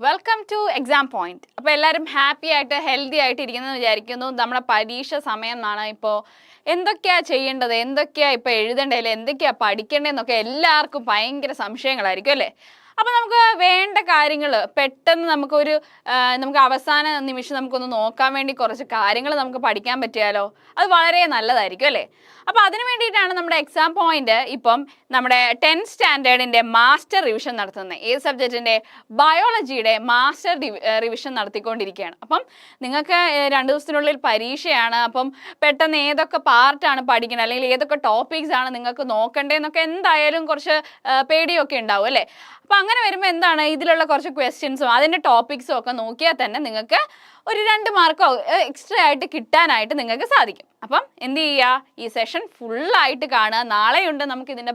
Welcome two exam point. അപ്പോൾ എല്ലാവരും happy ആയിട്ട് ഹെൽത്തി ആയിട്ട് ഇരിക്കുന്നത് വിചാരിക്കുന്നു. നമ്മുടെ പരീക്ഷ സമയം എന്നാണ്. ഇപ്പോൾ എന്തൊക്കെയാ ചെയ്യേണ്ടത്, എന്തൊക്കെയാ ഇപ്പോൾ എഴുതേണ്ടത്, എന്തൊക്കെയാ പഠിക്കേണ്ടതെന്നൊക്കെ എല്ലാവർക്കും ഭയങ്കര സംശയങ്ങളായിരിക്കും അല്ലേ. അപ്പോൾ നമുക്ക് വേണ്ട കാര്യങ്ങൾ പെട്ടെന്ന് നമുക്ക് അവസാന നിമിഷം നമുക്കൊന്ന് നോക്കാൻ വേണ്ടി കുറച്ച് കാര്യങ്ങൾ നമുക്ക് പഠിക്കാൻ പറ്റിയാലോ, അത് വളരെ നല്ലതായിരിക്കും അല്ലേ. അപ്പോൾ അതിന് വേണ്ടിയിട്ടാണ് നമ്മുടെ എക്സാം പോയിന്റ് ഇപ്പം നമ്മുടെ 10th സ്റ്റാൻഡേർഡിൻ്റെ മാസ്റ്റർ റിവിഷൻ നടത്തുന്നത്. ഏത് സബ്ജക്റ്റിൻ്റെ? ബയോളജിയുടെ മാസ്റ്റർ റിവിഷൻ നടത്തിക്കൊണ്ടിരിക്കുകയാണ്. അപ്പം നിങ്ങൾക്ക് 2 ദിവസത്തിനുള്ളിൽ പരീക്ഷയാണ്. അപ്പം പെട്ടെന്ന് ഏതൊക്കെ പാർട്ടാണ് പഠിക്കുന്നത്, അല്ലെങ്കിൽ ഏതൊക്കെ ടോപ്പിക്സ് ആണ് നിങ്ങൾക്ക് നോക്കേണ്ടതെന്നൊക്കെ എന്തായാലും കുറച്ച് പേടിയൊക്കെ ഉണ്ടാവും അല്ലേ. അപ്പം അങ്ങനെ വരുമ്പോൾ എന്താണ്, ഇതിലുള്ള കുറച്ച് ക്വസ്റ്റ്യൻസും അതിൻ്റെ ടോപ്പിക്സും ഒക്കെ നോക്കിയാൽ തന്നെ നിങ്ങൾക്ക് ഒരു 2 മാർക്കോ എക്സ്ട്രാ ആയിട്ട് കിട്ടാനായിട്ട് നിങ്ങൾക്ക് സാധിക്കും. അപ്പം എന്ത് ചെയ്യുക, ഈ സെഷൻ ഫുള്ളായിട്ട് കാണുക. നാളെയുണ്ട് നമുക്ക് ഇതിൻ്റെ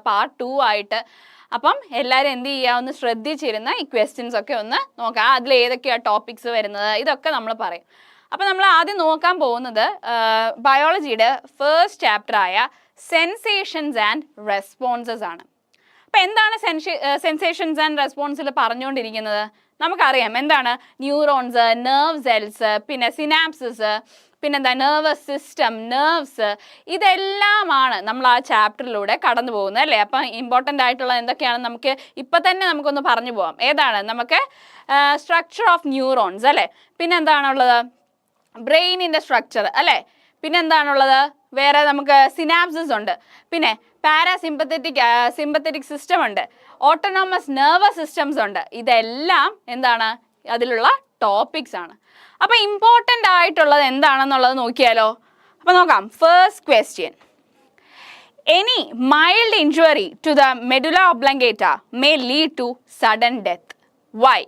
പാർട്ട് 2 ആയിട്ട്. അപ്പം എല്ലാവരും എന്ത് ചെയ്യുക, ഒന്ന് ശ്രദ്ധിച്ചിരുന്ന ഈ ക്വസ്റ്റ്യൻസ് ഒക്കെ ഒന്ന് നോക്കാം. അതിൽ ഏതൊക്കെയാണ് ടോപ്പിക്സ് വരുന്നത് ഇതൊക്കെ നമ്മൾ പറയും. അപ്പം നമ്മൾ ആദ്യം നോക്കാൻ പോകുന്നത് ബയോളജിയുടെ ഫസ്റ്റ് ചാപ്റ്ററായ സെൻസേഷൻസ് ആൻഡ് റെസ്പോൺസസ് ആണ്. അപ്പം എന്താണ് സെൻസേഷൻസ് ആൻഡ് റെസ്പോൺസിൽ പറഞ്ഞുകൊണ്ടിരിക്കുന്നത്? നമുക്കറിയാം എന്താണ് ന്യൂറോൺസ്, നെർവ് സെൽസ്, പിന്നെ സിനാപ്സിസ്, പിന്നെന്താ നെർവസ് സിസ്റ്റം, നെർവ്സ്, ഇതെല്ലാമാണ് നമ്മൾ ആ ചാപ്റ്ററിലൂടെ കടന്നു പോകുന്നത് അല്ലേ. അപ്പം ഇമ്പോർട്ടൻ്റ് ആയിട്ടുള്ള എന്തൊക്കെയാണ് നമുക്ക് ഇപ്പം തന്നെ നമുക്കൊന്ന് പറഞ്ഞു പോകാം. ഏതാണ്? നമുക്ക് സ്ട്രക്ചർ ഓഫ് ന്യൂറോൺസ് അല്ലേ, പിന്നെന്താണുള്ളത് ബ്രെയിനിൻ്റെ സ്ട്രക്ചർ അല്ലേ, പിന്നെന്താണുള്ളത് വേറെ നമുക്ക് സിനാപ്സിസ് ഉണ്ട്, പിന്നെ സിമ്പത്തറ്റിക് സിസ്റ്റം ഉണ്ട്, ഓട്ടോണോമസ് നെർവസ് സിസ്റ്റംസ് ഉണ്ട്. ഇതെല്ലാം എന്താണ് അതിലുള്ള ടോപ്പിക്സ് ആണ്. അപ്പോൾ ഇമ്പോർട്ടൻ്റ് ആയിട്ടുള്ളത് എന്താണെന്നുള്ളത് നോക്കിയാലോ. അപ്പോൾ നോക്കാം. First question: any mild injury to the medulla oblongata may lead to sudden death. Why?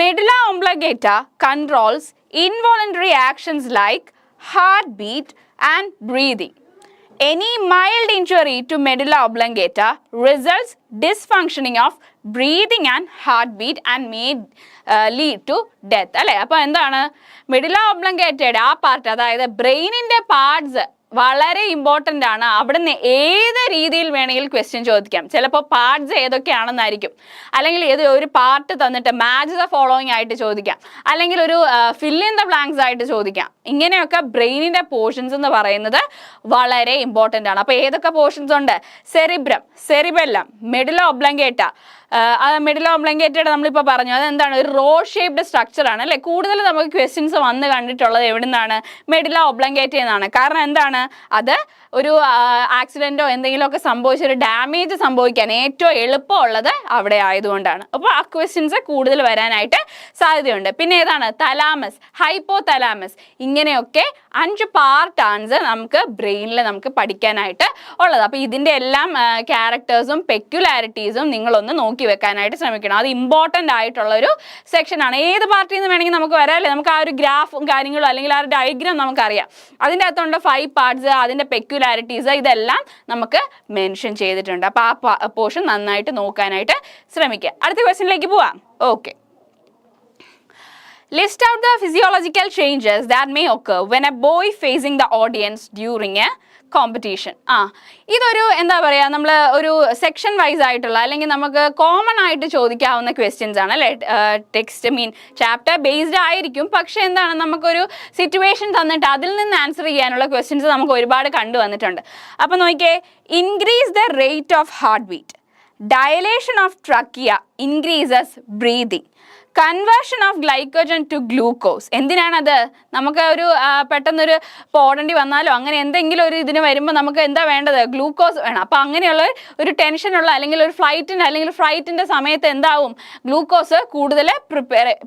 Medulla oblongata controls involuntary actions like heartbeat and breathing. Any mild injury to medulla oblongata results dysfunctioning of breathing and heartbeat and may lead to death. അല്ലേ. അപ്പോൾ എന്താണ് medulla ഒബ്ലങ്കേറ്റയുടെ ആ part, അതായത് ബ്രെയിനിൻ്റെ parts വളരെ important ആണ്. അവിടുന്ന് ഏത് രീതിയിൽ വേണമെങ്കിൽ ക്വസ്റ്റ്യൻ ചോദിക്കാം. ചിലപ്പോൾ പാർട്സ് ഏതൊക്കെയാണെന്നായിരിക്കും, അല്ലെങ്കിൽ ഒരു പാർട്ട് തന്നിട്ട് മാച്ച് ദ ഫോളോയിങ് ആയിട്ട് ചോദിക്കാം, അല്ലെങ്കിൽ ഒരു ഫിൽ ഇൻ ദ ബ്ലാങ്ക്സ് ആയിട്ട് ചോദിക്കാം. ഇങ്ങനെയൊക്കെ ബ്രെയിനിൻ്റെ പോർഷൻസ് എന്ന് പറയുന്നത് വളരെ ഇമ്പോർട്ടൻ്റ് ആണ്. അപ്പോൾ ഏതൊക്കെ പോർഷൻസ് ഉണ്ട്? Cerebrum, cerebellum, medulla oblongata. Medulla ഒബ്ലങ്കേറ്റയുടെ നമ്മളിപ്പോൾ പറഞ്ഞു അതെന്താണ്, ഒരു റോഡ് ഷേപ്ഡ് സ്ട്രക്ചർ ആണ് അല്ലേ. കൂടുതൽ നമുക്ക് ക്വസ്റ്റ്യൻസ് വന്ന് കണ്ടിട്ടുള്ളത് എവിടെ നിന്നാണ്? മെഡുല ഒബ്ലങ്കേറ്റ എന്നാണ്. കാരണം എന്താണ്, അത് ഒരു ആക്സിഡൻറ്റോ എന്തെങ്കിലുമൊക്കെ സംഭവിച്ചൊരു ഡാമേജ് സംഭവിക്കാൻ ഏറ്റവും എളുപ്പമുള്ളത് അവിടെ ആയതുകൊണ്ടാണ്. അപ്പോൾ ആ ക്വസ്റ്റ്യൻസ് കൂടുതൽ വരാനായിട്ട് സാധ്യതയുണ്ട്. പിന്നെ ഏതാണ്? Thalamus, hypo thalamus. ഇങ്ങനെയൊക്കെ 5 പാർട്ടാണ് നമുക്ക് ബ്രെയിനിൽ നമുക്ക് പഠിക്കാനായിട്ട് ഉള്ളത്. അപ്പോൾ ഇതിൻ്റെ എല്ലാം ക്യാരക്ടേഴ്സും പെക്യുലാരിറ്റീസും നിങ്ങളൊന്ന് നോക്കി വെക്കാനായിട്ട് ശ്രമിക്കണം. അത് ഇമ്പോർട്ടൻ്റ് ആയിട്ടുള്ള ഒരു സെക്ഷനാണ്. ഏത് പാർട്ടിൽ നിന്ന് വേണമെങ്കിൽ നമുക്ക് വരാം അല്ലേ. നമുക്ക് ആ ഒരു ഗ്രാഫും കാര്യങ്ങളും അല്ലെങ്കിൽ ആ ഒരു ഡയഗ്രാം നമുക്കറിയാം. അതിൻ്റെ അകത്തുണ്ട് 5 പാർട്സ്, അതിൻ്റെ പെക്യുലാരിറ്റീസ് ഇതെല്ലാം നമുക്ക് മെൻഷൻ ചെയ്തിട്ടുണ്ട്. അപ്പോൾ ആ പോർഷൻ നന്നായിട്ട് നോക്കാനായിട്ട് ശ്രമിക്കുക. അടുത്ത ക്വസ്റ്റ്യനിലേക്ക് പോവാം. Okay. List out the physiological changes that may occur when a boy facing the audience during a competition. ഇതൊരു എന്താ പറയുക, നമ്മൾ ഒരു സെക്ഷൻ വൈസ് ആയിട്ടുള്ള അല്ലെങ്കിൽ നമുക്ക് കോമൺ ആയിട്ട് ചോദിക്കാവുന്ന ക്വസ്റ്റ്യൻസ് ആണ് അല്ലേ. ടെക്സ്റ്റ് ചാപ്റ്റർ ബേസ്ഡ് ആയിരിക്കും, പക്ഷെ എന്താണ് നമുക്കൊരു സിറ്റുവേഷൻ തന്നിട്ട് അതിൽ നിന്ന് ആൻസർ ചെയ്യാനുള്ള ക്വസ്റ്റ്യൻസ് നമുക്ക് ഒരുപാട് കണ്ടുവന്നിട്ടുണ്ട്. അപ്പോൾ നോക്കിയേ, increase the rate of heart beat, dilation of trachea increases breathing, conversion of glycogen to glucose. എന്തിനാണത്? നമുക്ക് ഒരു പെട്ടെന്നൊരു പോടേണ്ടി വന്നാലോ അങ്ങനെ എന്തെങ്കിലും ഒരു ഇതിന് വരുമ്പോൾ നമുക്ക് എന്താ വേണ്ടത്? ഗ്ലൂക്കോസ് വേണം. അപ്പോൾ അങ്ങനെയുള്ള ഒരു ടെൻഷനുള്ള അല്ലെങ്കിൽ ഒരു ഫ്ലൈറ്റിൻ്റെ സമയത്ത് എന്താവും? ഗ്ലൂക്കോസ് കൂടുതൽ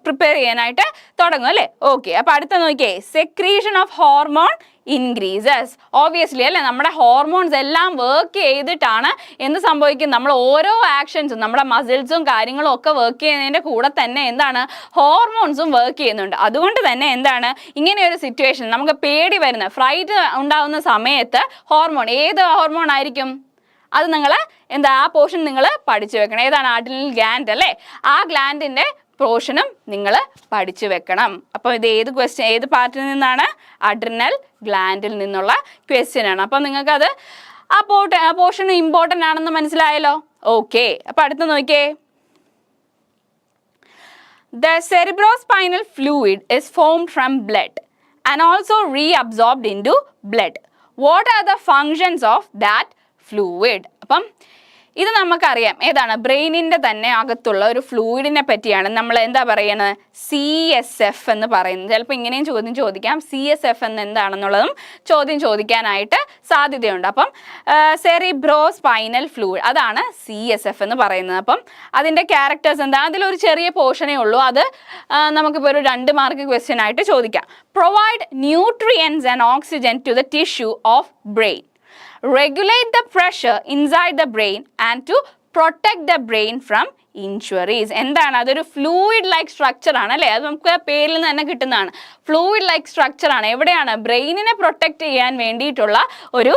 പ്രിപ്പയർ ചെയ്യാനായിട്ട് തുടങ്ങും അല്ലേ. ഓക്കെ. അപ്പോൾ അടുത്ത നോക്കിയേ, secretion of hormone increases. Obviously അല്ലേ, നമ്മുടെ ഹോർമോൺസ് എല്ലാം വർക്ക് ചെയ്തിട്ടാണ് എന്ത് സംഭവിക്കും, നമ്മൾ ഓരോ ആക്ഷൻസും നമ്മുടെ മസിൽസും കാര്യങ്ങളും ഒക്കെ വർക്ക് ചെയ്യുന്നതിൻ്റെ കൂടെ തന്നെ എന്താണ് ഹോർമോൺസും വർക്ക് ചെയ്യുന്നുണ്ട്. അതുകൊണ്ട് തന്നെ എന്താണ് ഇങ്ങനെ ഒരു സിറ്റുവേഷൻ നമുക്ക് പേടി വരുന്ന ഫ്രൈറ്റ് ഉണ്ടാകുന്ന സമയത്ത് ഏത് ഹോർമോൺ ആയിരിക്കും? അത് നിങ്ങൾ ആ പോർഷൻ നിങ്ങൾ പഠിച്ചു വെക്കണം. ഏതാണ്? അഡ്രിനൽ ഗ്ലാൻഡ് അല്ലേ. ആ ഗ്ലാൻഡിൻ്റെ പോർഷനും നിങ്ങൾ പഠിച്ചു വെക്കണം. അപ്പോൾ ഇത് ഏത് പാർട്ടിൽ നിന്നാണ്? അഡ്രിനൽ ഗ്ലാൻഡിൽ നിന്നുള്ള ക്വസ്റ്റ്യൻ ആണ്. അപ്പം നിങ്ങൾക്കത് ആ പോർഷൻ ഇമ്പോർട്ടൻ്റ് ആണെന്ന് മനസ്സിലായല്ലോ. ഓക്കെ. അപ്പോൾ അടുത്ത് നോക്കിയേ, The cerebrospinal fluid is formed from blood and also reabsorbed into blood. What are the functions of that fluid? അപ്പം ഇത് നമുക്കറിയാം, ഏതാണ്, ബ്രെയിനിൻ്റെ തന്നെ അകത്തുള്ള ഒരു ഫ്ലൂയിഡിനെ പറ്റിയാണ് നമ്മൾ എന്താ പറയുന്നത്, CSF എന്ന് പറയുന്നത്. ചിലപ്പോൾ ഇങ്ങനെയും ചോദിക്കാം, CSF എന്ന് എന്താണെന്നുള്ളതും ചോദിക്കാനായിട്ട് സാധ്യതയുണ്ട്. അപ്പം സെറിബ്രോസ്പൈനൽ ഫ്ലൂയിഡ്, അതാണ് CSF എന്ന് പറയുന്നത്. അപ്പം അതിൻ്റെ ക്യാരക്ടേഴ്സ് എന്താ, അതിലൊരു ചെറിയ പോർഷനേ ഉള്ളൂ, അത് നമുക്കിപ്പോൾ ഒരു 2 മാർക്ക് ക്വസ്റ്റ്യൻ ആയിട്ട് ചോദിക്കാം. Provide nutrients and oxygen to the tissue of brain, regulate the pressure inside the brain and to protect the brain from injuries. എന്താണ്, അതൊരു ഫ്ലൂയിഡ് ലൈക്ക് സ്ട്രക്ചർ ആണ് അല്ലേ, അത് നമുക്ക് പേരിൽ നിന്ന് തന്നെ കിട്ടുന്നതാണ്. ഫ്ലൂയിഡ് ലൈക്ക് സ്ട്രക്ചർ ആണ്, എവിടെയാണ്, ബ്രെയിനിനെ പ്രൊട്ടക്റ്റ് ചെയ്യാൻ വേണ്ടിയിട്ടുള്ള ഒരു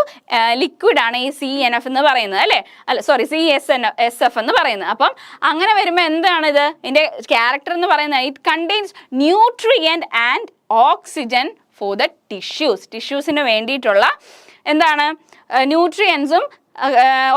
ലിക്വിഡാണ് ഈ CNF എന്ന് പറയുന്നത് അല്ലേ, CSF എന്ന് പറയുന്നത്. അപ്പം അങ്ങനെ വരുമ്പോൾ എന്താണ് ഇത്, ഇതിൻ്റെ ക്യാരക്ടർ എന്ന് പറയുന്നത്, it contains nutrient and oxygen for the ടിഷ്യൂസിന് വേണ്ടിയിട്ടുള്ള എന്താണ്, ന്യൂട്രിയൻസും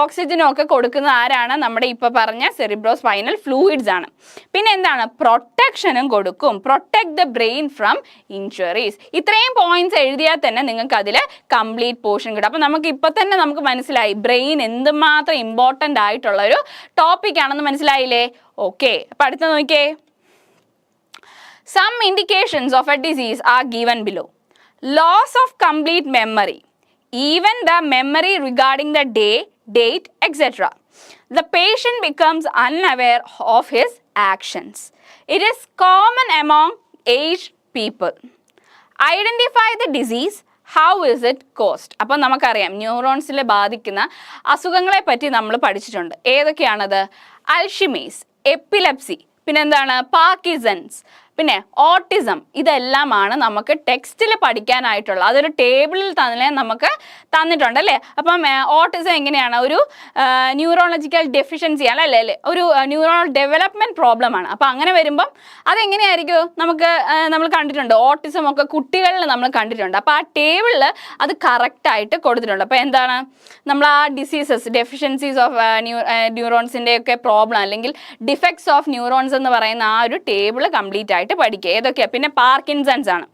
ഓക്സിജനും ഒക്കെ കൊടുക്കുന്ന ആരാണ്, നമ്മുടെ ഇപ്പോൾ പറഞ്ഞ സെറിബ്രോസ്പൈനൽ ഫ്ലൂയിഡ്സ് ആണ്. പിന്നെ എന്താണ്, പ്രൊട്ടക്ഷനും കൊടുക്കും, protect the brain from injuries. ഇത്രയും പോയിന്റ്സ് എഴുതിയാൽ തന്നെ നിങ്ങൾക്ക് അതിൽ കംപ്ലീറ്റ് പോർഷൻ കിട്ടും. അപ്പോൾ നമുക്ക് ഇപ്പോൾ തന്നെ നമുക്ക് മനസ്സിലായി ബ്രെയിൻ എന്തുമാത്രം ഇമ്പോർട്ടൻ്റ് ആയിട്ടുള്ള ഒരു ടോപ്പിക് ആണെന്ന് മനസ്സിലായില്ലേ? ഓക്കെ, അപ്പോൾ അടുത്ത നോക്കിയേ. Some indications of a disease are given below. Loss of complete memory, even the memory regarding the day, date, etc. The patient becomes unaware of his actions. It is common among aged people. Identify the disease. How is it caused? അപ്പോൾ നമുക്കറിയാം ന്യൂറോൺസിൽ ബാധിക്കുന്ന അസുഖങ്ങളെ പറ്റി നമ്മൾ പഠിച്ചിട്ടുണ്ട്. ഏതൊക്കെയാണത്? Alzheimer's, epilepsy, പിന്നെന്താണ്, Parkinson's, പിന്നെ autism. ഇതെല്ലാമാണ് നമുക്ക് ടെക്സ്റ്റിൽ പഠിക്കാനായിട്ടുള്ള, അതൊരു ടേബിളിൽ തന്നെ നമുക്ക് തന്നിട്ടുണ്ട് അല്ലേ. അപ്പം ഓട്ടിസം എങ്ങനെയാണ്, ഒരു ന്യൂറോളജിക്കൽ ഡെഫിഷ്യൻസി അല്ലേ, ഒരു ന്യൂറോണൽ ഡെവലപ്മെൻറ്റ് പ്രോബ്ലമാണ്. അപ്പോൾ അങ്ങനെ വരുമ്പം അതെങ്ങനെയായിരിക്കും നമ്മൾ കണ്ടിട്ടുണ്ട്, ഓട്ടിസം ഒക്കെ കുട്ടികളിൽ നമ്മൾ കണ്ടിട്ടുണ്ട്. അപ്പോൾ ആ ടേബിളിൽ അത് കറക്റ്റായിട്ട് കൊടുത്തിട്ടുണ്ട്. അപ്പോൾ എന്താണ്, നമ്മൾ ആ ഡിസീസസ്, ഡെഫിഷ്യൻസീസ് ഓഫ് ന്യൂറോൺസിൻ്റെ ഒക്കെ പ്രോബ്ലം അല്ലെങ്കിൽ ഡിഫക്ട്സ് ഓഫ് ന്യൂറോൺസ് എന്ന് പറയുന്ന ആ ഒരു ടേബിൾ കംപ്ലീറ്റ് ആയിട്ട് പഠിക്കുക. ഏതൊക്കെയാണ്? പിന്നെ പാർക്കിൻസൺസ് ആണ്.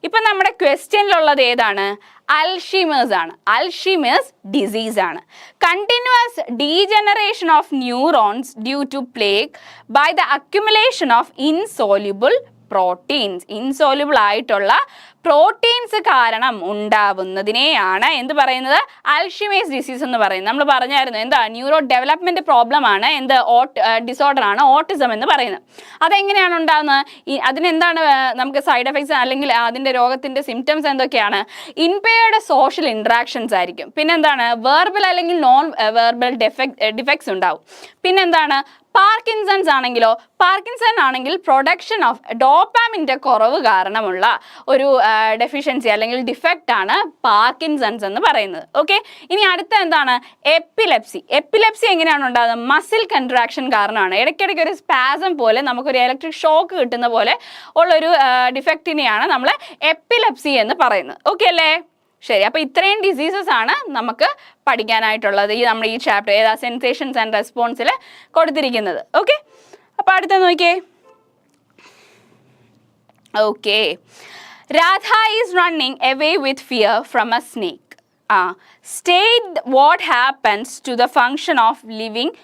ഇപ്പം നമ്മുടെ ക്വസ്റ്റ്യനിലുള്ളത് ഏതാണ്? അൽഷിമേഴ്സ് ആണ്. അൽഷിമേഴ്സ് ഡിസീസ് ആണ്. Continuous degeneration of neurons due to plaque by the accumulation of insoluble proteins. Insoluble ആയിട്ടുള്ള പ്രോട്ടീൻസ് കാരണം ഉണ്ടാവുന്നതിനെയാണ് എന്ത് പറയുന്നത്? അൽഷിമേഴ്സ് ഡിസീസ് എന്ന് പറയുന്നത്. നമ്മൾ പറഞ്ഞായിരുന്നു എന്താ, ന്യൂറോ ഡെവലപ്മെൻറ്റ് പ്രോബ്ലം ആണ്, എന്ത് ഡിസോർഡർ ആണ് ഓട്ടിസം എന്ന് പറയുന്നത്. അതെങ്ങനെയാണ് ഉണ്ടാകുന്നത്? അതിനെന്താണ് നമുക്ക് സൈഡ് എഫക്ട്സ് അല്ലെങ്കിൽ അതിൻ്റെ രോഗത്തിൻ്റെ സിംറ്റംസ് എന്തൊക്കെയാണ്? ഇംപെയർഡ് സോഷ്യൽ ഇൻട്രാക്ഷൻസ് ആയിരിക്കും. പിന്നെന്താണ്, വെർബൽ അല്ലെങ്കിൽ നോൺ വെർബൽ ഡിഫക്ട്സ് ഉണ്ടാവും. പിന്നെന്താണ്, പാർക്കിൻസൺസ് ആണെങ്കിലോ, പാർക്കിൻസൺ ആണെങ്കിൽ പ്രൊഡക്ഷൻ ഓഫ് ഡോപ്പാമിൻ്റെ കുറവ് കാരണമുള്ള ഒരു ഡെഫിഷ്യൻസി അല്ലെങ്കിൽ ഡിഫക്റ്റ് ആണ് പാർക്കിൻസൺസ് എന്ന് പറയുന്നത്. ഓക്കെ, ഇനി അടുത്ത എന്താണ്? എപ്പിലെപ്സി. എപ്പിലെപ്സി എങ്ങനെയാണ് ഉണ്ടാകുന്നത്? മസിൽ കൺട്രാക്ഷൻ കാരണമാണ്. ഇടയ്ക്കിടയ്ക്ക് ഒരു സ്പാസം പോലെ നമുക്കൊരു ഇലക്ട്രിക് ഷോക്ക് കിട്ടുന്ന പോലെ ഉള്ളൊരു ഡിഫക്റ്റിനെയാണ് നമ്മൾ എപ്പിലെപ്സി എന്ന് പറയുന്നത്. ഓക്കെ അല്ലേ? ശരി, അപ്പോൾ ഇത്രയും ഡിസീസസ് ആണ് നമുക്ക് പഠിക്കാനായിട്ടുള്ളത് ഈ ചാപ്റ്റർ ഏതാ, സെൻസേഷൻസ് ആൻഡ് റെസ്പോൺസിൽ കൊടുത്തിരിക്കുന്നത്. ഓക്കെ, അപ്പോൾ അടുത്ത നോക്കിയേ. Okay, Radha is running away with fear from a snake. State what happens to the function of living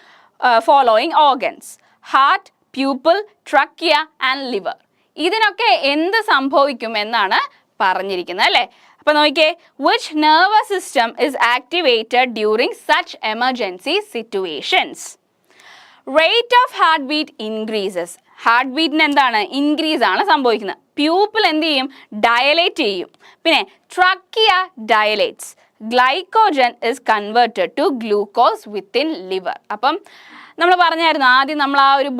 following organs: heart, pupil, trachea and liver. ഇതിനൊക്കെ എന്ത് സംഭവിക്കും എന്നാണ് പറഞ്ഞിരിക്കുന്നത് അല്ലേ. അപ്പോൾ നോക്കിയേ, which nervous system is activated during such emergency situations? Rate of heart beat increases. Heart ബീറ്റിന് എന്താണ്? ഇൻക്രീസ് ആണ് സംഭവിക്കുന്നത്. പ്യൂപ്പിൾ എന്ത് ചെയ്യും? ഡയലേറ്റ് ചെയ്യും. പിന്നെ trachea dilates. Glycogen is converted to glucose within liver. അപ്പം നമ്മൾ പറഞ്ഞായിരുന്നു ആദ്യം നമ്മൾ ആ ഒരു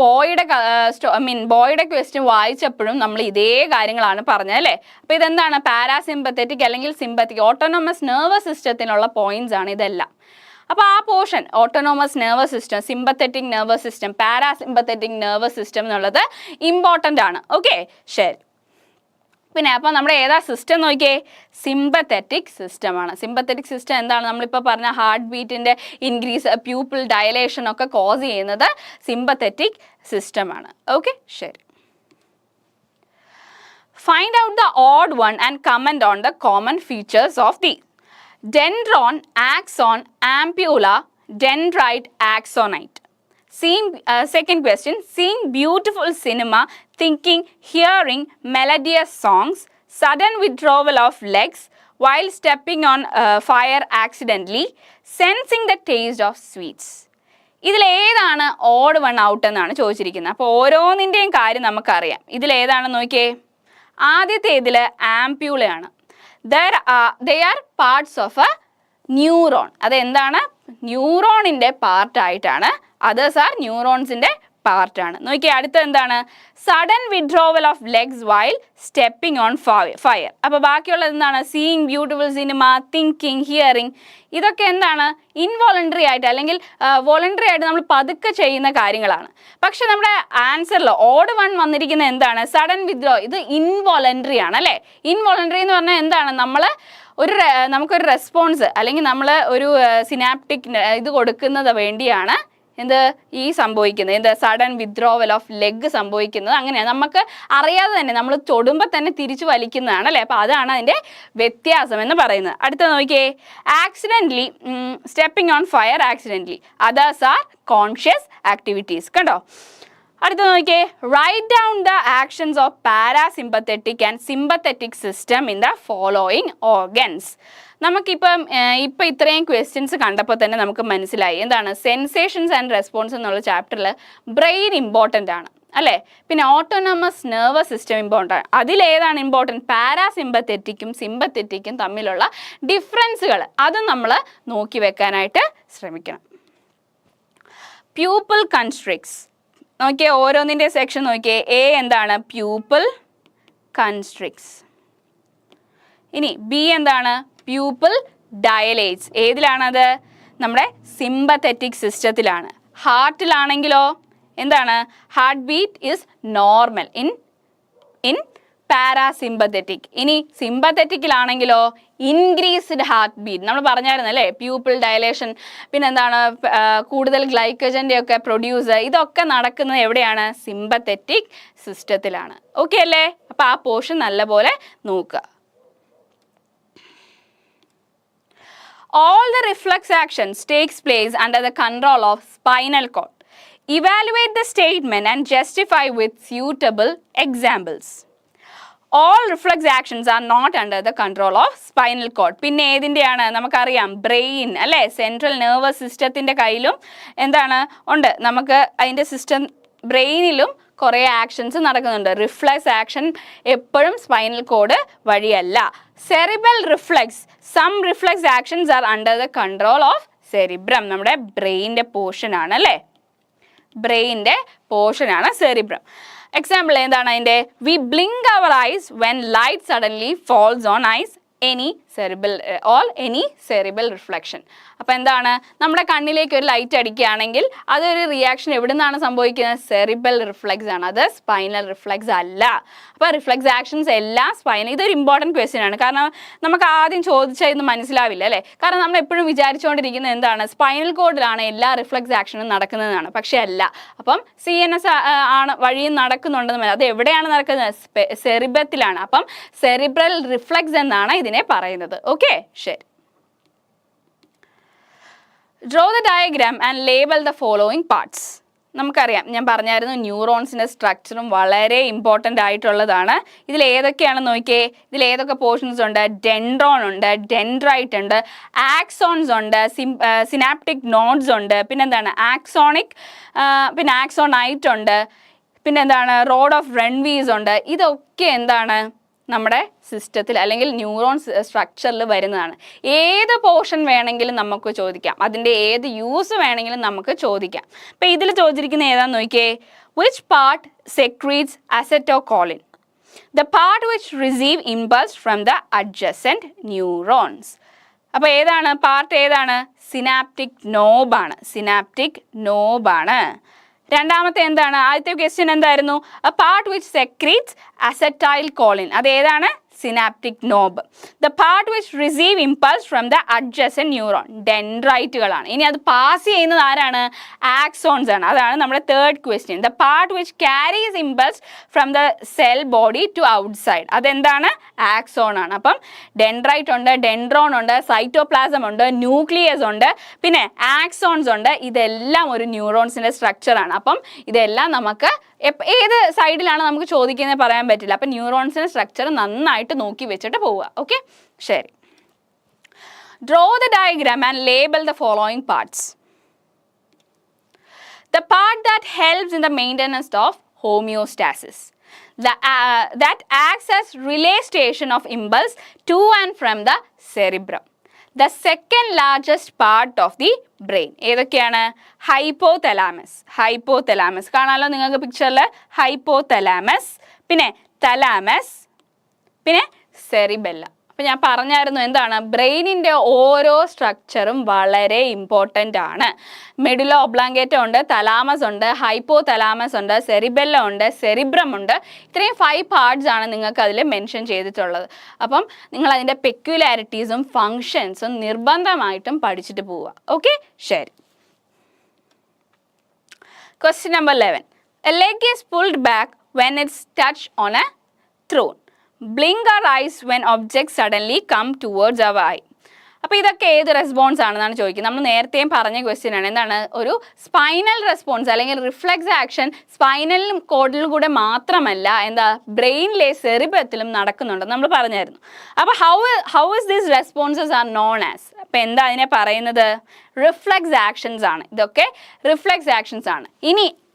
ബോയുടെ ക്വസ്റ്റ്യൻ വായിച്ചപ്പോഴും നമ്മൾ ഇതേ കാര്യങ്ങളാണ് പറഞ്ഞത് അല്ലേ. അപ്പോൾ ഇതെന്താണ്? പാരാസിമ്പത്തറ്റിക് അല്ലെങ്കിൽ സിമ്പത്തിക് ഓട്ടോണോമസ് നെർവസ് സിസ്റ്റത്തിനുള്ള പോയിന്റ്സ് ആണ് ഇതെല്ലാം. അപ്പോൾ ആ portion autonomous nervous system, sympathetic nervous system, parasympathetic nervous system എന്നുള്ളത് ഇമ്പോർട്ടൻ്റ് ആണ്. ഓക്കെ, ശരി. പിന്നെ അപ്പോൾ നമ്മുടെ ഏതാ സിസ്റ്റം നോക്കിയേ? സിമ്പത്തറ്റിക് സിസ്റ്റമാണ്. സിമ്പത്തറ്റിക് സിസ്റ്റം എന്താണ്? നമ്മളിപ്പോൾ പറഞ്ഞ ഹാർട്ട് ബീറ്റിൻ്റെ ഇൻക്രീസ്, പ്യൂപ്പിൾ ഡയലേഷൻ ഒക്കെ കോസ് ചെയ്യുന്നത് സിമ്പത്തറ്റിക് സിസ്റ്റമാണ്. ഓക്കെ, ശരി. Find out the odd one and comment on the common features of these. Dendron, axon, ampulla, dendrite, axonite. Second question, seeing beautiful cinema, thinking, hearing melodious songs, sudden withdrawal of legs while stepping on fire accidentally, sensing the taste of sweets. ഇതിലേതാണ് odd one out എന്നാണ് ചോദിച്ചിരിക്കുന്നത്. അപ്പോൾ ഓരോന്നിൻ്റെയും കാര്യം നമുക്കറിയാം. ഇതിലേതാണെന്ന് നോക്കിയേ. ആദ്യത്തെ ഇതിൽ ആംപ്യൂളയാണ്. They are parts of a neuron. അതെന്താണ്? ന്യൂറോണിൻ്റെ പാർട്ടായിട്ടാണ്. അതേഴ്സ് ആർ ന്യൂറോൺസിൻ്റെ പാർട്ടാണ്. നോക്കിയേ, അടുത്ത എന്താണ്? Sudden withdrawal of legs while stepping on fire. അപ്പോൾ ബാക്കിയുള്ളത് എന്താണ്? Seeing beautiful cinema, thinking, hearing. ഇതൊക്കെ എന്താണ്? ഇൻവോളണ്ടറി ആയിട്ട് അല്ലെങ്കിൽ വോളണ്ടറി ആയിട്ട് നമ്മൾ പതുക്കെ ചെയ്യുന്ന കാര്യങ്ങളാണ്. പക്ഷെ നമ്മുടെ ആൻസറിൽ ഓഡ് വൺ വന്നിരിക്കുന്നത് എന്താണ്? Sudden withdraw. ഇത് ഇൻവോളണ്ടറി ആണ് അല്ലേ? ഇൻവോളണ്ടറി എന്ന് പറഞ്ഞാൽ എന്താണ്? നമുക്കൊരു റെസ്പോൺസ് അല്ലെങ്കിൽ നമ്മൾ ഒരു സിനാപ്റ്റിക് ഇത് കൊടുക്കുന്നത് വേണ്ടിയാണ് എന്ത് ഈ സംഭവിക്കുന്നത്, എന്ത് സഡൻ വിത്ഡ്രോവൽ ഓഫ് ലെഗ് സംഭവിക്കുന്നത്. അങ്ങനെയാണ്, നമുക്ക് അറിയാതെ തന്നെ നമ്മൾ തൊടുമ്പോൾ തന്നെ തിരിച്ചു വലിക്കുന്നതാണ് അല്ലേ? അപ്പോൾ അതാണ് അതിൻ്റെ വ്യത്യാസം എന്ന് പറയുന്നത്. അടുത്ത നോക്കിയേ, accidentally stepping on fire accidentally, others are conscious activities. കണ്ടോ? അടുത്ത നോക്കിയേ, write down the actions of parasympathetic and sympathetic system in the following organs. നമുക്കിപ്പം ഇത്രയും ക്വസ്റ്റ്യൻസ് കണ്ടപ്പോൾ തന്നെ നമുക്ക് മനസ്സിലായി എന്താണ് സെൻസേഷൻസ് ആൻഡ് റെസ്പോൺസ് എന്നുള്ള ചാപ്റ്ററിൽ ബ്രെയിൻ ഇമ്പോർട്ടൻ്റ് ആണ് അല്ലേ? പിന്നെ ഓട്ടോണമസ് നെർവസ് സിസ്റ്റം ഇമ്പോർട്ടൻ്റ് ആണ്. അതിലേതാണ് ഇമ്പോർട്ടൻറ്റ്? പാരാസിമ്പത്തറ്റിക്കും സിമ്പത്തറ്റിക്കും തമ്മിലുള്ള ഡിഫറൻസുകൾ അത് നമ്മൾ നോക്കി വെക്കാനായിട്ട് ശ്രമിക്കണം. പ്യൂപ്പിൾ കൺസ്ട്രിക്ട്സ് നോക്കിയേ, ഓരോന്നിൻ്റെ സെക്ഷൻ നോക്കിയേ. എ എന്താണ്? പ്യൂപ്പിൾ കൺസ്ട്രിക്ട്സ്. ഇനി ബി എന്താണ്? Pupil dilates. ഏതിലാണത്? നമ്മുടെ സിമ്പത്തറ്റിക് സിസ്റ്റത്തിലാണ്. ഹാർട്ടിലാണെങ്കിലോ എന്താണ്? Heart beat is normal in parasympathetic. ഇനി സിമ്പത്തറ്റിക്കിലാണെങ്കിലോ ഇൻക്രീസ്ഡ് ഹാർട്ട് ബീറ്റ്. നമ്മൾ പറഞ്ഞായിരുന്നു അല്ലേ? പ്യൂപ്പിൾ ഡയലേഷൻ, പിന്നെ എന്താണ് കൂടുതൽ ഗ്ലൈക്കജൻ്റെ ഒക്കെ പ്രൊഡ്യൂസ്, ഇതൊക്കെ നടക്കുന്നത് എവിടെയാണ്? സിമ്പത്തറ്റിക് സിസ്റ്റത്തിലാണ്. ഓക്കെ അല്ലേ? അപ്പോൾ ആ പോർഷൻ നല്ലപോലെ നോക്കുക. All the reflex actions takes place under the control of spinal cord. Evaluate the statement and justify with suitable examples. All reflex actions are not under the control of spinal cord. പിന്നെ ഏതിൻ്റെയാണ്? നമുക്കറിയാം brain അല്ലേ? Central nervous സിസ്റ്റത്തിൻ്റെ കയ്യിലും എന്താണ് ഉണ്ട്. നമുക്ക് അതിൻ്റെ system ബ്രെയിനിലും കുറേ ആക്ഷൻസ് നടക്കുന്നുണ്ട്. റിഫ്ലെക്സ് ആക്ഷൻ എപ്പോഴും സ്പൈനൽ കോഡ് വഴിയല്ല. Cerebral reflex, some reflex actions are under the control of cerebrum. നമ്മുടെ ബ്രെയിൻ്റെ പോർഷനാണ് അല്ലേ? ബ്രെയിൻ്റെ പോർഷനാണ് സെറിബ്രം. എക്സാമ്പിൾ എന്താണ് അതിൻ്റെ? We blink our eyes when light suddenly falls on eyes, any cerebral reflection. അപ്പോൾ എന്താണ്? നമ്മുടെ കണ്ണിലേക്ക് ഒരു ലൈറ്റ് അടിക്കുകയാണെങ്കിൽ അതൊരു റിയാക്ഷൻ എവിടെ നിന്നാണ് സംഭവിക്കുന്നത്? സെറിബ്രൽ റിഫ്ലെക്സ് ആണ്, അത് സ്പൈനൽ റിഫ്ലെക്സ് അല്ല. അപ്പോൾ റിഫ്ലെക്സ് ആക്ഷൻസ് എല്ലാം സ്പൈനൽ. ഇതൊരു ഇമ്പോർട്ടൻറ്റ് ക്വസ്റ്റ്യൻ ആണ്. കാരണം നമുക്ക് ആദ്യം ചോദിച്ചാൽ ഇത് മനസ്സിലാവില്ല അല്ലേ? കാരണം നമ്മൾ എപ്പോഴും വിചാരിച്ചുകൊണ്ടിരിക്കുന്നത് എന്താണ്? സ്പൈനൽ കോഡിലാണ് എല്ലാ റിഫ്ലെക്സ് ആക്ഷനും നടക്കുന്നതാണ്. പക്ഷേ അല്ല. അപ്പം CNS ആണ് വഴിയും നടക്കുന്നുണ്ടെന്ന്. അത് എവിടെയാണ് നടക്കുന്നത്? സെറിബ്രത്തിലാണ്. അപ്പം സെറിബ്രൽ റിഫ്ലെക്സ് എന്നാണ് ഇതിനെ പറയുന്നത്. ഓക്കെ, ശരി. Draw the diagram and label the following parts. നമുക്കറിയാം, ഞാൻ പറഞ്ഞായിരുന്നു ന്യൂറോൺസിൻ്റെ സ്ട്രക്ചറും വളരെ ഇമ്പോർട്ടൻ്റ് ആയിട്ടുള്ളതാണ്. ഇതിൽ ഏതൊക്കെയാണെന്ന് നോക്കിയേ. ഇതിൽ ഏതൊക്കെ പോർഷൻസ് ഉണ്ട്? ഡെൻഡ്രോൺ ഉണ്ട്, ഡെൻഡ്രൈറ്റ് ഉണ്ട്, ആക്സോൺസ് ഉണ്ട്, സിനാപ്റ്റിക് നോഡ്സ് ഉണ്ട്, പിന്നെന്താണ് പിന്നെ ആക്സോണൈറ്റ് ഉണ്ട്, പിന്നെന്താണ് റോഡ് ഓഫ് റൺവീസ് ഉണ്ട്. ഇതൊക്കെ എന്താണ്? നമ്മുടെ സിസ്റ്റത്തിൽ അല്ലെങ്കിൽ ന്യൂറോൺ സ്ട്രക്ചറിൽ വരുന്നതാണ്. ഏത് പോർഷൻ വേണമെങ്കിലും നമുക്ക് ചോദിക്കാം, അതിൻ്റെ ഏത് യൂസ് വേണമെങ്കിലും നമുക്ക് ചോദിക്കാം. അപ്പോൾ ഇതിൽ ചോദിച്ചിരിക്കുന്ന ഏതാണെന്ന് നോക്കിയേ. Which part secretes acetylcholine? The part which receive impulse from the adjacent neurons. അപ്പോൾ ഏതാണ് പാർട്ട്? ഏതാണ്? സിനാപ്റ്റിക് നോബാണ്. സിനാപ്റ്റിക് നോബാണ്. രണ്ടാമത്തെ എന്താണ്? ആദ്യത്തെ ക്വസ്റ്റ്യൻ എന്തായിരുന്നു? A part which secretes acetylcholine. അത് ഏതാണ്? synaptic knob. The part which receive impulse from the adjacent neuron, ഡെൻഡ്രൈറ്റുകളാണ്. ഇനി അത് പാസ് ചെയ്യുന്നത് ആരാണ്? ആക്സോൺസ് ആണ്. അതാണ് നമ്മുടെ third question. The part which carries impulse from the cell body to outside, അതെന്താണ്? ആക്സോൺ ആണ്. അപ്പം ഡെൻഡ്രൈറ്റ് ഉണ്ട്, ഡെൻഡ്രോൺ ഉണ്ട്, സൈറ്റോപ്ലാസം ഉണ്ട്, ന്യൂക്ലിയസ് ഉണ്ട്, പിന്നെ ആക്സോൺസ് ഉണ്ട്. ഇതെല്ലാം ഒരു ന്യൂറോൺസിൻ്റെ സ്ട്രക്ചറാണ്. അപ്പം ഇതെല്ലാം നമുക്ക് ഏത് സൈഡിലാണ് നമുക്ക് ചോദിക്കുന്നത് പറയാൻ പറ്റില്ല. അപ്പം ന്യൂറോൺസിൻ്റെ സ്ട്രക്ചർ നന്നായിട്ട് നോക്കി വെച്ചിട്ട് പോവുക. ഓക്കെ, ശരി. Draw the diagram and label the following parts. The part that helps in the maintenance of homeostasis, that acts as relay station of impulse to and from the cerebrum. The second largest part of the brain ഏതൊക്കെയാണ്? Hypothalamus. Hypothalamus കാണാമല്ലോ നിങ്ങൾക്ക് പിക്ചറിൽ. Hypothalamus, പിന്നെ thalamus, പിന്നെ സെറിബെല്ല. അപ്പം ഞാൻ പറഞ്ഞായിരുന്നു എന്താണ്? ബ്രെയിനിൻ്റെ ഓരോ സ്ട്രക്ചറും വളരെ ഇമ്പോർട്ടൻ്റ് ആണ്. മെഡുല ഒബ്ലാങ്കേറ്റ ഉണ്ട്, തലാമസ് ഉണ്ട്, ഹൈപ്പോ തലാമസ് ഉണ്ട്, സെറിബെല്ല ഉണ്ട്, സെറിബ്രം ഉണ്ട്. ഇത്രയും 5 പാർട്സ് ആണ് നിങ്ങൾക്ക് അതിൽ മെൻഷൻ ചെയ്തിട്ടുള്ളത്. അപ്പം നിങ്ങൾ അതിൻ്റെ പെക്യുലാരിറ്റീസും ഫങ്ഷൻസും നിർബന്ധമായിട്ടും പഠിച്ചിട്ട് പോവുക. ഓക്കെ, ശരി. Question number 11. A leg is pulled back when it's touched on a throne. Blink our eyes when objects suddenly come towards our eye. അപ്പോൾ ഇതൊക്കെ ഏത് റെസ്പോൺസ് ആണെന്നാണ് ചോദിക്കുന്നത്. നമ്മൾ നേരത്തെയും പറഞ്ഞ ക്വസ്റ്റ്യൻ ആണ്. എന്താണ്? ഒരു സ്പൈനൽ റെസ്പോൺസ് അല്ലെങ്കിൽ റിഫ്ലെക്സ് ആക്ഷൻ സ്പൈനലിലും കോഡിലും കൂടെ മാത്രമല്ല, എന്താ ബ്രെയിനിലെ സെറിബ്രത്തിലും നടക്കുന്നുണ്ടെന്ന് നമ്മൾ പറഞ്ഞായിരുന്നു. അപ്പോൾ how is these responses are known as? അപ്പോൾ എന്താ അതിനെ പറയുന്നത്? റിഫ്ലെക്സ് ആക്ഷൻസ് ആണ്. ഇതൊക്കെ റിഫ്ലെക്സ് ആക്ഷൻസ് ആണ്.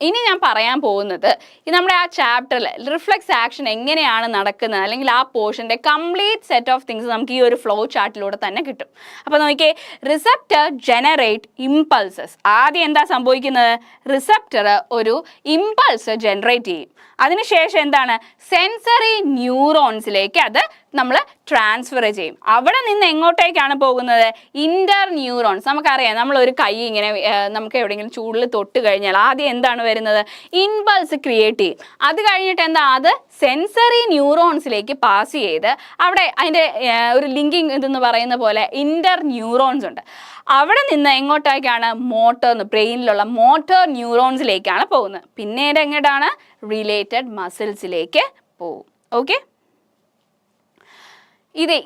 ഇനി ഞാൻ പറയാൻ പോകുന്നത് നമ്മുടെ ആ ചാപ്റ്ററിൽ റിഫ്ലെക്സ് ആക്ഷൻ എങ്ങനെയാണ് നടക്കുന്നത്, അല്ലെങ്കിൽ ആ പോർഷൻ്റെ കംപ്ലീറ്റ് സെറ്റ് ഓഫ് തിങ്സ് നമുക്ക് ഈ ഒരു ഫ്ലോ ചാർട്ടിലൂടെ തന്നെ കിട്ടും. അപ്പോൾ നോക്കിയേ, റിസപ്റ്റർ ജനറേറ്റ് ഇമ്പൾസസ്. ആദ്യം എന്താ സംഭവിക്കുന്നത്? റിസപ്റ്റർ ഒരു ഇമ്പൾസ് ജനറേറ്റ് ചെയ്യും. അതിനുശേഷം എന്താണ്? സെൻസറി ന്യൂറോൺസിലേക്ക് അത് നമ്മൾ ട്രാൻസ്ഫർ ചെയ്യും. അവിടെ നിന്ന് എങ്ങോട്ടേക്കാണ് പോകുന്നത്? ഇൻ്റർ ന്യൂറോൺസ്. നമുക്കറിയാം, നമ്മളൊരു കൈ ഇങ്ങനെ നമുക്ക് എവിടെയെങ്കിലും ചൂടിൽ തൊട്ട് കഴിഞ്ഞാൽ ആദ്യം എന്താണ് വരുന്നത്? ഇമ്പൾസ് ക്രിയേറ്റ് ചെയ്യും. അത് കഴിഞ്ഞിട്ട് എന്താ? അത് സെൻസറി ന്യൂറോൺസിലേക്ക് പാസ് ചെയ്ത് അവിടെ അതിൻ്റെ ഒരു ലിങ്കിങ് ഇതെന്ന് പറയുന്ന പോലെ ഇൻ്റർ ന്യൂറോൺസ് ഉണ്ട്. അവിടെ നിന്ന് എങ്ങോട്ടേക്കാണ്? ബ്രെയിനിലുള്ള മോട്ടോർ ന്യൂറോൺസിലേക്കാണ് പോകുന്നത്. പിന്നീട് എങ്ങോട്ടാണ്? റിലേറ്റഡ് മസിൽസിലേക്ക് പോകും. ഓക്കെ,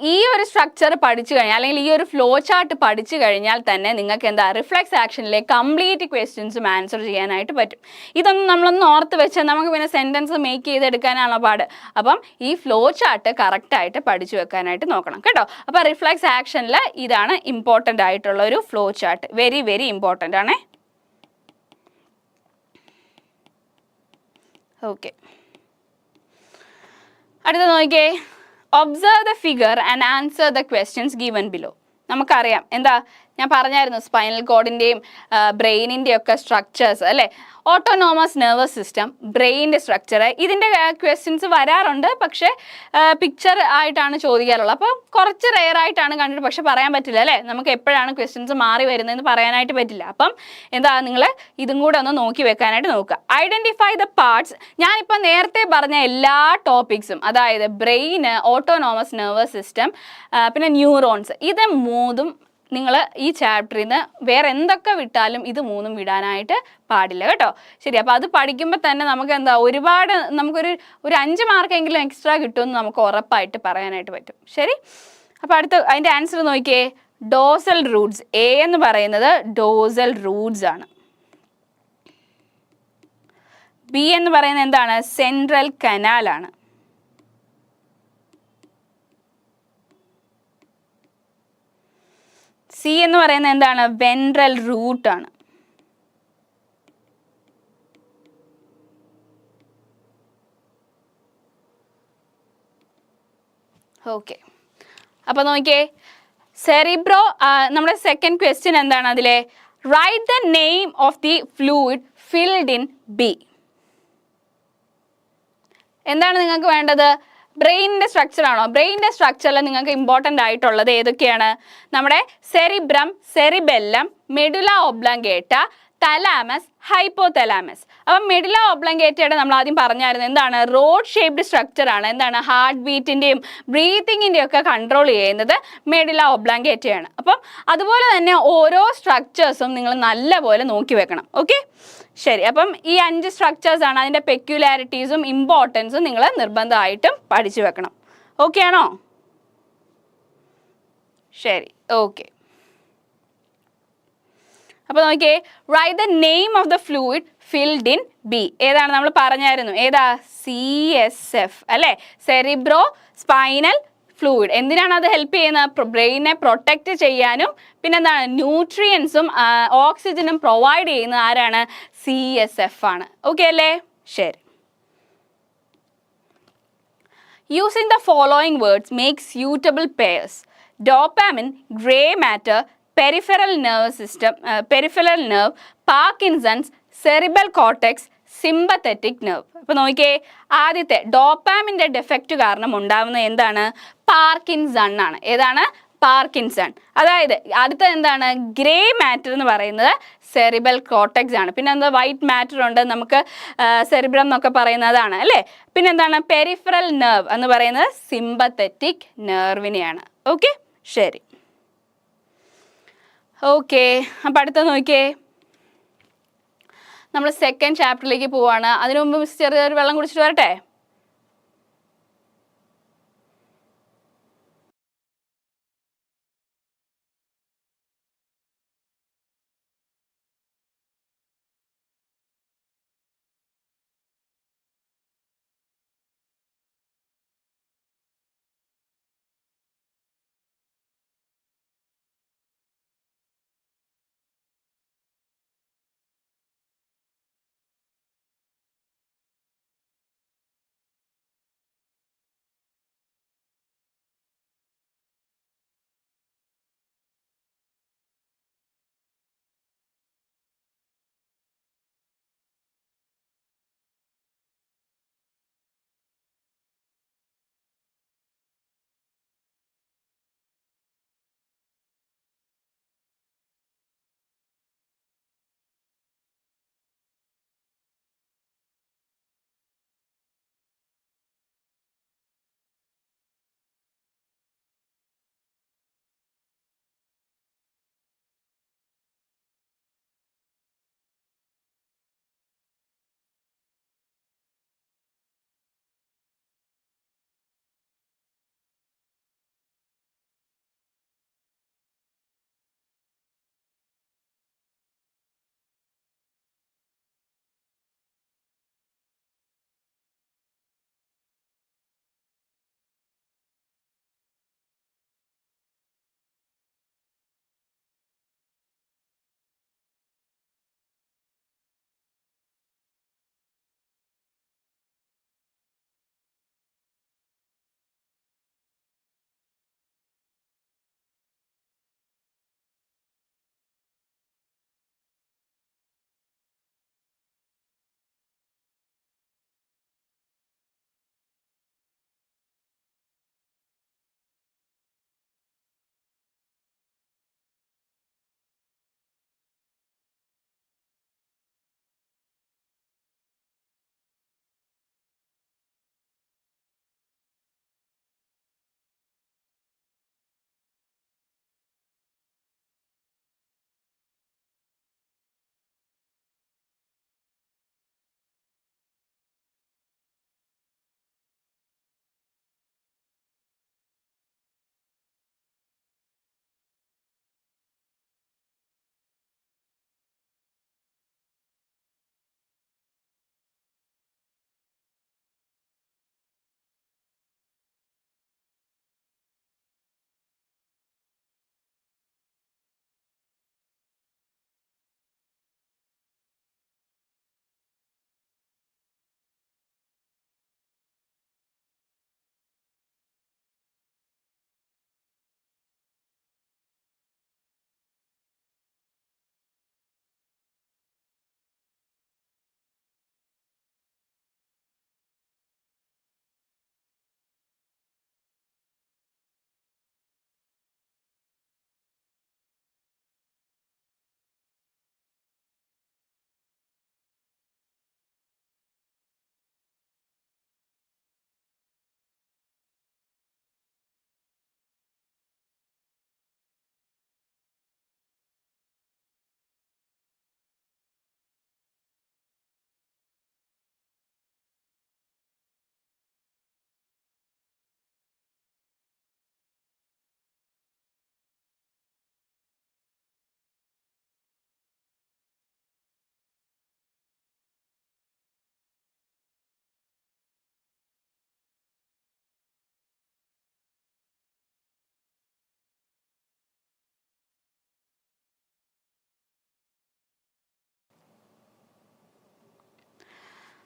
ഈ ഒരു സ്ട്രക്ചർ പഠിച്ചു കഴിഞ്ഞാൽ, അല്ലെങ്കിൽ ഈ ഒരു ഫ്ലോ ചാർട്ട് പഠിച്ചു കഴിഞ്ഞാൽ തന്നെ നിങ്ങൾക്ക് എന്താ? റിഫ്ലെക്സ് ആക്ഷനിലെ കംപ്ലീറ്റ് ക്വസ്റ്റ്യൻസും ആൻസർ ചെയ്യാനായിട്ട് പറ്റും. ഇതൊന്നും നമ്മളൊന്ന് ഓർത്ത് വെച്ചാൽ നമുക്ക് പിന്നെ സെൻറ്റൻസ് മേക്ക് ചെയ്തെടുക്കാനാണോ പാട്. അപ്പം ഈ ഫ്ലോ ചാർട്ട് കറക്റ്റായിട്ട് പഠിച്ചു വെക്കാനായിട്ട് നോക്കണം കേട്ടോ. അപ്പോൾ റിഫ്ലെക്സ് ആക്ഷനിൽ ഇതാണ് ഇമ്പോർട്ടൻ്റ് ആയിട്ടുള്ള ഒരു flow chart. Very very important ആണേ. ഓക്കെ, അടുത്ത നോക്കിയേ. Observe the figure and answer the questions given below. നമുക്കറിയാം എന്താ? ഞാൻ പറഞ്ഞായിരുന്നു സ്പൈനൽ കോഡിൻ്റെയും ബ്രെയിനിൻ്റെയും ഒക്കെ സ്ട്രക്ചേഴ്സ് അല്ലേ. ഓട്ടോണോമസ് നെർവസ് സിസ്റ്റം, ബ്രെയിനിൻ്റെ സ്ട്രക്ചർ, ഇതിൻ്റെ ക്വസ്റ്റ്യൻസ് വരാറുണ്ട്. പക്ഷേ പിക്ചർ ആയിട്ടാണ് ചോദിക്കാറുള്ളത്. അപ്പോൾ കുറച്ച് റെയർ ആയിട്ടാണ് കണ്ടിട്ട്, പക്ഷെ പറയാൻ പറ്റില്ല അല്ലേ. നമുക്ക് എപ്പോഴാണ് ക്വസ്റ്റ്യൻസ് മാറി വരുന്നതെന്ന് പറയാനായിട്ട് പറ്റില്ല. അപ്പം എന്താ? നിങ്ങൾ ഇതും കൂടെ ഒന്ന് നോക്കി വെക്കാനായിട്ട് നോക്കുക. Identify the parts. ഞാനിപ്പോൾ നേരത്തെ പറഞ്ഞ എല്ലാ ടോപ്പിക്സും, അതായത് ബ്രെയിന്, ഓട്ടോണോമസ് നെർവസ് സിസ്റ്റം, പിന്നെ ന്യൂറോൺസ്, ഇത് മൂന്നും നിങ്ങൾ ഈ ചാപ്റ്ററിൽ നിന്ന് വേറെ എന്തൊക്കെ വിട്ടാലും ഇത് മൂന്നും വിടാനായിട്ട് പാടില്ല കേട്ടോ. ശരി, അപ്പോൾ അത് പഠിക്കുമ്പോൾ തന്നെ നമുക്ക് എന്താ? ഒരുപാട് നമുക്കൊരു 5 മാർക്കെങ്കിലും എക്സ്ട്രാ കിട്ടുമെന്ന് നമുക്ക് ഉറപ്പായിട്ട് പറയാനായിട്ട് പറ്റും. ശരി, അപ്പോൾ അതിൻ്റെ ആൻസർ നോക്കിയേ. Dorsal Roots. എ എന്ന് പറയുന്നത് ഡോസൽ റൂട്ട്സ് ആണ്. ബി എന്ന് പറയുന്നത് എന്താണ്? സെൻട്രൽ കനാലാണ്. സി എന്ന് പറയുന്നത് എന്താണ്? വെൻട്രൽ റൂട്ടാണ്. ഓക്കെ, അപ്പോൾ നോക്കിയേ, സെറിബ്രോ. നമ്മുടെ സെക്കൻഡ് ക്വസ്റ്റ്യൻ എന്താണ് അതിലെ? Write the name of the fluid filled in B. എന്താണ് നിങ്ങൾക്ക് വേണ്ടത്? ബ്രെയിനിൻ്റെ സ്ട്രക്ചറാണോ? ബ്രെയിനിൻ്റെ സ്ട്രക്ചറിൽ നിങ്ങൾക്ക് ഇമ്പോർട്ടൻ്റ് ആയിട്ടുള്ളത് ഏതൊക്കെയാണ്? നമ്മുടെ cerebrum, cerebellum, medulla oblongata, thalamus, hypothalamus. അപ്പം മെഡുല ഒബ്ലങ്കേറ്റയുടെ നമ്മൾ ആദ്യം പറഞ്ഞായിരുന്നു എന്താണ്, റോഡ് ഷേപ്ഡ് സ്ട്രക്ചർ ആണ്. എന്താണ്, ഹാർട്ട് ബീറ്റിൻ്റെയും ബ്രീത്തിങ്ങിൻ്റെയും ഒക്കെ കൺട്രോൾ ചെയ്യുന്നത് മെഡുല ഒബ്ലങ്കേറ്റയാണ്. അപ്പം അതുപോലെ തന്നെ ഓരോ സ്ട്രക്ചേഴ്സും നിങ്ങൾ നല്ലപോലെ നോക്കി വെക്കണം. ഓക്കെ, ശരി. അപ്പം ഈ 5 സ്ട്രക്ചേഴ്സ് ആണ്, അതിൻ്റെ പെക്യുലാരിറ്റീസും ഇമ്പോർട്ടൻസും നിങ്ങൾ നിർബന്ധമായിട്ടും പഠിച്ചു വെക്കണം. ഓക്കെ ആണോ? ശരി, ഓക്കെ. അപ്പോൾ നോക്കിയേ, write the name of the fluid filled in B. ഏതാണ് നമ്മൾ പറഞ്ഞായിരുന്നു, ഏതാ, CSF അല്ലേ, സെറിബ്രോ സ്പൈനൽ ഫ്ലൂയിഡ്. എന്തിനാണ് അത് ഹെൽപ്പ് ചെയ്യുന്നത്, ബ്രെയിനെ പ്രൊട്ടക്റ്റ് ചെയ്യാനും പിന്നെ എന്താണ്, ന്യൂട്രിയൻസും ഓക്സിജനും പ്രൊവൈഡ് ചെയ്യുന്നത് ആരാണ്, CSF ആണ്. ഓക്കെ അല്ലേ, ശരി. Using the following words make suitable pairs: dopamine, gray matter, peripheral nerve, Parkinson's, cerebral cortex, sympathetic nerve. അപ്പോൾ നോക്കിയേ, ആദ്യത്തെ ഡോപ്പാമിൻ്റെ ഡെഫക്റ്റ് കാരണം ഉണ്ടാവുന്ന എന്താണ്, പാർക്കിൻസൺ ആണ്. ഏതാണ്, പാർക്കിൻസൺ. അതായത് അടുത്ത എന്താണ്, ഗ്രേ മാറ്റർ എന്ന് പറയുന്നത് സെറിബൽ കോർട്ടെക്സ് ആണ്. പിന്നെ എന്താ, വൈറ്റ് മാറ്റർ ഉണ്ട്, നമുക്ക് സെറിബ്രം എന്നൊക്കെ പറയുന്നതാണ് അല്ലേ. പിന്നെ എന്താണ്, പെരിഫറൽ നെർവ് എന്ന് പറയുന്നത് സിമ്പത്തറ്റിക് നെർവിനെയാണ്. ഓക്കെ, ശരി. ഓക്കെ, അപ്പം അടുത്ത നോക്കിയേ, നമ്മൾ സെക്കൻഡ് ചാപ്റ്ററിലേക്ക് പോവാണ്. അതിനു മുമ്പ് മിസ് ചെറിയൊരു വെള്ളം കുടിച്ചിട്ട് വരട്ടെ.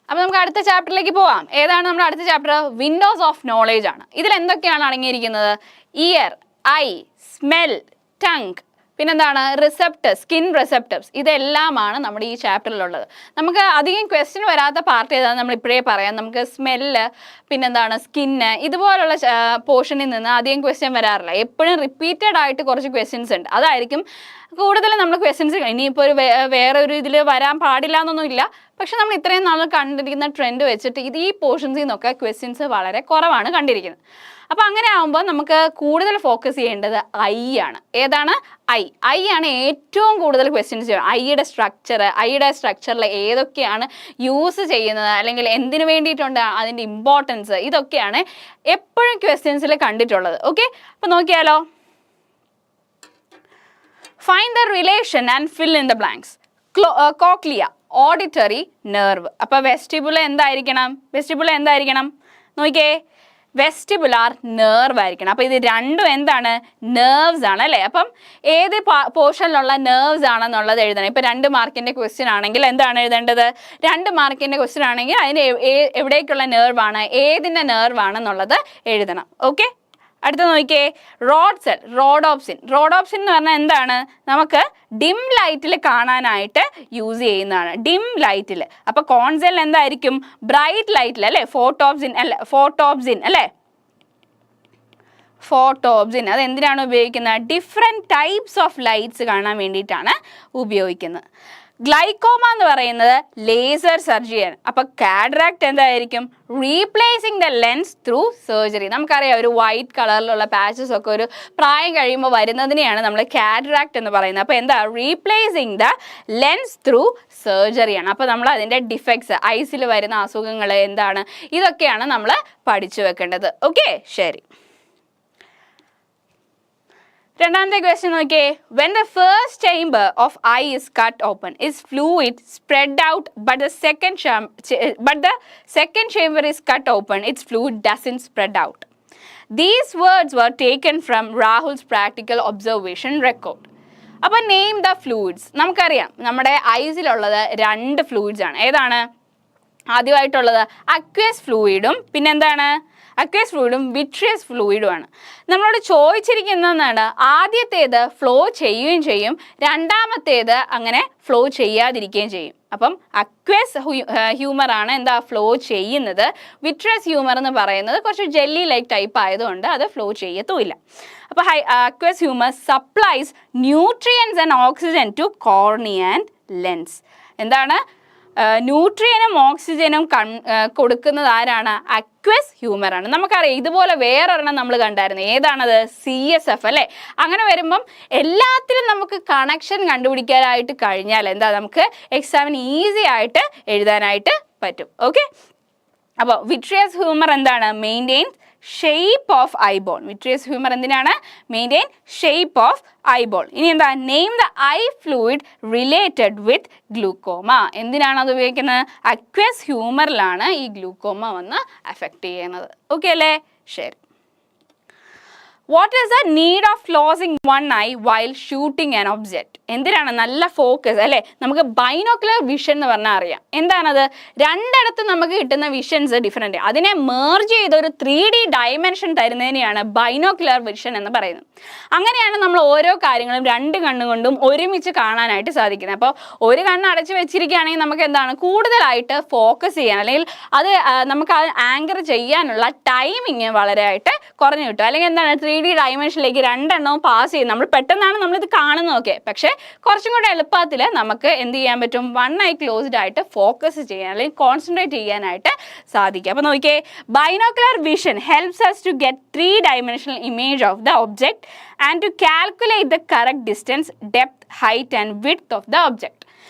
അപ്പോൾ നമുക്ക് അടുത്ത ചാപ്റ്ററിലേക്ക് പോവാം. ഏതാണ് നമ്മുടെ അടുത്ത ചാപ്റ്റർ? വിൻഡോസ് ഓഫ് നോളേജ് ആണ്. ഇതിൽ എന്തൊക്കെയാണ് അടങ്ങിയിരിക്കുന്നത്? ഇയർ, ഐ, സ്മെൽ, ടങ്, പിന്നെന്താണ്? Receptors, skin receptors. ഇതെല്ലാമാണ് നമ്മുടെ ഈ ചാപ്റ്ററിലുള്ളത്. നമുക്ക് അധികം ക്വസ്റ്റ്യൻ വരാത്ത പാർട്ട് ഏതാണ് നമ്മൾ ഇപ്പോഴേ പറയാം. നമുക്ക് സ്മെല്ല്, പിന്നെന്താണ് സ്കിന്ന്, ഇതുപോലുള്ള പോർഷനിൽ നിന്ന് അധികം ക്വസ്റ്റ്യൻ വരാറില്ല. എപ്പോഴും റിപ്പീറ്റഡ് ആയിട്ട് കുറച്ച് ക്വസ്റ്റ്യൻസ് ഉണ്ട്. അതായിരിക്കും കൂടുതലും നമ്മൾ ക്വസ്റ്റ്യൻസ്. ഇനിയിപ്പോൾ വേറെ ഒരു ഇതിൽ വരാൻ പാടില്ല എന്നൊന്നുമില്ല. പക്ഷെ നമ്മൾ ഇത്രയും നാൾ കണ്ടിരിക്കുന്ന ട്രെൻഡ് വെച്ചിട്ട് ഈ പോർഷൻസിൽ നിന്നൊക്കെ ക്വസ്റ്റ്യൻസ് വളരെ കുറവാണ് കണ്ടിരിക്കുന്നത്. അപ്പോൾ അങ്ങനെ ആകുമ്പോൾ നമുക്ക് കൂടുതൽ ഫോക്കസ് ചെയ്യേണ്ടത് ഐ ആണ്. ഏതാണ്? ഐ ആണ് ഏറ്റവും കൂടുതൽ ക്വസ്റ്റ്യൻസ് ചെയ്യുന്നത്. ഐയുടെ സ്ട്രക്ചറിൽ ഏതൊക്കെയാണ് യൂസ് ചെയ്യുന്നത്, അല്ലെങ്കിൽ എന്തിനു വേണ്ടിയിട്ടുണ്ട്, അതിൻ്റെ ഇമ്പോർട്ടൻസ്, ഇതൊക്കെയാണ് എപ്പോഴും ക്വസ്റ്റ്യൻസിൽ കണ്ടിട്ടുള്ളത്. ഓക്കെ, അപ്പോൾ നോക്കിയാലോ. Find the relation and fill in the blanks. Cochlea, auditory nerve. അപ്പോൾ വെസ്റ്റിബുലർ എന്തായിരിക്കണം? നോക്കിയേ, വെസ്റ്റിബുലാർ നെർവ് ആയിരിക്കണം. അപ്പോൾ ഇത് രണ്ടും എന്താണ്? നെർവ്സ് ആണ് അല്ലേ? അപ്പം ഏത് പോർഷനിലുള്ള നെർവ്സ് ആണെന്നുള്ളത് എഴുതണം. ഇപ്പോൾ 2 മാർക്കിൻ്റെ ക്വസ്റ്റ്യൻ ആണെങ്കിൽ എന്താണ് എഴുതേണ്ടത്? 2 മാർക്കിൻ്റെ ക്വസ്റ്റ്യൻ ആണെങ്കിൽ അതിന് എവിടേക്കുള്ള നെർവ് ആണ്, ഏതിൻ്റെ നെർവ് ആണെന്നുള്ളത് എഴുതണം. ഓക്കെ, അടുത്ത നോക്കിയേ, റോഡോപ്സിൻ എന്ന് പറഞ്ഞാൽ എന്താണ്? നമുക്ക് ഡിം ലൈറ്റിൽ കാണാനായിട്ട് യൂസ് ചെയ്യുന്നതാണ്. ഡിം ലൈറ്റിൽ. അപ്പോൾ കോൺസെൽ എന്തായിരിക്കും? ബ്രൈറ്റ് ലൈറ്റിൽ അല്ലേ? ഫോട്ടോപ്സിൻ അല്ലേ? അത് എന്തിനാണ് ഉപയോഗിക്കുന്നത്? ഡിഫറെൻറ്റ് ടൈപ്സ് ഓഫ് ലൈറ്റ്സ് കാണാൻ വേണ്ടിയിട്ടാണ് ഉപയോഗിക്കുന്നത്. ഗ്ലൈക്കോമ എന്ന് പറയുന്നത് ലേസർ സർജറിയാണ്. അപ്പോൾ കാറ്ററാക്ട് എന്തായിരിക്കും? Replacing the lens through surgery. നമുക്കറിയാം, ഒരു വൈറ്റ് കളറിലുള്ള പാച്ചസ് ഒക്കെ ഒരു പ്രായം കഴിയുമ്പോൾ വരുന്നതിനെയാണ് നമ്മൾ കാറ്ററാക്ട് എന്ന് പറയുന്നത്. അപ്പോൾ എന്താ? റീപ്ലേസിങ് ദ ലെൻസ് ത്രൂ സർജറിയാണ്. അപ്പോൾ നമ്മൾ അതിൻ്റെ ഡിഫക്ട്സ്, ഐസിൽ വരുന്ന അസുഖങ്ങൾ എന്താണ്, ഇതൊക്കെയാണ് നമ്മൾ പഠിച്ചു വെക്കേണ്ടത്. ഓക്കെ, ശരി. രണ്ടാമത്തെ ക്വസ്റ്റ്യൻ നോക്കിയേ. When the first chamber of eye is cut open is fluid spread out but the second chamber is cut open it's fluid doesn't spread out. These words were taken from Rahul's practical observation record. അപ്പോൾ name the fluids. നമുക്കറിയാം, നമ്മുടെ ഐസിലുള്ളത് 2 fluids ആണ്. ഏതാണ്? ആദ്യമായിട്ടുള്ളത് aqueous ഫ്ലൂയിഡും പിന്നെന്താണ്? Aqueous ഫ്ലൂയിഡും vitreous ഫ്ലൂയിഡുമാണ്. നമ്മളോട് ചോദിച്ചിരിക്കുന്നതാണ് ആദ്യത്തേത് ഫ്ലോ ചെയ്യുകയും ചെയ്യും, രണ്ടാമത്തേത് അങ്ങനെ ഫ്ലോ ചെയ്യാതിരിക്കുകയും ചെയ്യും. അപ്പം അക്വസ് ഹ്യൂമറാണ് എന്താ ഫ്ലോ ചെയ്യുന്നത്. വിട്രിയസ് ഹ്യൂമർ എന്ന് പറയുന്നത് കുറച്ച് ജെല്ലി ലൈക്ക് ടൈപ്പ് ആയതുകൊണ്ട് അത് ഫ്ലോ ചെയ്യത്തുമില്ല. അപ്പോൾ aqueous humour supplies nutrients and oxygen to cornea and lens. എന്താണ്? ന്യൂട്രിയനും ഓക്സിജനും കൊടുക്കുന്നത് ആരാണ്? അക്വസ് ഹ്യൂമറാണ്. നമുക്കറിയാം, ഇതുപോലെ വേറൊരെണ്ണം നമ്മൾ കണ്ടായിരുന്നു. ഏതാണത്? CSF അല്ലേ? അങ്ങനെ വരുമ്പം എല്ലാത്തിലും നമുക്ക് കണക്ഷൻ കണ്ടുപിടിക്കാനായിട്ട് കഴിഞ്ഞാൽ എന്താ, നമുക്ക് എക്സാമിന് ഈസി ആയിട്ട് എഴുതാനായിട്ട് പറ്റും. ഓക്കെ, അപ്പോൾ വിട്രിയസ് ഹ്യൂമർ എന്താണ്? Maintain shape of eyeball. Vitreous humour എന്തിനാണ്? Maintain shape of eyeball. ഇനി എന്താ? Name the eye fluid related with glaucoma. എന്തിനാണ് അത് ഉപയോഗിക്കുന്നത്? അക്വസ് ഹ്യൂമറിലാണ് ഈ ഗ്ലൂക്കോമ വന്ന് അഫക്റ്റ് ചെയ്യുന്നത്. ഓക്കെ അല്ലേ? ശരി. What is the need of closing one I while shooting an object? എന്തിനാണ്? നല്ല ഫോക്കസ് അല്ലേ? നമുക്ക് ബൈനോക്കുലർ വിഷൻ എന്ന് പറഞ്ഞാൽ അറിയാം. എന്താണത്? രണ്ടിടത്ത് നമുക്ക് കിട്ടുന്ന വിഷൻസ് ഡിഫറെൻറ്റ്. അതിനെ മേർജ് ചെയ്ത് ഒരു 3D ഡയമെൻഷൻ തരുന്നതിനെയാണ് ബൈനോക്കുലർ വിഷൻ എന്ന് പറയുന്നത്. അങ്ങനെയാണ് നമ്മൾ ഓരോ കാര്യങ്ങളും 2 കണ്ണുകൊണ്ടും ഒരുമിച്ച് കാണാനായിട്ട് സാധിക്കുന്നത്. അപ്പോൾ ഒരു കണ്ണ് അടച്ചു വെച്ചിരിക്കുകയാണെങ്കിൽ നമുക്ക് എന്താണ്? കൂടുതലായിട്ട് ഫോക്കസ് ചെയ്യാൻ, അല്ലെങ്കിൽ അത് നമുക്ക് അത് ആങ്കർ ചെയ്യാനുള്ള ടൈമിങ് വളരെയായിട്ട് കുറഞ്ഞു കിട്ടും. അല്ലെങ്കിൽ എന്താണ്? 3D ഡയമെൻഷനിലേക്ക് 2 എണ്ണവും പാസ് ചെയ്യും. നമ്മൾ പെട്ടെന്നാണ് നമ്മളിത് കാണുന്നതൊക്കെ, പക്ഷേ കുറച്ചും കൂടെ എളുപ്പത്തിൽ നമുക്ക് എന്ത് ചെയ്യാൻ പറ്റും? 1 ഐ ക്ലോസ്ഡ് ആയിട്ട് ഫോക്കസ് ചെയ്യാൻ, അല്ലെങ്കിൽ കോൺസെൻട്രേറ്റ് ചെയ്യാനായിട്ട് സാധിക്കും. അപ്പോൾ നോക്കിയേ, binocular vision helps us to get 3-dimensional image of the object and to calculate the correct distance, depth, height and width of the object.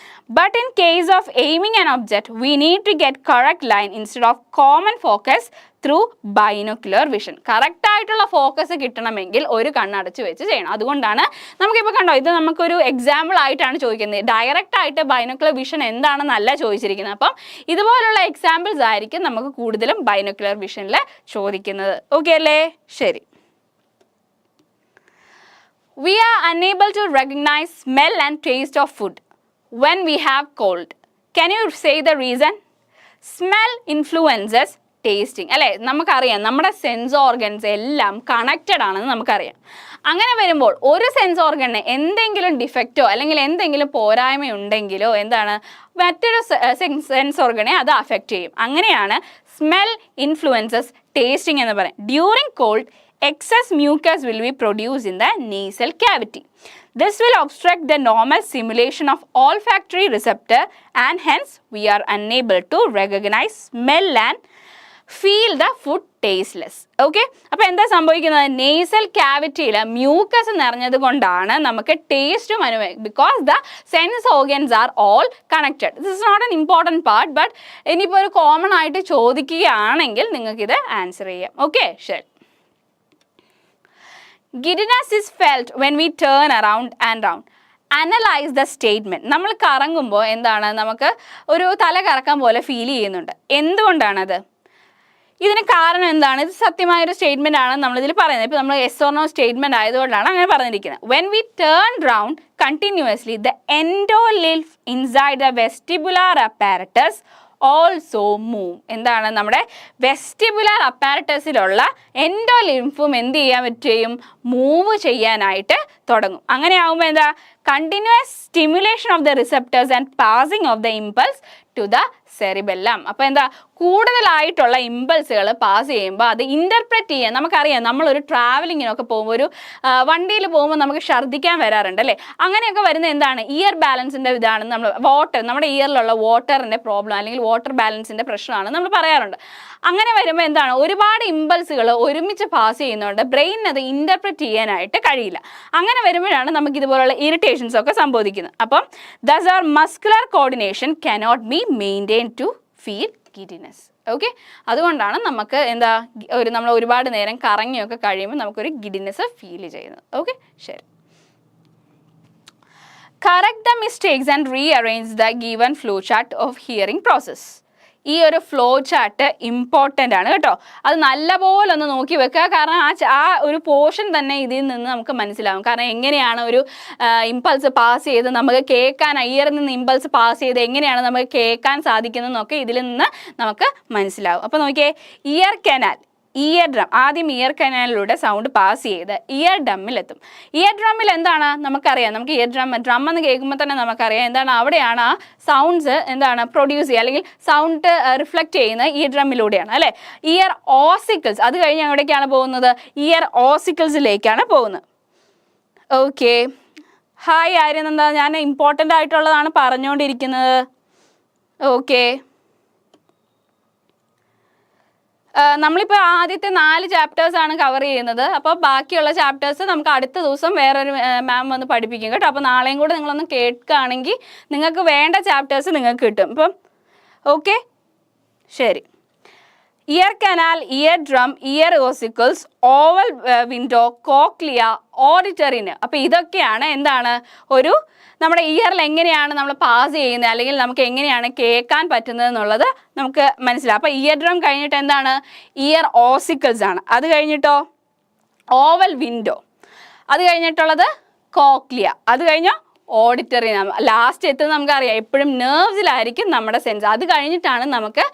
But in case of aiming an object, we need to get correct line instead of common focus through binocular vision. Correct ആയിട്ടുള്ള focus കിട്ടണമെങ്കിൽ ഒരു കണ്ണടച്ച് വെച്ച് ചെയ്യണം. അതുകൊണ്ടാണ് നമുക്കിപ്പോൾ കണ്ടോ, ഇത് നമുക്കൊരു എക്സാമ്പിൾ ആയിട്ടാണ് ചോദിക്കുന്നത്. ഡയറക്റ്റ് ആയിട്ട് ബൈനോക്കുലർ വിഷൻ എന്താണെന്നല്ല ചോദിച്ചിരിക്കുന്നത്. അപ്പം ഇതുപോലുള്ള എക്സാമ്പിൾസ് ആയിരിക്കും നമുക്ക് കൂടുതലും ബൈനോക്കുലർ വിഷനിൽ ചോദിക്കുന്നത്. ഓക്കെ അല്ലേ? ശരി. We are unable to recognize smell and taste of food when we have cold. Can you say the reason? Smell influences tasting അല്ലേ? നമുക്കറിയാം നമ്മുടെ സെൻസ് ഓർഗൻസ് എല്ലാം കണക്റ്റഡ് ആണെന്ന് നമുക്കറിയാം. അങ്ങനെ വരുമ്പോൾ ഒരു സെൻസ് ഓർഗണിന് എന്തെങ്കിലും ഡിഫക്റ്റോ അല്ലെങ്കിൽ എന്തെങ്കിലും പോരായ്മയുണ്ടെങ്കിലോ എന്താണ് മറ്റൊരു സെൻസ് ഓർഗനെ അത് അഫക്റ്റ് ചെയ്യും. അങ്ങനെയാണ് സ്മെൽ ഇൻഫ്ലുവൻസസ് ടേസ്റ്റിംഗ് എന്ന് പറയും. During cold excess mucus will be produced in the nasal cavity. This will obstruct the normal stimulation of olfactory receptor and hence we are unable to recognize, smell and feel the food tasteless. Okay, അപ്പോൾ എന്താ സംഭവിക്കുന്നത്? Nasal ക്യാവിറ്റിയിൽ mucus നിറഞ്ഞത് കൊണ്ടാണ് നമുക്ക് ടേസ്റ്റും because the sense organs are all connected. This is not an important part, but ഇനിയിപ്പോൾ ഒരു common ആയിട്ട് ചോദിക്കുകയാണെങ്കിൽ നിങ്ങൾക്കിത് ആൻസർ ചെയ്യാം. ഓക്കെ, ശരി. Giddiness is felt when we turn around and round. Analyze the statement. നമ്മൾ കറങ്ങുമ്പോൾ എന്താണ് നമുക്ക് ഒരു തല കറക്കം പോലെ ഫീൽ ചെയ്യുന്നുണ്ട്. എന്തുകൊണ്ടാണത്? ഇതിന് കാരണം എന്താണ്? ഇത് സത്യമായൊരു സ്റ്റേറ്റ്മെൻ്റ് ആണ് നമ്മളിതിൽ പറയുന്നത്. ഇപ്പോൾ നമ്മൾ yes or no സ്റ്റേറ്റ്മെൻറ്റ് ആയതുകൊണ്ടാണ് അങ്ങനെ പറഞ്ഞിരിക്കുന്നത്. When we turn round continuously, the endolymph inside the vestibular apparatus also move. എന്താണ്? നമ്മുടെ വെസ്റ്റിബുലാർ അപ്പാരറ്റസിലുള്ള എൻഡോലിംഫും എന്ത് ചെയ്യാൻ പറ്റും? മൂവ് ചെയ്യാനായിട്ട് തുടങ്ങും. അങ്ങനെ ആകുമ്പോൾ എന്താ? Continuous stimulation of the receptors and passing of the impulse to the cerebellum. അപ്പോൾ എന്താ? കൂടുതലായിട്ടുള്ള ഇമ്പൾസുകൾ പാസ് ചെയ്യുമ്പോൾ അത് ഇൻ്റർപ്രറ്റ് ചെയ്യാൻ നമുക്കറിയാം. നമ്മളൊരു ട്രാവലിങ്ങിനൊക്കെ പോകുമ്പോൾ ഒരു വണ്ടിയിൽ പോകുമ്പോൾ നമുക്ക് ഛർദ്ദിക്കാൻ വരാറുണ്ട് അല്ലേ? അങ്ങനെയൊക്കെ വരുന്ന എന്താണ്? ഇയർ ബാലൻസിൻ്റെ ഇതാണ്. നമ്മൾ നമ്മുടെ ഇയറിലുള്ള വാട്ടറിൻ്റെ പ്രോബ്ലം അല്ലെങ്കിൽ വാട്ടർ ബാലൻസിൻ്റെ പ്രശ്നമാണ് നമ്മൾ പറയാറുണ്ട്. അങ്ങനെ വരുമ്പോൾ എന്താണ്? ഒരുപാട് ഇമ്പൾസുകൾ ഒരുമിച്ച് പാസ് ചെയ്യുന്നതുകൊണ്ട് ബ്രെയിനിന് അത് ഇൻ്റർപ്രറ്റ് ചെയ്യാനായിട്ട് കഴിയില്ല. അങ്ങനെ വരുമ്പോഴാണ് നമുക്ക് ഇതുപോലുള്ള ഇറിറ്റേഷൻസ് ഒക്കെ സംഭവിക്കുന്നത്. അപ്പം thus are muscular coordination cannot be maintain to feel giddiness. Okay, അതുകൊണ്ടാണ് നമുക്ക് എന്താ നമ്മൾ ഒരുപാട് നേരം കറങ്ങിയൊക്കെ കഴിയുമ്പോൾ നമുക്കൊരു ഗിഡിനെസ് ഫീൽ ചെയ്യുന്നത്. ഓക്കെ, ശരി. Correct the mistakes and rearrange the given flow chart of hearing process. ഈ ഒരു ഫ്ലോ ചാർട്ട് ഇമ്പോർട്ടൻ്റ് ആണ് കേട്ടോ. അത് നല്ലപോലെ ഒന്ന് നോക്കി വെക്കുക. കാരണം ആ ഒരു പോർഷൻ തന്നെ ഇതിൽ നിന്ന് നമുക്ക് മനസ്സിലാവും. കാരണം എങ്ങനെയാണ് ഒരു ഇമ്പൾസ് പാസ് ചെയ്ത് നമുക്ക് കേൾക്കാൻ, ഇയറിൽ നിന്ന് ഇമ്പൾസ് പാസ് ചെയ്ത് എങ്ങനെയാണ് നമുക്ക് കേൾക്കാൻ സാധിക്കുന്നതെന്നൊക്കെ ഇതിൽ നിന്ന് നമുക്ക് മനസ്സിലാവും. അപ്പോൾ നോക്കിയേ, ഇയർ കനാൽ, ഇയർ ഡ്രം. ആദ്യം ഇയർ കനാലിലൂടെ സൗണ്ട് പാസ് ചെയ്ത് ഇയർ ഡ്രമ്മിലെത്തും. ഇയർ ഡ്രമ്മിൽ എന്താണ് നമുക്കറിയാം? നമുക്ക് ഇയർ ഡ്രം എന്ന് കേൾക്കുമ്പോൾ തന്നെ നമുക്കറിയാം എന്താണ് അവിടെയാണ് ആ സൗണ്ട്സ് എന്താണ് പ്രൊഡ്യൂസ് ചെയ്യുക അല്ലെങ്കിൽ സൗണ്ട് റിഫ്ലക്റ്റ് ചെയ്യുന്നത് ഇയർ ഡ്രമ്മിലൂടെയാണ് അല്ലേ? ഇയർ ഓസിക്കിൾസ്, അത് കഴിഞ്ഞ് എവിടേക്കാണ് പോകുന്നത്? ഇയർ ഓസിക്കിൾസിലേക്കാണ് പോകുന്നത്. ഓക്കെ, ഹായ് ആര്യൻ, എന്താ ഞാൻ ഇമ്പോർട്ടൻ്റ് ആയിട്ടുള്ളതാണ് പറഞ്ഞുകൊണ്ടിരിക്കുന്നത്. ഓക്കെ, നമ്മളിപ്പോൾ ആദ്യത്തെ 4 ചാപ്റ്റേഴ്സാണ് കവർ ചെയ്യുന്നത്. അപ്പോൾ ബാക്കിയുള്ള ചാപ്റ്റേഴ്സ് നമുക്ക് അടുത്ത ദിവസം വേറൊരു മാം വന്ന് പഠിപ്പിക്കും കേട്ടോ. അപ്പോൾ നാളെയും കൂടെ നിങ്ങളൊന്ന് കേൾക്കുകയാണെങ്കിൽ നിങ്ങൾക്ക് വേണ്ട ചാപ്റ്റേഴ്സ് നിങ്ങൾക്ക് കിട്ടും. അപ്പം ഓക്കെ, ശരി. Ear canal, ear drum, ear ossicles, oval window, cochlea, ഓഡിറ്ററിന്. അപ്പോൾ ഇതൊക്കെയാണ് എന്താണ് ഒരു നമ്മുടെ ഇയറിൽ എങ്ങനെയാണ് നമ്മൾ പാസ് ചെയ്യുന്നത് അല്ലെങ്കിൽ നമുക്ക് എങ്ങനെയാണ് കേൾക്കാൻ പറ്റുന്നത് എന്നുള്ളത് നമുക്ക് മനസ്സിലാവും. അപ്പോൾ ഇയർ ഡ്രം കഴിഞ്ഞിട്ട് എന്താണ്? ഇയർ ഓസിക്കിൾസ് ആണ്. അത് കഴിഞ്ഞിട്ടോ ഓവൽ വിൻഡോ, അത് കഴിഞ്ഞിട്ടുള്ളത് കോക്ലിയ, അത് കഴിഞ്ഞോ ഓഡിറ്ററി. ലാസ്റ്റ് എത്തുന്നത് നമുക്കറിയാം എപ്പോഴും നെർവ്സിലായിരിക്കും നമ്മുടെ സെൻസ്. അത് കഴിഞ്ഞിട്ടാണ് നമുക്ക്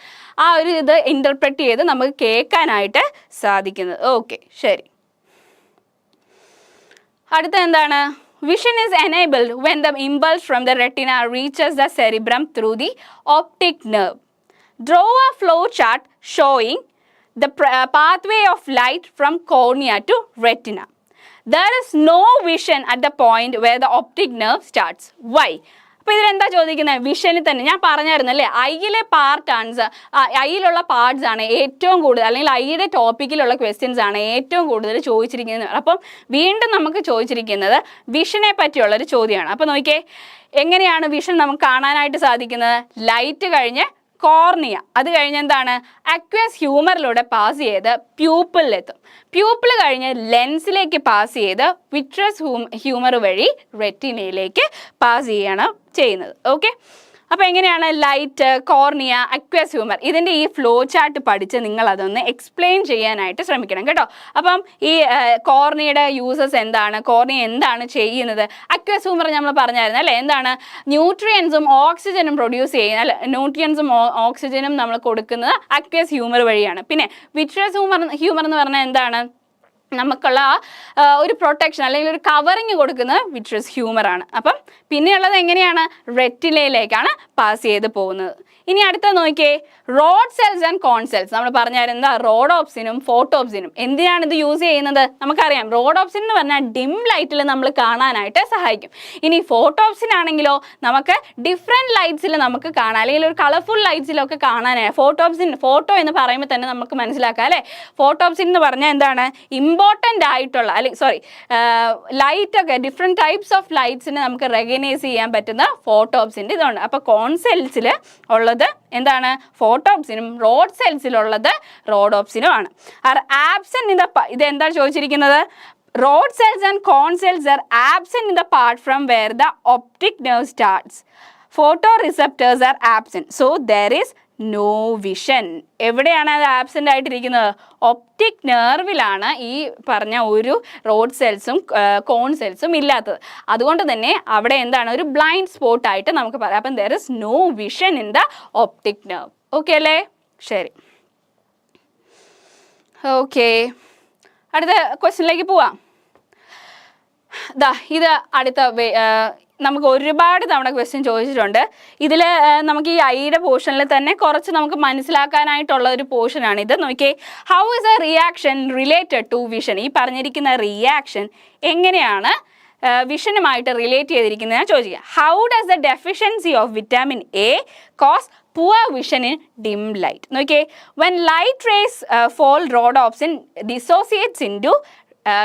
ആ ഒരു ഇത് ഇൻ്റർപ്രറ്റ് ചെയ്ത് നമുക്ക് കേൾക്കാനായിട്ട് സാധിക്കുന്നത്. ഓക്കെ, ശരി. അടുത്ത എന്താണ്? Vision is enabled when the impulse from the retina reaches the cerebrum through the optic nerve. Draw a flow chart showing the pathway of light from cornea to retina. There is no vision at the point where the optic nerve starts. Why? അപ്പോൾ ഇതിലെന്താ ചോദിക്കുന്നത്? വിഷനിൽ തന്നെ ഞാൻ പറഞ്ഞായിരുന്നു അല്ലേ, ഐയിലെ പാർട്ടാണ്, ഐയിലുള്ള parts ആണ് ഏറ്റവും കൂടുതൽ അല്ലെങ്കിൽ ഐയുടെ ടോപ്പിക്കിലുള്ള ക്വസ്റ്റ്യൻസ് ആണ് ഏറ്റവും കൂടുതൽ ചോദിച്ചിരിക്കുന്നത്. അപ്പം വീണ്ടും നമുക്ക് ചോദിച്ചിരിക്കുന്നത് വിഷനെ പറ്റിയുള്ളൊരു ചോദ്യമാണ്. അപ്പോൾ നോക്കിയേ, എങ്ങനെയാണ് വിഷൻ നമുക്ക് കാണാനായിട്ട് സാധിക്കുന്നത്? ലൈറ്റ് കഴിഞ്ഞ് കോർണിയ, അത് കഴിഞ്ഞ് എന്താണ് അക്വസ് ഹ്യൂമറിലൂടെ പാസ് ചെയ്ത് പ്യൂപ്പിളിലെത്തും. പ്യൂപ്പിൾ കഴിഞ്ഞ് ലെൻസിലേക്ക് പാസ് ചെയ്ത് വിട്രസ് ഹ്യൂമർ വഴി റെറ്റിനയിലേക്ക് പാസ് ചെയ്യാണ് ചെയ്യുന്നത്. ഓക്കെ, അപ്പോൾ എങ്ങനെയാണ് ലൈറ്റ്, കോർണിയ, അക്വസ് ഹ്യൂമർ ഇതിൻ്റെ ഈ ഫ്ലോ ചാർട്ട് പഠിച്ച് നിങ്ങൾ അതൊന്ന് എക്സ്പ്ലെയിൻ ചെയ്യാനായിട്ട് ശ്രമിക്കണം കേട്ടോ. അപ്പം ഈ കോർണിയയുടെ യൂസസ് എന്താണ്, കോർണിയ എന്താണ് ചെയ്യുന്നത്, അക്വസ് ഹ്യൂമർ നമ്മൾ പറഞ്ഞായിരുന്നു അല്ലേ, എന്താണ് ന്യൂട്രിയൻസും ഓക്സിജനും പ്രൊഡ്യൂസ് ചെയ്യുന്ന അല്ല ന്യൂട്രിയൻസും ഓക്സിജനും നമ്മൾ കൊടുക്കുന്നത് അക്വസ് ഹ്യൂമർ വഴിയാണ്. പിന്നെ വിട്രിയസ് ഹ്യൂമർ എന്ന് പറഞ്ഞാൽ എന്താണ്, നമുക്കുള്ള ഒരു പ്രൊട്ടക്ഷൻ അല്ലെങ്കിൽ ഒരു കവറിങ് കൊടുക്കുന്നത് വിട്രിയസ് ഹ്യൂമർ ആണ്. അപ്പം പിന്നെയുള്ളത് എങ്ങനെയാണ്, റെറ്റിനയിലേക്കാണ് പാസ് ചെയ്ത് പോകുന്നത്. ഇനി അടുത്ത നോക്കിയേ, rod cells and cone cells. നമ്മൾ പറഞ്ഞായിരുന്ന റോഡോപ്സിനും ഫോട്ടോപ്സിനും എന്തിനാണ് ഇത് യൂസ് ചെയ്യുന്നത്, നമുക്കറിയാം. റോഡോപ്സിൻ എന്ന് പറഞ്ഞാൽ ഡിം ലൈറ്റിൽ നമ്മൾ കാണാനായിട്ട് സഹായിക്കും. ഇനി ഫോട്ടോപ്സിനാണെങ്കിലോ നമുക്ക് ഡിഫറെൻറ്റ് ലൈറ്റ്സിൽ നമുക്ക് കാണാം, അല്ലെങ്കിൽ ഒരു കളർഫുൾ ലൈറ്റ്സിലൊക്കെ കാണാനായി. ഫോട്ടോ എന്ന് പറയുമ്പോൾ തന്നെ നമുക്ക് മനസ്സിലാക്കാം അല്ലേ, ഫോട്ടോപ്സിൻ എന്ന് പറഞ്ഞാൽ എന്താണ്, ഇമ്പോർട്ടൻ്റ് ആയിട്ടുള്ള ലൈറ്റൊക്കെ ഡിഫറെൻറ്റ് ടൈപ്സ് ഓഫ് ലൈറ്റ്സിനെ നമുക്ക് റെക്കഗ്നൈസ് ചെയ്യാൻ പറ്റുന്ന ഫോട്ടോപ്സിൻ്റെ ഇതുണ്ട്. അപ്പോൾ കോൺ സെൽസിൽ ഉള്ളത് എന്താണ്, ഫോട്ടോപ്സിനും റോഡ് സെൽസിലുള്ളത് റോഡോപ്സിനും ആണ്. ആബ്സെന്റ് ഇൻ ദ ഇത് എന്താണ് ചോദിച്ചിരിക്കുന്നത്, rod cells and cone cells are absent in the part from where the optic nerve starts. Photo receptors are absent, so there is no vision. എവിടെയാണ് അത് ആബ്സെൻ്റ് ആയിട്ടിരിക്കുന്നത്, ഒപ്റ്റിക് നെർവിലാണ് ഈ പറഞ്ഞ ഒരു road സെൽസും കോൺ സെൽസും ഇല്ലാത്തത്. അതുകൊണ്ട് തന്നെ അവിടെ എന്താണ്, ഒരു ബ്ലൈൻഡ് സ്പോട്ട് ആയിട്ട് നമുക്ക് പറയാം. അപ്പം there is no vision in the optic nerve. Okay അല്ലേ, ശരി. ഓക്കെ, അടുത്ത ക്വസ്റ്റ്യനിലേക്ക് പോവാം. ഇത് അടുത്ത നമുക്ക് ഒരുപാട് തവണ ക്വസ്റ്റ്യൻ ചോദിച്ചിട്ടുണ്ട്. ഇതിൽ നമുക്ക് ഈ ഐയുടെ പോർഷനിൽ തന്നെ കുറച്ച് നമുക്ക് മനസ്സിലാക്കാനായിട്ടുള്ള ഒരു പോർഷനാണ് ഇത്. നോക്കിയേ, how is a reaction related to vision. ഈ പറഞ്ഞിരിക്കുന്ന റിയാക്ഷൻ എങ്ങനെയാണ് വിഷനുമായിട്ട് റിലേറ്റ് ചെയ്തിരിക്കുന്നതാണ് ചോദിക്കുക. How does the deficiency of vitamin A cause poor vision in dim light. നോക്കിയേ, when light rays fall, rhodopsin dissociates into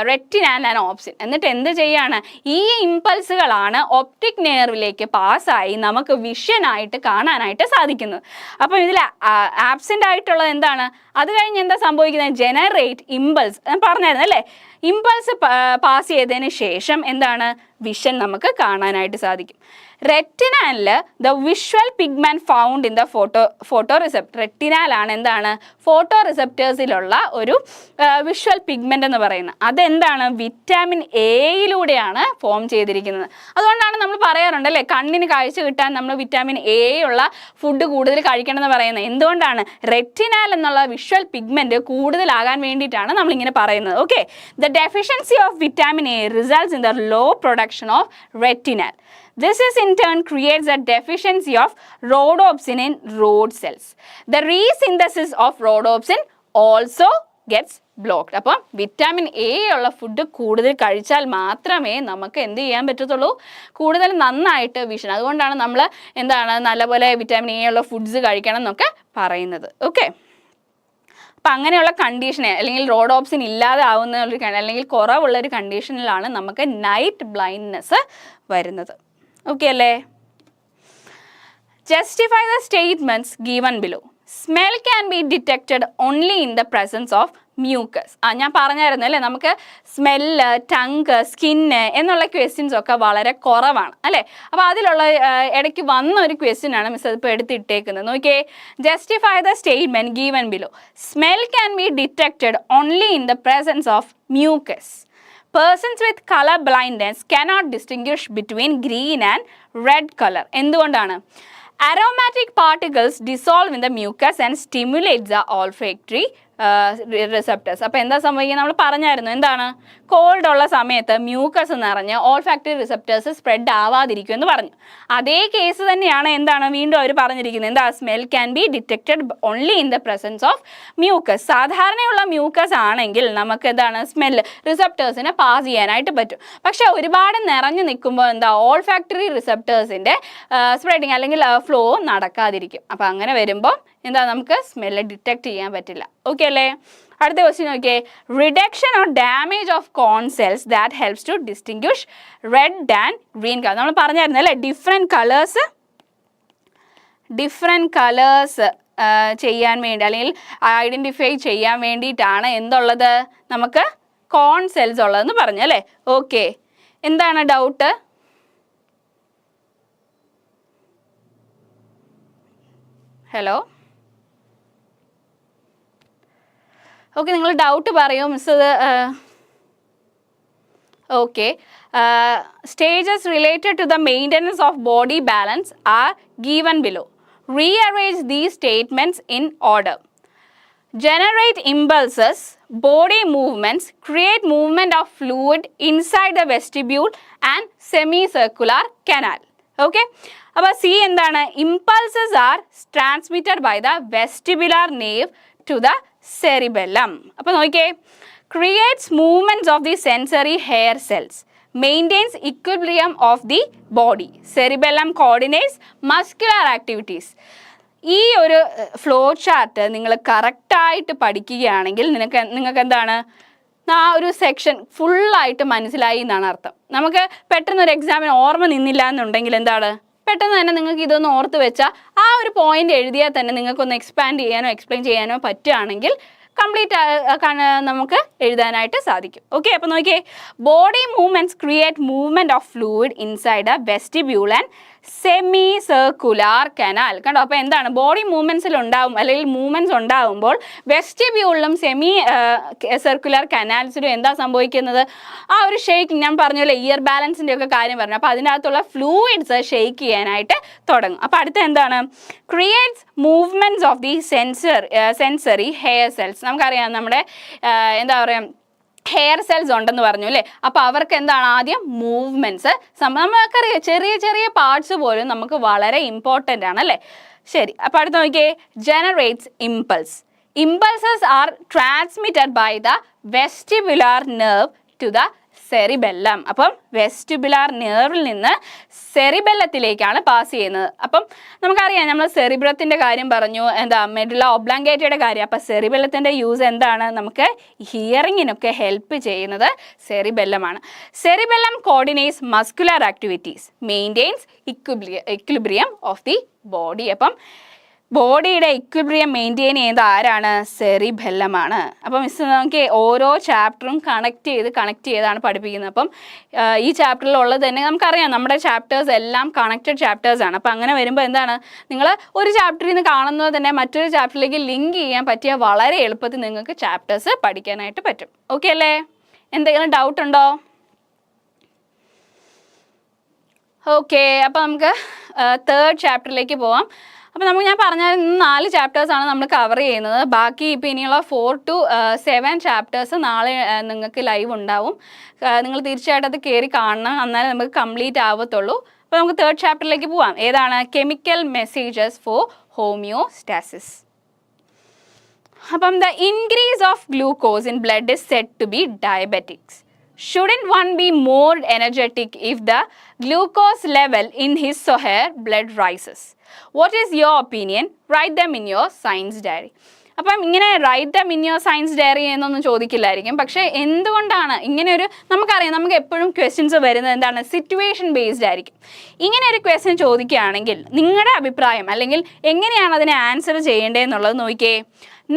retinal and opsin. എന്നിട്ട് എന്ത് ചെയ്യാണ്, ഈ ഇമ്പൾസുകളാണ് ഒപ്റ്റിക് നെർവിലേക്ക് പാസ്സായി നമുക്ക് വിഷനായിട്ട് കാണാനായിട്ട് സാധിക്കുന്നത്. അപ്പം ഇതിൽ ആബ്സെൻ്റ് ആയിട്ടുള്ളത് എന്താണ്, അത് കഴിഞ്ഞ് എന്താ സംഭവിക്കുന്നത്, ജനറേറ്റ് ഇമ്പൾസ് പറഞ്ഞായിരുന്നു അല്ലേ. ഇമ്പൾസ് പാസ് ചെയ്തതിന് ശേഷം എന്താണ്, വിഷൻ നമുക്ക് കാണാനായിട്ട് സാധിക്കും. റെറ്റിനാലിൽ the visual pigment found in the photo receptor. റെറ്റിനാലാണ് എന്താണ്, ഫോട്ടോ റിസെപ്റ്റേഴ്സിലുള്ള ഒരു വിഷ്വൽ പിഗ്മെൻ്റ് എന്ന് പറയുന്നത്. അതെന്താണ്, വിറ്റാമിൻ എയിലൂടെയാണ് ഫോം ചെയ്തിരിക്കുന്നത്. അതുകൊണ്ടാണ് നമ്മൾ പറയാറുണ്ട് അല്ലേ, കണ്ണിന് കാഴ്ച കിട്ടാൻ നമ്മൾ വിറ്റാമിൻ എ ഉള്ള ഫുഡ് കൂടുതൽ കഴിക്കണം എന്ന് പറയുന്നത്. എന്തുകൊണ്ടാണ്, റെറ്റിനാൽ എന്നുള്ള വിഷ്വൽ പിഗ്മെൻറ്റ് കൂടുതലാകാൻ വേണ്ടിയിട്ടാണ് നമ്മളിങ്ങനെ പറയുന്നത്. Okay, the deficiency of vitamin A results in the low production of retinal. This is in turn creates a deficiency of rhodopsin in rod cells. The resynthesis of rhodopsin also gets blocked. അപ്പോൾ vitamin A ഉള്ള food കൂടുതൽ കഴിച്ചാൽ മാത്രമേ നമുക്ക് എന്ത് ചെയ്യാൻ പറ്റത്തുള്ളൂ, കൂടുതൽ നന്നായിട്ട് വിഷൻ. അതുകൊണ്ടാണ് നമ്മൾ എന്താണ് നല്ലപോലെ വിറ്റാമിൻ എ ഉള്ള ഫുഡ്സ് കഴിക്കണം എന്നൊക്കെ പറയുന്നത്. ഓക്കെ, അപ്പം അങ്ങനെയുള്ള കണ്ടീഷനെ അല്ലെങ്കിൽ റോഡോപ്സിൻ ഇല്ലാതെ ആവുന്ന ഒരു അല്ലെങ്കിൽ കുറവുള്ളൊരു കണ്ടീഷനിലാണ് നമുക്ക് നൈറ്റ് ബ്ലൈൻഡ്നെസ് വരുന്നത്. ഓക്കെ അല്ലേ, justify the statements given below. Smell can be detected only in the presence of mucus. ഞാൻ പറഞ്ഞായിരുന്നു അല്ലേ, നമുക്ക് സ്മെല്ല്, ടങ്ക്, സ്കിന്ന് എന്നുള്ള ക്വസ്റ്റ്യൻസ് ഒക്കെ വളരെ കുറവാണ് അല്ലേ. അപ്പോൾ അതിലുള്ള ഇടയ്ക്ക് വന്ന ഒരു ക്വസ്റ്റ്യൻ ആണ് മിസ് അതിപ്പോൾ എടുത്തിട്ടേക്കുന്നത്. നോക്കിയേ, justify the statement given below. Smell can be detected only in the presence of mucus. Persons with color blindness cannot distinguish between green and red color. എന്തുകൊണ്ടാണ്, aromatic particles dissolve in the mucus and stimulate the olfactory receptors. അപ്പോൾ എന്താ സംഭവിക്കുന്നത്, നമ്മൾ പറഞ്ഞായിരുന്നു എന്താണ്, called ഉള്ള സമയത്ത് mucus നിറഞ്ഞ് ഓൾഫാക്ടറി റിസെപ്റ്റേഴ്സ് സ്പ്രെഡ് ആവാതിരിക്കും എന്ന് പറഞ്ഞു. അതേ കേസ് തന്നെയാണ് എന്താണ് വീണ്ടും അവർ പറഞ്ഞിരിക്കുന്നത്, എന്താ, smell can be detected only in the presence of mucus. സാധാരണയുള്ള മ്യൂക്കസ് ആണെങ്കിൽ നമുക്ക് എന്താണ് സ്മെല്ല് റിസെപ്റ്റേഴ്സിനെ പാസ് ചെയ്യാനായിട്ട് പറ്റും. പക്ഷേ ഒരുപാട് നിറഞ്ഞു നിൽക്കുമ്പോൾ എന്താ ഓൾഫാക്ടറി റിസെപ്റ്റേഴ്സിൻ്റെ സ്പ്രെഡിങ് അല്ലെങ്കിൽ ഫ്ലോ നടക്കാതിരിക്കും. അപ്പോൾ അങ്ങനെ വരുമ്പോൾ എന്താ നമുക്ക് സ്മെല്ല് ഡിറ്റക്ട് ചെയ്യാൻ പറ്റില്ല. ഓക്കെ അല്ലേ, അടുത്ത ക്വസ്റ്റ്യൻ നോക്കിയേ, reduction or damage of cone cells that helps to distinguish red and green colour. നമ്മൾ പറഞ്ഞായിരുന്നു അല്ലേ, ഡിഫറെൻറ്റ് കളേഴ്സ് ചെയ്യാൻ വേണ്ടി അല്ലെങ്കിൽ ഐഡൻറ്റിഫൈ ചെയ്യാൻ വേണ്ടിയിട്ടാണ് എന്തുള്ളത്, നമുക്ക് കോൺ സെൽസ് ഉള്ളതെന്ന് പറഞ്ഞു അല്ലേ. ഓക്കെ, എന്താണ് ഡൗട്ട്? ഹലോ, ഓക്കെ, നിങ്ങൾ ഡൗട്ട് പറയൂ മിസ്. ഇത് okay, stages related to the maintenance of body balance are given below. Rearrange these statements in order. Generate impulses, body movements, create movement of fluid inside the vestibule and semicircular canal. Okay, അപ്പോൾ C എന്താണ്? Impulses are transmitted by the vestibular nerve to the cerebellum. അപ്പോൾ നോക്കിയേ, creates movements of the sensory hair cells, maintains equilibrium of the body, cerebellum coordinates muscular activities. ഈ ഒരു flow chart നിങ്ങൾ കറക്റ്റായിട്ട് പഠിക്കുകയാണെങ്കിൽ നിങ്ങൾക്ക് എന്താണ് ആ ഒരു സെക്ഷൻ ഫുള്ളായിട്ട് മനസ്സിലായി എന്നാണ് അർത്ഥം. നമുക്ക് പെട്ടെന്ന് ഒരു എക്സാമിന് ഓർമ്മ നിന്നില്ല എന്നുണ്ടെങ്കിൽ എന്താണ്, പെട്ടെന്ന് തന്നെ നിങ്ങൾക്ക് ഇതൊന്ന് ഓർത്ത് വെച്ചാൽ ആ ഒരു പോയിന്റ് എഴുതിയാൽ തന്നെ നിങ്ങൾക്കൊന്ന് എക്സ്പാൻഡ് ചെയ്യാനോ എക്സ്പ്ലെയിൻ ചെയ്യാനോ പറ്റുകയാണെങ്കിൽ കംപ്ലീറ്റ് നമുക്ക് എഴുതാനായിട്ട് സാധിക്കും. ഓക്കെ, അപ്പോൾ നോക്കിയേ, body movements create movement of fluid inside A vestibule and semi circular canal. കണ്ടോ, അപ്പോൾ എന്താണ് ബോഡി മൂവ്മെൻറ്റ്സിൽ ഉണ്ടാവും അല്ലെങ്കിൽ മൂവ്മെൻറ്റ്സ് ഉണ്ടാകുമ്പോൾ വെസ്റ്റിബ്യൂളിലും സെമി സർക്കുലർ കനാൽസിലും എന്താ സംഭവിക്കുന്നത്? ആ ഒരു ഷെയ്ക്കിങ്, ഞാൻ പറഞ്ഞല്ലോ ഇയർ ബാലൻസിൻ്റെ ഒക്കെ കാര്യം പറഞ്ഞു, അപ്പോൾ അതിനകത്തുള്ള ഫ്ലൂയിഡ്സ് ഷെയ്ക്ക് ചെയ്യാനായിട്ട് തുടങ്ങും. അപ്പോൾ അടുത്ത എന്താണ്? Creates movements of the sensory hair cells. നമുക്കറിയാം നമ്മുടെ എന്താ പറയുക ഹെയർ സെൽസ് ഉണ്ടെന്ന് പറഞ്ഞു അല്ലേ. അപ്പോൾ അവർക്ക് എന്താണ് ആദ്യം മൂവ്മെൻറ്റ്സ്, നമുക്കറിയാം ചെറിയ ചെറിയ പാർട്സ് പോലും നമുക്ക് വളരെ ഇമ്പോർട്ടൻ്റ് ആണ് അല്ലേ. ശരി, അപ്പോൾ അടുത്ത് നോക്കിയേ, generates impulse. Impulses are transmitted by the vestibular nerve to the cerebellum. അപ്പം വെസ്റ്റിബുലാർ നെർവിൽ നിന്ന് സെറിബെല്ലത്തിലേക്കാണ് പാസ് ചെയ്യുന്നത്. അപ്പം നമുക്കറിയാം നമ്മൾ സെറിബ്രത്തിൻ്റെ കാര്യം പറഞ്ഞു, എന്താ മെഡുല ഒബ്ലാങ്കേറ്റയുടെ കാര്യം. അപ്പം സെറിബെല്ലത്തിൻ്റെ യൂസ് എന്താണ്? നമുക്ക് ഹിയറിങ്ങിനൊക്കെ ഹെൽപ്പ് ചെയ്യുന്നത് സെറിബെല്ലമാണ്. Cerebellum coordinates muscular activities, maintains equilibrium of the body. അപ്പം ബോഡിയുടെ ഇക്വിലിബ്രിയം മെയിൻറ്റെയിൻ ചെയ്യുന്നത് ആരാണ്? സെറിബെല്ലമാണ്. അപ്പം മിസ് നമുക്ക് ഓരോ ചാപ്റ്ററും കണക്ട് ചെയ്താണ് പഠിപ്പിക്കുന്നത്. അപ്പം ഈ ചാപ്റ്ററിലുള്ളത് തന്നെ നമുക്കറിയാം, നമ്മുടെ ചാപ്റ്റേഴ്സ് എല്ലാം കണക്റ്റഡ് ചാപ്റ്റേഴ്സാണ്. അപ്പം അങ്ങനെ വരുമ്പോൾ എന്താണ്, നിങ്ങൾ ഒരു ചാപ്റ്ററിൽ നിന്ന് കാണുന്നത് തന്നെ മറ്റൊരു ചാപ്റ്ററിലേക്ക് ലിങ്ക് ചെയ്യാൻ പറ്റിയ വളരെ എളുപ്പത്തിൽ നിങ്ങൾക്ക് ചാപ്റ്റേഴ്സ് പഠിക്കാനായിട്ട് പറ്റും. ഓക്കെ അല്ലേ? എന്തെങ്കിലും ഡൗട്ട് ഉണ്ടോ? ഓക്കെ, അപ്പോൾ നമുക്ക് തേർഡ് ചാപ്റ്ററിലേക്ക് പോവാം. അപ്പോൾ ഞാൻ പറഞ്ഞാൽ 4 ചാപ്റ്റേഴ്സാണ് നമ്മൾ കവർ ചെയ്യുന്നത്. ബാക്കി ഇപ്പോൾ ഇനിയുള്ള 4 to 7 ചാപ്റ്റേഴ്സ് നാളെ നിങ്ങൾക്ക് ലൈവ് ഉണ്ടാവും. നിങ്ങൾ തീർച്ചയായിട്ടും അത് കയറി കാണണം, എന്നാലേ നമുക്ക് കംപ്ലീറ്റ് ആവത്തുള്ളൂ. അപ്പോൾ നമുക്ക് തേർഡ് ചാപ്റ്ററിലേക്ക് പോവാം. ഏതാണ്? Chemical messages for homeostasis. അപ്പം the increase of glucose in blood is said to be diabetics. Shouldn't one be more energetic if the glucose level in his or her blood rises? What is your opinion? Write them in your science diary. അപ്പം ഇങ്ങനെ write them in your science diary എന്നൊന്നും ചോദിക്കില്ലായിരിക്കും. പക്ഷേ എന്തുകൊണ്ടാണ് ഇങ്ങനെ ഒരു, നമുക്കറിയാം നമുക്ക് എപ്പോഴും ക്വസ്റ്റ്യൻസ് വരുന്നത് എന്താണ്, സിറ്റുവേഷൻ ബേസ്ഡ് ആയിരിക്കും. ഇങ്ങനെ ഒരു ക്വസ്റ്റ്യൻ ചോദിക്കുകയാണെങ്കിൽ നിങ്ങളുടെ അഭിപ്രായം അല്ലെങ്കിൽ എങ്ങനെയാണ് അതിനെ ആൻസർ ചെയ്യേണ്ടതെന്നുള്ളത് നോക്കിയേ.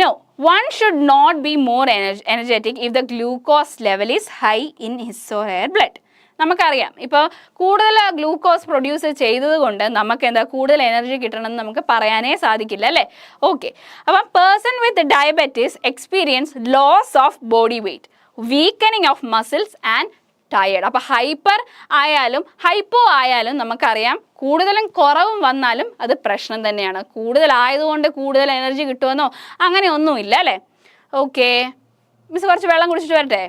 No, one should not be more energetic if the glucose level is high in his or her blood. നമുക്കറിയാം ഇപ്പോൾ കൂടുതൽ ഗ്ലൂക്കോസ് പ്രൊഡ്യൂസ് ചെയ്തത് കൊണ്ട് നമുക്ക് എന്താ കൂടുതൽ എനർജി കിട്ടണമെന്ന് നമുക്ക് പറയാനേ സാധിക്കില്ല അല്ലേ. ഓക്കെ, അപ്പം person with diabetes experience loss of body weight, weakening of muscles and tired. അപ്പോൾ ഹൈപ്പർ ആയാലും ഹൈപ്പോ ആയാലും നമുക്കറിയാം കൂടുതലും കുറവും വന്നാലും അത് പ്രശ്നം തന്നെയാണ്. കൂടുതലായതുകൊണ്ട് കൂടുതൽ എനർജി കിട്ടുമെന്നോ അങ്ങനെ ഒന്നുമില്ല അല്ലേ. ഓക്കെ, മിസ് കുറച്ച് വെള്ളം കുടിച്ചിട്ട് വരട്ടെ.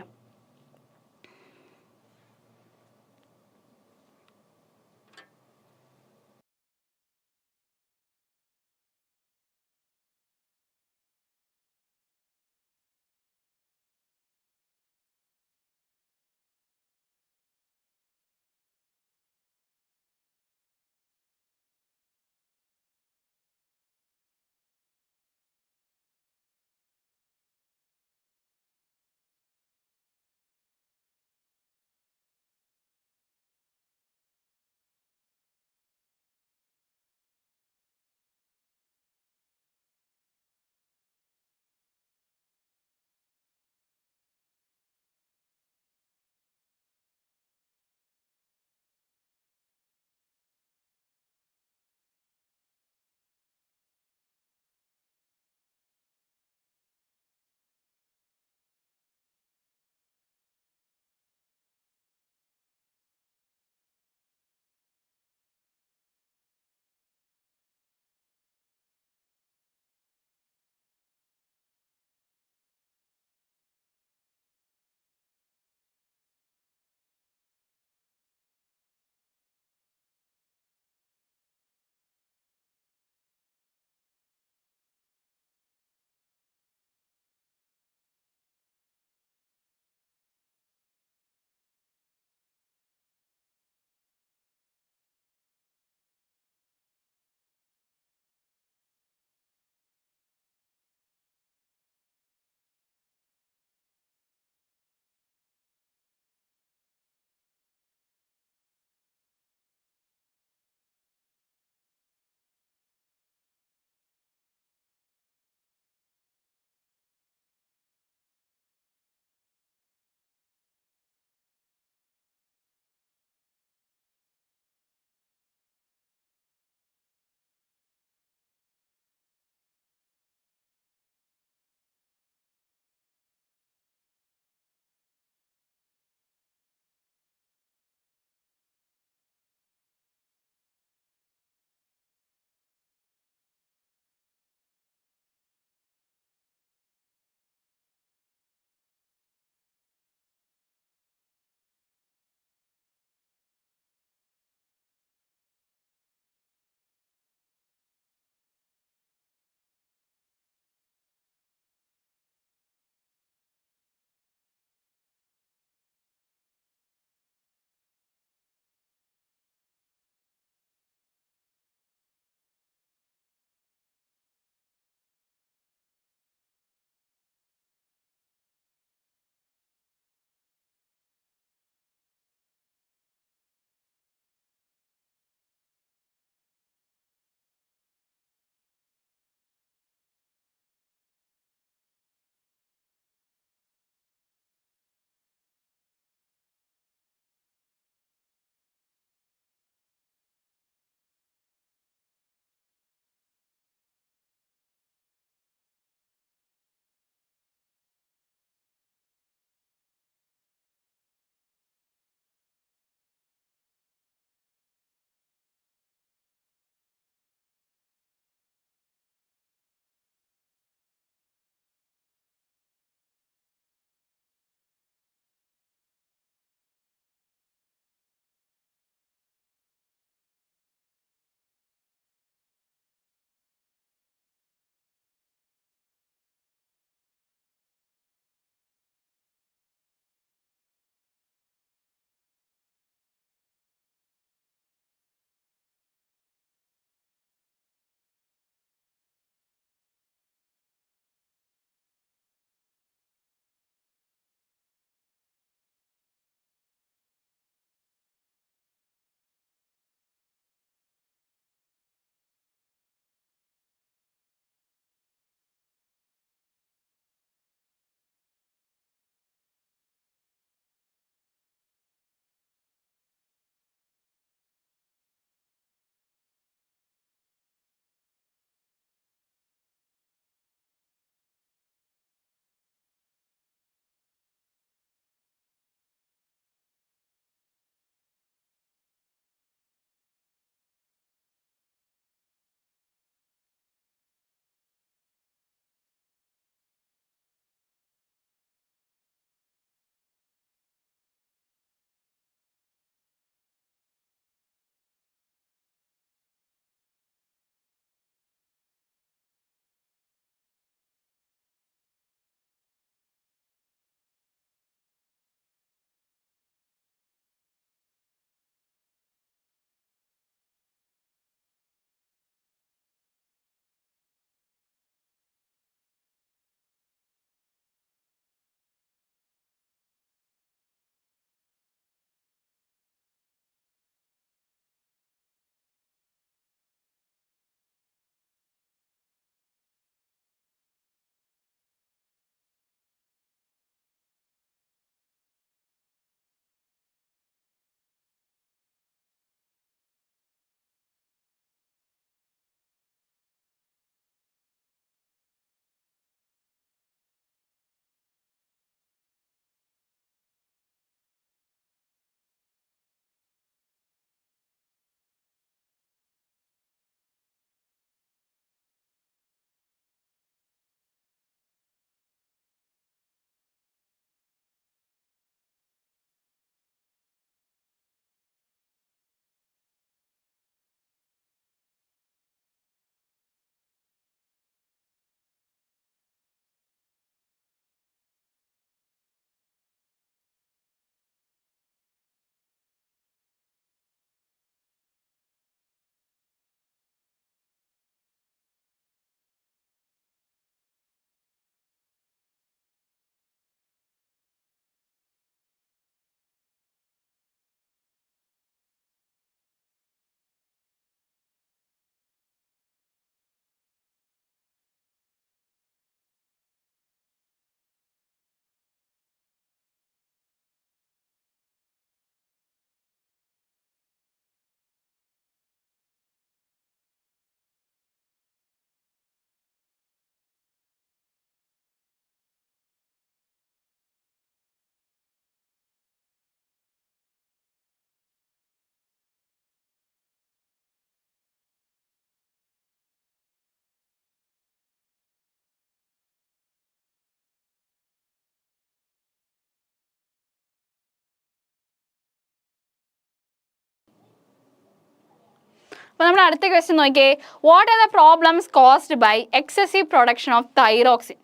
അപ്പോൾ നമ്മൾ അടുത്ത ക്വസ്റ്റ്യൻ നോക്കിയേ, what are the problems caused by excessive production of thyroxine?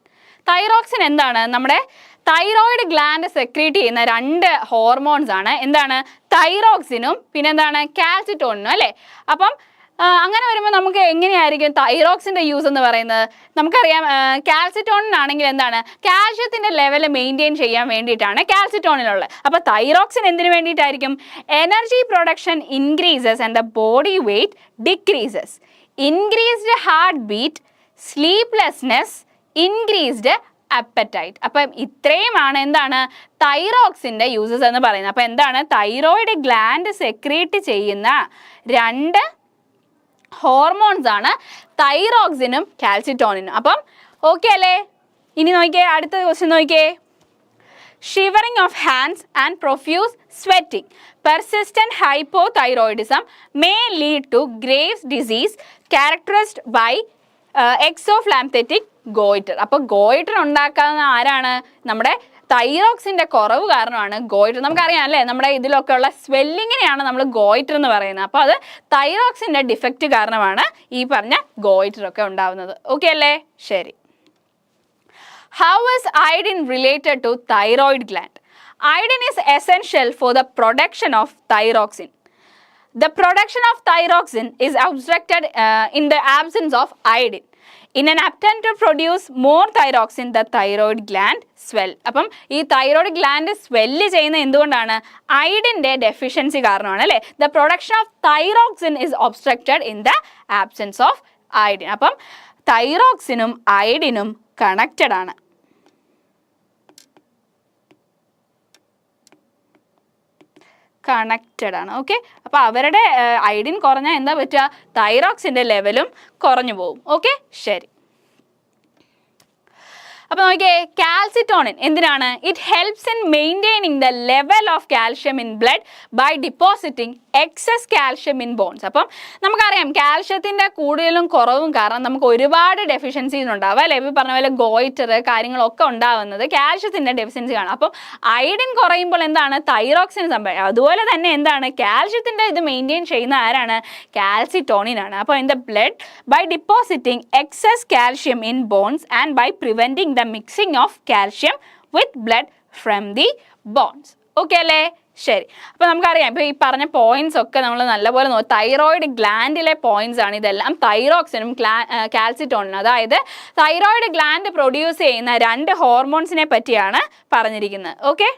Thyroxine എന്താണ്? നമ്മുടെ തൈറോയിഡ് ഗ്ലാൻഡ് സെക്രീറ്റ് ചെയ്യുന്ന രണ്ട് ഹോർമോൺസ് ആണ്. എന്താണ്? തൈറോക്സിനും പിന്നെന്താണ്? കാൽസിറ്റോണിനും അല്ലേ? അപ്പം അങ്ങനെ വരുമ്പോൾ നമുക്ക് എങ്ങനെയായിരിക്കും തൈറോക്സിൻ്റെ യൂസ് എന്ന് പറയുന്നത്? നമുക്കറിയാം കാൽസിറ്റോണിനാണെങ്കിൽ എന്താണ്? കാൽഷ്യത്തിൻ്റെ ലെവൽ മെയിൻറ്റെയിൻ ചെയ്യാൻ വേണ്ടിയിട്ടാണ് കാൽസിറ്റോണിനുള്ളത്. അപ്പോൾ തൈറോക്സിൻ എന്തിനു വേണ്ടിയിട്ടായിരിക്കും? Energy production increases and the body weight decreases, increased heart beat, sleeplessness, increased appetite. അപ്പം ഇത്രയുമാണ് എന്താണ് തൈറോക്സിൻ്റെ യൂസസ് എന്ന് പറയുന്നത്. അപ്പം എന്താണ്? തൈറോയിഡ് ഗ്ലാൻഡ് സെക്രീറ്റ് ചെയ്യുന്ന രണ്ട് ഹോർമോൺസ് ആണ് തൈറോക്സിനും കാൽസിറ്റോണിനും. അപ്പം ഓക്കെ അല്ലേ? ഇനി നോക്കിയേ, അടുത്ത ക്വസ്റ്റ്യൻ നോക്കിയേ. Shivering of hands and profuse sweating, persistent hypothyroidism may lead to Graves disease characterised by exophthalmic goitre. അപ്പോൾ ഗോയിറ്റർ ഉണ്ടാക്കാവുന്ന ആരാണ്? നമ്മുടെ തൈറോക്സിൻ്റെ കുറവ് കാരണമാണ് ഗോയിറ്റർ. നമുക്കറിയാം അല്ലേ, നമ്മുടെ ഇതിലൊക്കെ ഉള്ള സ്വെല്ലിങ്ങിനെയാണ് നമ്മൾ ഗോയിറ്റർ എന്ന് പറയുന്നത്. അപ്പോൾ അത് തൈറോക്സിൻ്റെ ഡിഫക്റ്റ് കാരണമാണ് ഈ പറഞ്ഞ ഗോയിറ്റർ ഒക്കെ ഉണ്ടാവുന്നത്. ഓക്കെ അല്ലേ? ശരി. How is iodine related to thyroid gland? Iodine is essential for the production of thyroxine. The production of thyroxine is obstructed in the absence of iodine. In an attempt to produce more thyroxine, the thyroid gland swell. അപ്പം ഈ thyroid gland swell ചെയ്യുന്ന എന്തുകൊണ്ടാണ്? അയഡിൻ്റെ deficiency കാരണമാണ് അല്ലേ? The production of thyroxine is obstructed in the absence of iodine. അപ്പം തൈറോക്സിനും അയഡിനും connected ആണ്. Connected ആണ്. Okay, അപ്പോൾ അവരുടെ അയഡിൻ കുറഞ്ഞാൽ എന്താ പറ്റുക? തൈറോക്സിൻ്റെ ലെവലും കുറഞ്ഞു പോകും. ഓക്കെ, ശരി. അപ്പോൾ നോക്കിയേ, കാൽസിറ്റോണിൻ എന്തിനാണ്? It helps in maintaining the level of calcium in blood by depositing excess calcium in bones. അപ്പം നമുക്കറിയാം കാൽഷ്യത്തിൻ്റെ കൂടുതലും കുറവും കാരണം നമുക്ക് ഒരുപാട് ഡെഫിഷ്യൻസീസ് ഉണ്ടാവും അല്ലേ? ഇപ്പോൾ പറഞ്ഞ പോലെ ഗോയിറ്റർ കാര്യങ്ങളൊക്കെ ഉണ്ടാവുന്നത് കാൽഷ്യത്തിൻ്റെ ഡെഫിഷ്യൻസി കാണാം. അപ്പം അയഡിൻ കുറയുമ്പോൾ എന്താണ്? തൈറോക്സിൻ സംഭവിക്കും. അതുപോലെ തന്നെ എന്താണ്? കാൽഷ്യത്തിൻ്റെ ഇത് മെയിൻറ്റെയിൻ ചെയ്യുന്ന ആരാണ്? കാൽസിറ്റോണിനാണ്. അപ്പോൾ in the blood by depositing excess calcium in bones and by preventing the mixing of calcium with blood from the bones. Okay അല്ലേ? ശരി. അപ്പോൾ നമുക്കറിയാം, ഇപ്പോൾ ഈ പറഞ്ഞ പോയിന്റ്സ് ഒക്കെ നമ്മൾ നല്ലപോലെ തൈറോയിഡ് ഗ്ലാൻഡിലെ പോയിന്റ്സ് ആണ് ഇതെല്ലാം. തൈറോക്സിനും കാൽസിറ്റോണിനും, അതായത് തൈറോയിഡ് ഗ്ലാൻഡ് പ്രൊഡ്യൂസ് ചെയ്യുന്ന രണ്ട് ഹോർമോൺസിനെ പറ്റിയാണ് പറഞ്ഞിരിക്കുന്നത്. ഓക്കെ,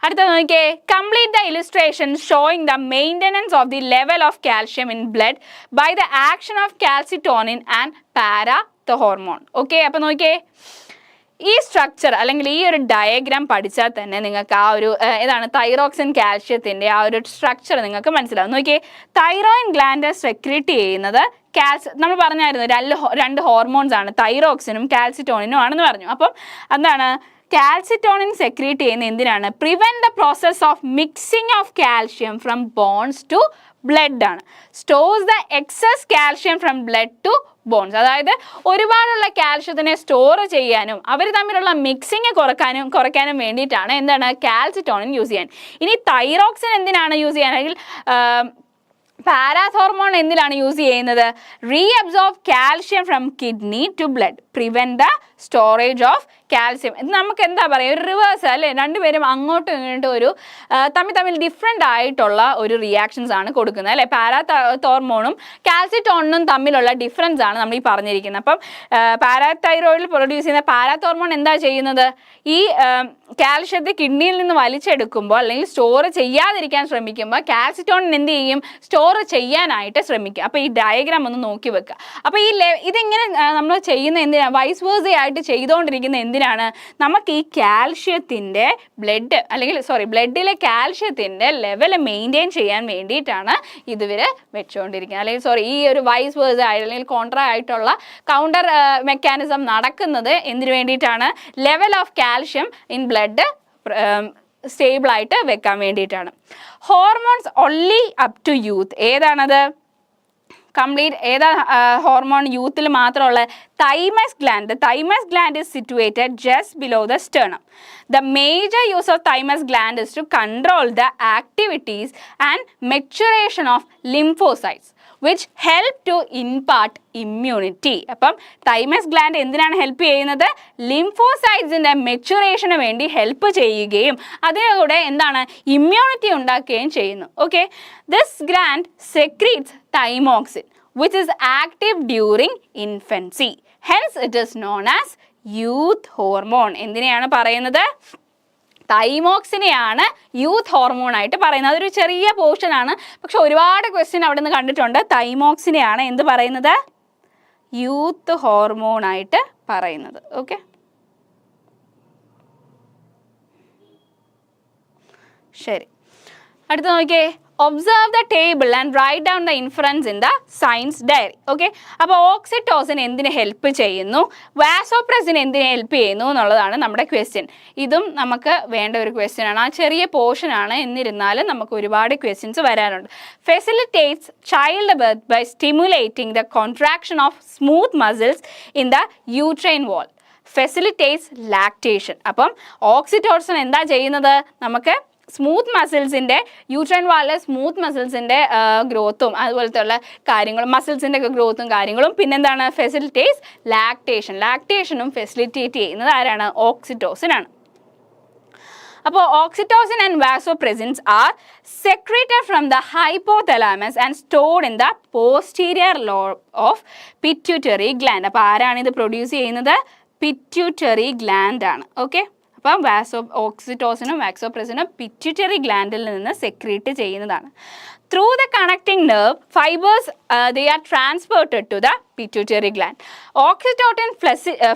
അടുത്ത നോക്കിയേ, complete the illustration showing the maintenance of the level of calcium in blood by the action of calcitonin and parathormone. Okay, അപ്പോൾ നോക്കിയേ, ഈ സ്ട്രക്ചർ അല്ലെങ്കിൽ ഈ ഒരു ഡയഗ്രാം പഠിച്ചാൽ തന്നെ നിങ്ങൾക്ക് ആ ഒരു ഏതാണ് തൈറോക്സിൻ കാൽഷ്യത്തിൻ്റെ ആ ഒരു സ്ട്രക്ചർ നിങ്ങൾക്ക് മനസ്സിലാവും. നോക്കിയേ, തൈറോയിഡ് ഗ്ലാൻഡ് സെക്രീറ്റ് ചെയ്യുന്നത് നമ്മൾ പറഞ്ഞായിരുന്നു രണ്ട് ഹോർമോൺസ് ആണ്, തൈറോക്സിനും കാൽസിറ്റോണിനും ആണെന്ന് പറഞ്ഞു. അപ്പം എന്താണ് കാൽസിറ്റോണിൻ സെക്രീറ്റ് ചെയ്യുന്ന എന്തിനാണ്? Prevent the process of mixing of calcium from bones to blood ആണ്. Stores the excess calcium from blood to bones. അതായത് ഒരുപാടുള്ള കാൽഷ്യത്തിനെ സ്റ്റോർ ചെയ്യാനും അവർ തമ്മിലുള്ള മിക്സിങ് കുറയ്ക്കാനും വേണ്ടിയിട്ടാണ് എന്താണ് കാൽസിറ്റോണിൻ യൂസ് ചെയ്യാൻ. ഇനി തൈറോക്സിൻ എന്തിനാണ് യൂസ് ചെയ്യാൻ? അല്ലെങ്കിൽ പാരാതോർമോൺ എന്തിനാണ് യൂസ് ചെയ്യുന്നത്? Reabsorb calcium from kidney to blood, prevent the storage of calcium. ഇത് നമുക്ക് എന്താ പറയുക, ഒരു റിവേഴ്സ് അല്ലേ? രണ്ടുപേരും അങ്ങോട്ടും ഇങ്ങോട്ടും ഒരു തമ്മിൽ ഡിഫറെൻ്റ് ആയിട്ടുള്ള ഒരു റിയാക്ഷൻസ് ആണ് കൊടുക്കുന്നത് അല്ലേ? പാരാതോർമോണും കാൽസിറ്റോണിനും തമ്മിലുള്ള ഡിഫറൻസ് ആണ് നമ്മൾ ഈ പറഞ്ഞിരിക്കുന്നത്. അപ്പം പാരാതൈറോയിഡിൽ പ്രൊഡ്യൂസ് ചെയ്യുന്ന പാരാതോർമോൺ എന്താ ചെയ്യുന്നത്? ഈ കാൽഷ്യത്തെ കിഡ്നിയിൽ നിന്ന് വലിച്ചെടുക്കുമ്പോൾ അല്ലെങ്കിൽ സ്റ്റോർ ചെയ്യാതിരിക്കാൻ ശ്രമിക്കുമ്പോൾ കാൽസിറ്റോണിൻ എന്ത് ചെയ്യും? സ്റ്റോർ ചെയ്യാനായിട്ട് ശ്രമിക്കുക. അപ്പോൾ ഈ ഡയഗ്രാം ഒന്ന് നോക്കി വെക്കുക. അപ്പോൾ ഇതിങ്ങനെ നമ്മൾ ചെയ്യുന്ന എന്തിനാണ്? വൈസ് വേഴ്സ ആയിട്ട് ചെയ്തുകൊണ്ടിരിക്കുന്ന എന്തിനാണ്? നമുക്ക് ഈ കാൽഷ്യത്തിൻ്റെ ബ്ലഡിലെ കാൽഷ്യത്തിൻ്റെ ലെവൽ മെയിൻറ്റെയിൻ ചെയ്യാൻ വേണ്ടിയിട്ടാണ് ഇതുവരെ വെച്ചുകൊണ്ടിരിക്കുന്നത്. അല്ലെങ്കിൽ ഈ ഒരു വൈസ് വേഴ്സ അല്ലെങ്കിൽ കോൺട്രാ ആയിട്ടുള്ള കൗണ്ടർ മെക്കാനിസം നടക്കുന്നത് എന്തിനു വേണ്ടിയിട്ടാണ്? Level of calcium in blood സ്റ്റേബിളായിട്ട് വെക്കാൻ വേണ്ടിയിട്ടാണ്. Hormones only up to youth. ഏതാണത്? കംപ്ലീറ്റ് ഏതാ ഹോർമോൺ യൂത്തിൽ മാത്രമുള്ള thymus gland. The thymus gland is situated just below the sternum. The major use of thymus gland is to control the activities and maturation of lymphocytes which help to impart immunity. അപ്പം thymus gland എന്തിനാണ് help ചെയ്യുന്നത്? ലിംഫോസൈറ്റ്സിൻ്റെ മെച്ചുറേഷന് വേണ്ടി help ചെയ്യുകയും അതിലൂടെ എന്താണ് immunity ഉണ്ടാക്കുകയും ചെയ്യുന്നു. Okay, this gland secretes thymosin which is active during infancy. Hence it is known as youth hormone. എന്തിനെയാണ് പറയുന്നത്? തൈമോക്സിനെയാണ് യൂത്ത് ഹോർമോൺ ആയിട്ട് പറയുന്നത്. അതൊരു ചെറിയ പോർഷനാണ്, പക്ഷെ ഒരുപാട് ക്വസ്റ്റ്യൻ അവിടെ നിന്ന് കണ്ടിട്ടുണ്ട്. തൈമോക്സിനെയാണ് എന്ത് പറയുന്നത്? യൂത്ത് ഹോർമോൺ ആയിട്ട് പറയുന്നത്. ഓക്കെ, ശരി, അടുത്ത് നോക്കിയേ. Observe the table and write down the inference in the science diary. Okay, അപ്പോൾ ഓക്സിറ്റോസിൻ എന്തിന് ഹെൽപ്പ് ചെയ്യുന്നു, വാസോപ്രസിൻ എന്തിനെ ഹെൽപ്പ് ചെയ്യുന്നു എന്നുള്ളതാണ് നമ്മുടെ ക്വസ്റ്റ്യൻ. ഇതും നമുക്ക് വേണ്ട ഒരു ക്വസ്റ്റ്യൻ ആണ്. ആ ചെറിയ പോർഷൻ ആണ്, എന്നിരുന്നാലും നമുക്ക് ഒരുപാട് ക്വസ്റ്റ്യൻസ് വരാറുണ്ട്. Facilitates child birth by stimulating the contraction of smooth muscles in the uterine wall. Facilitates lactation. അപ്പം ഓക്സിറ്റോസിൻ എന്താ ചെയ്യുന്നത്? നമുക്ക് സ്മൂത്ത് മസിൽസിൻ്റെ യൂട്രൈൻ വാളിലെ സ്മൂത്ത് മസിൽസിൻ്റെ ഗ്രോത്തും അതുപോലത്തെ ഉള്ള കാര്യങ്ങളും മസിൽസിൻ്റെ ഒക്കെ ഗ്രോത്തും കാര്യങ്ങളും പിന്നെന്താണ്? Facilitates lactation. ലാക്ടേഷനും ഫെസിലിറ്റേറ്റ് ചെയ്യുന്നത് ആരാണ്? ഓക്സിറ്റോസിൻ ആണ്. അപ്പോൾ oxytocin and vasopressins are secreted from the hypothalamus and stored in the posterior lobe of pituitary gland. അപ്പോൾ ആരാണ് ഇത് പ്രൊഡ്യൂസ് ചെയ്യുന്നത്? പിറ്റ്യൂട്ടറി ഗ്ലാൻഡ് ആണ്. ഓക്കെ, അപ്പം ഓക്സിറ്റോസിനും വാസോപ്രസിനും പിറ്റ്യൂട്ടറി ഗ്ലാൻഡിൽ നിന്ന് സെക്രീറ്റ് ചെയ്യുന്നതാണ്. Through the connecting nerve fibres they are transported to the pituitary gland. Oxytocin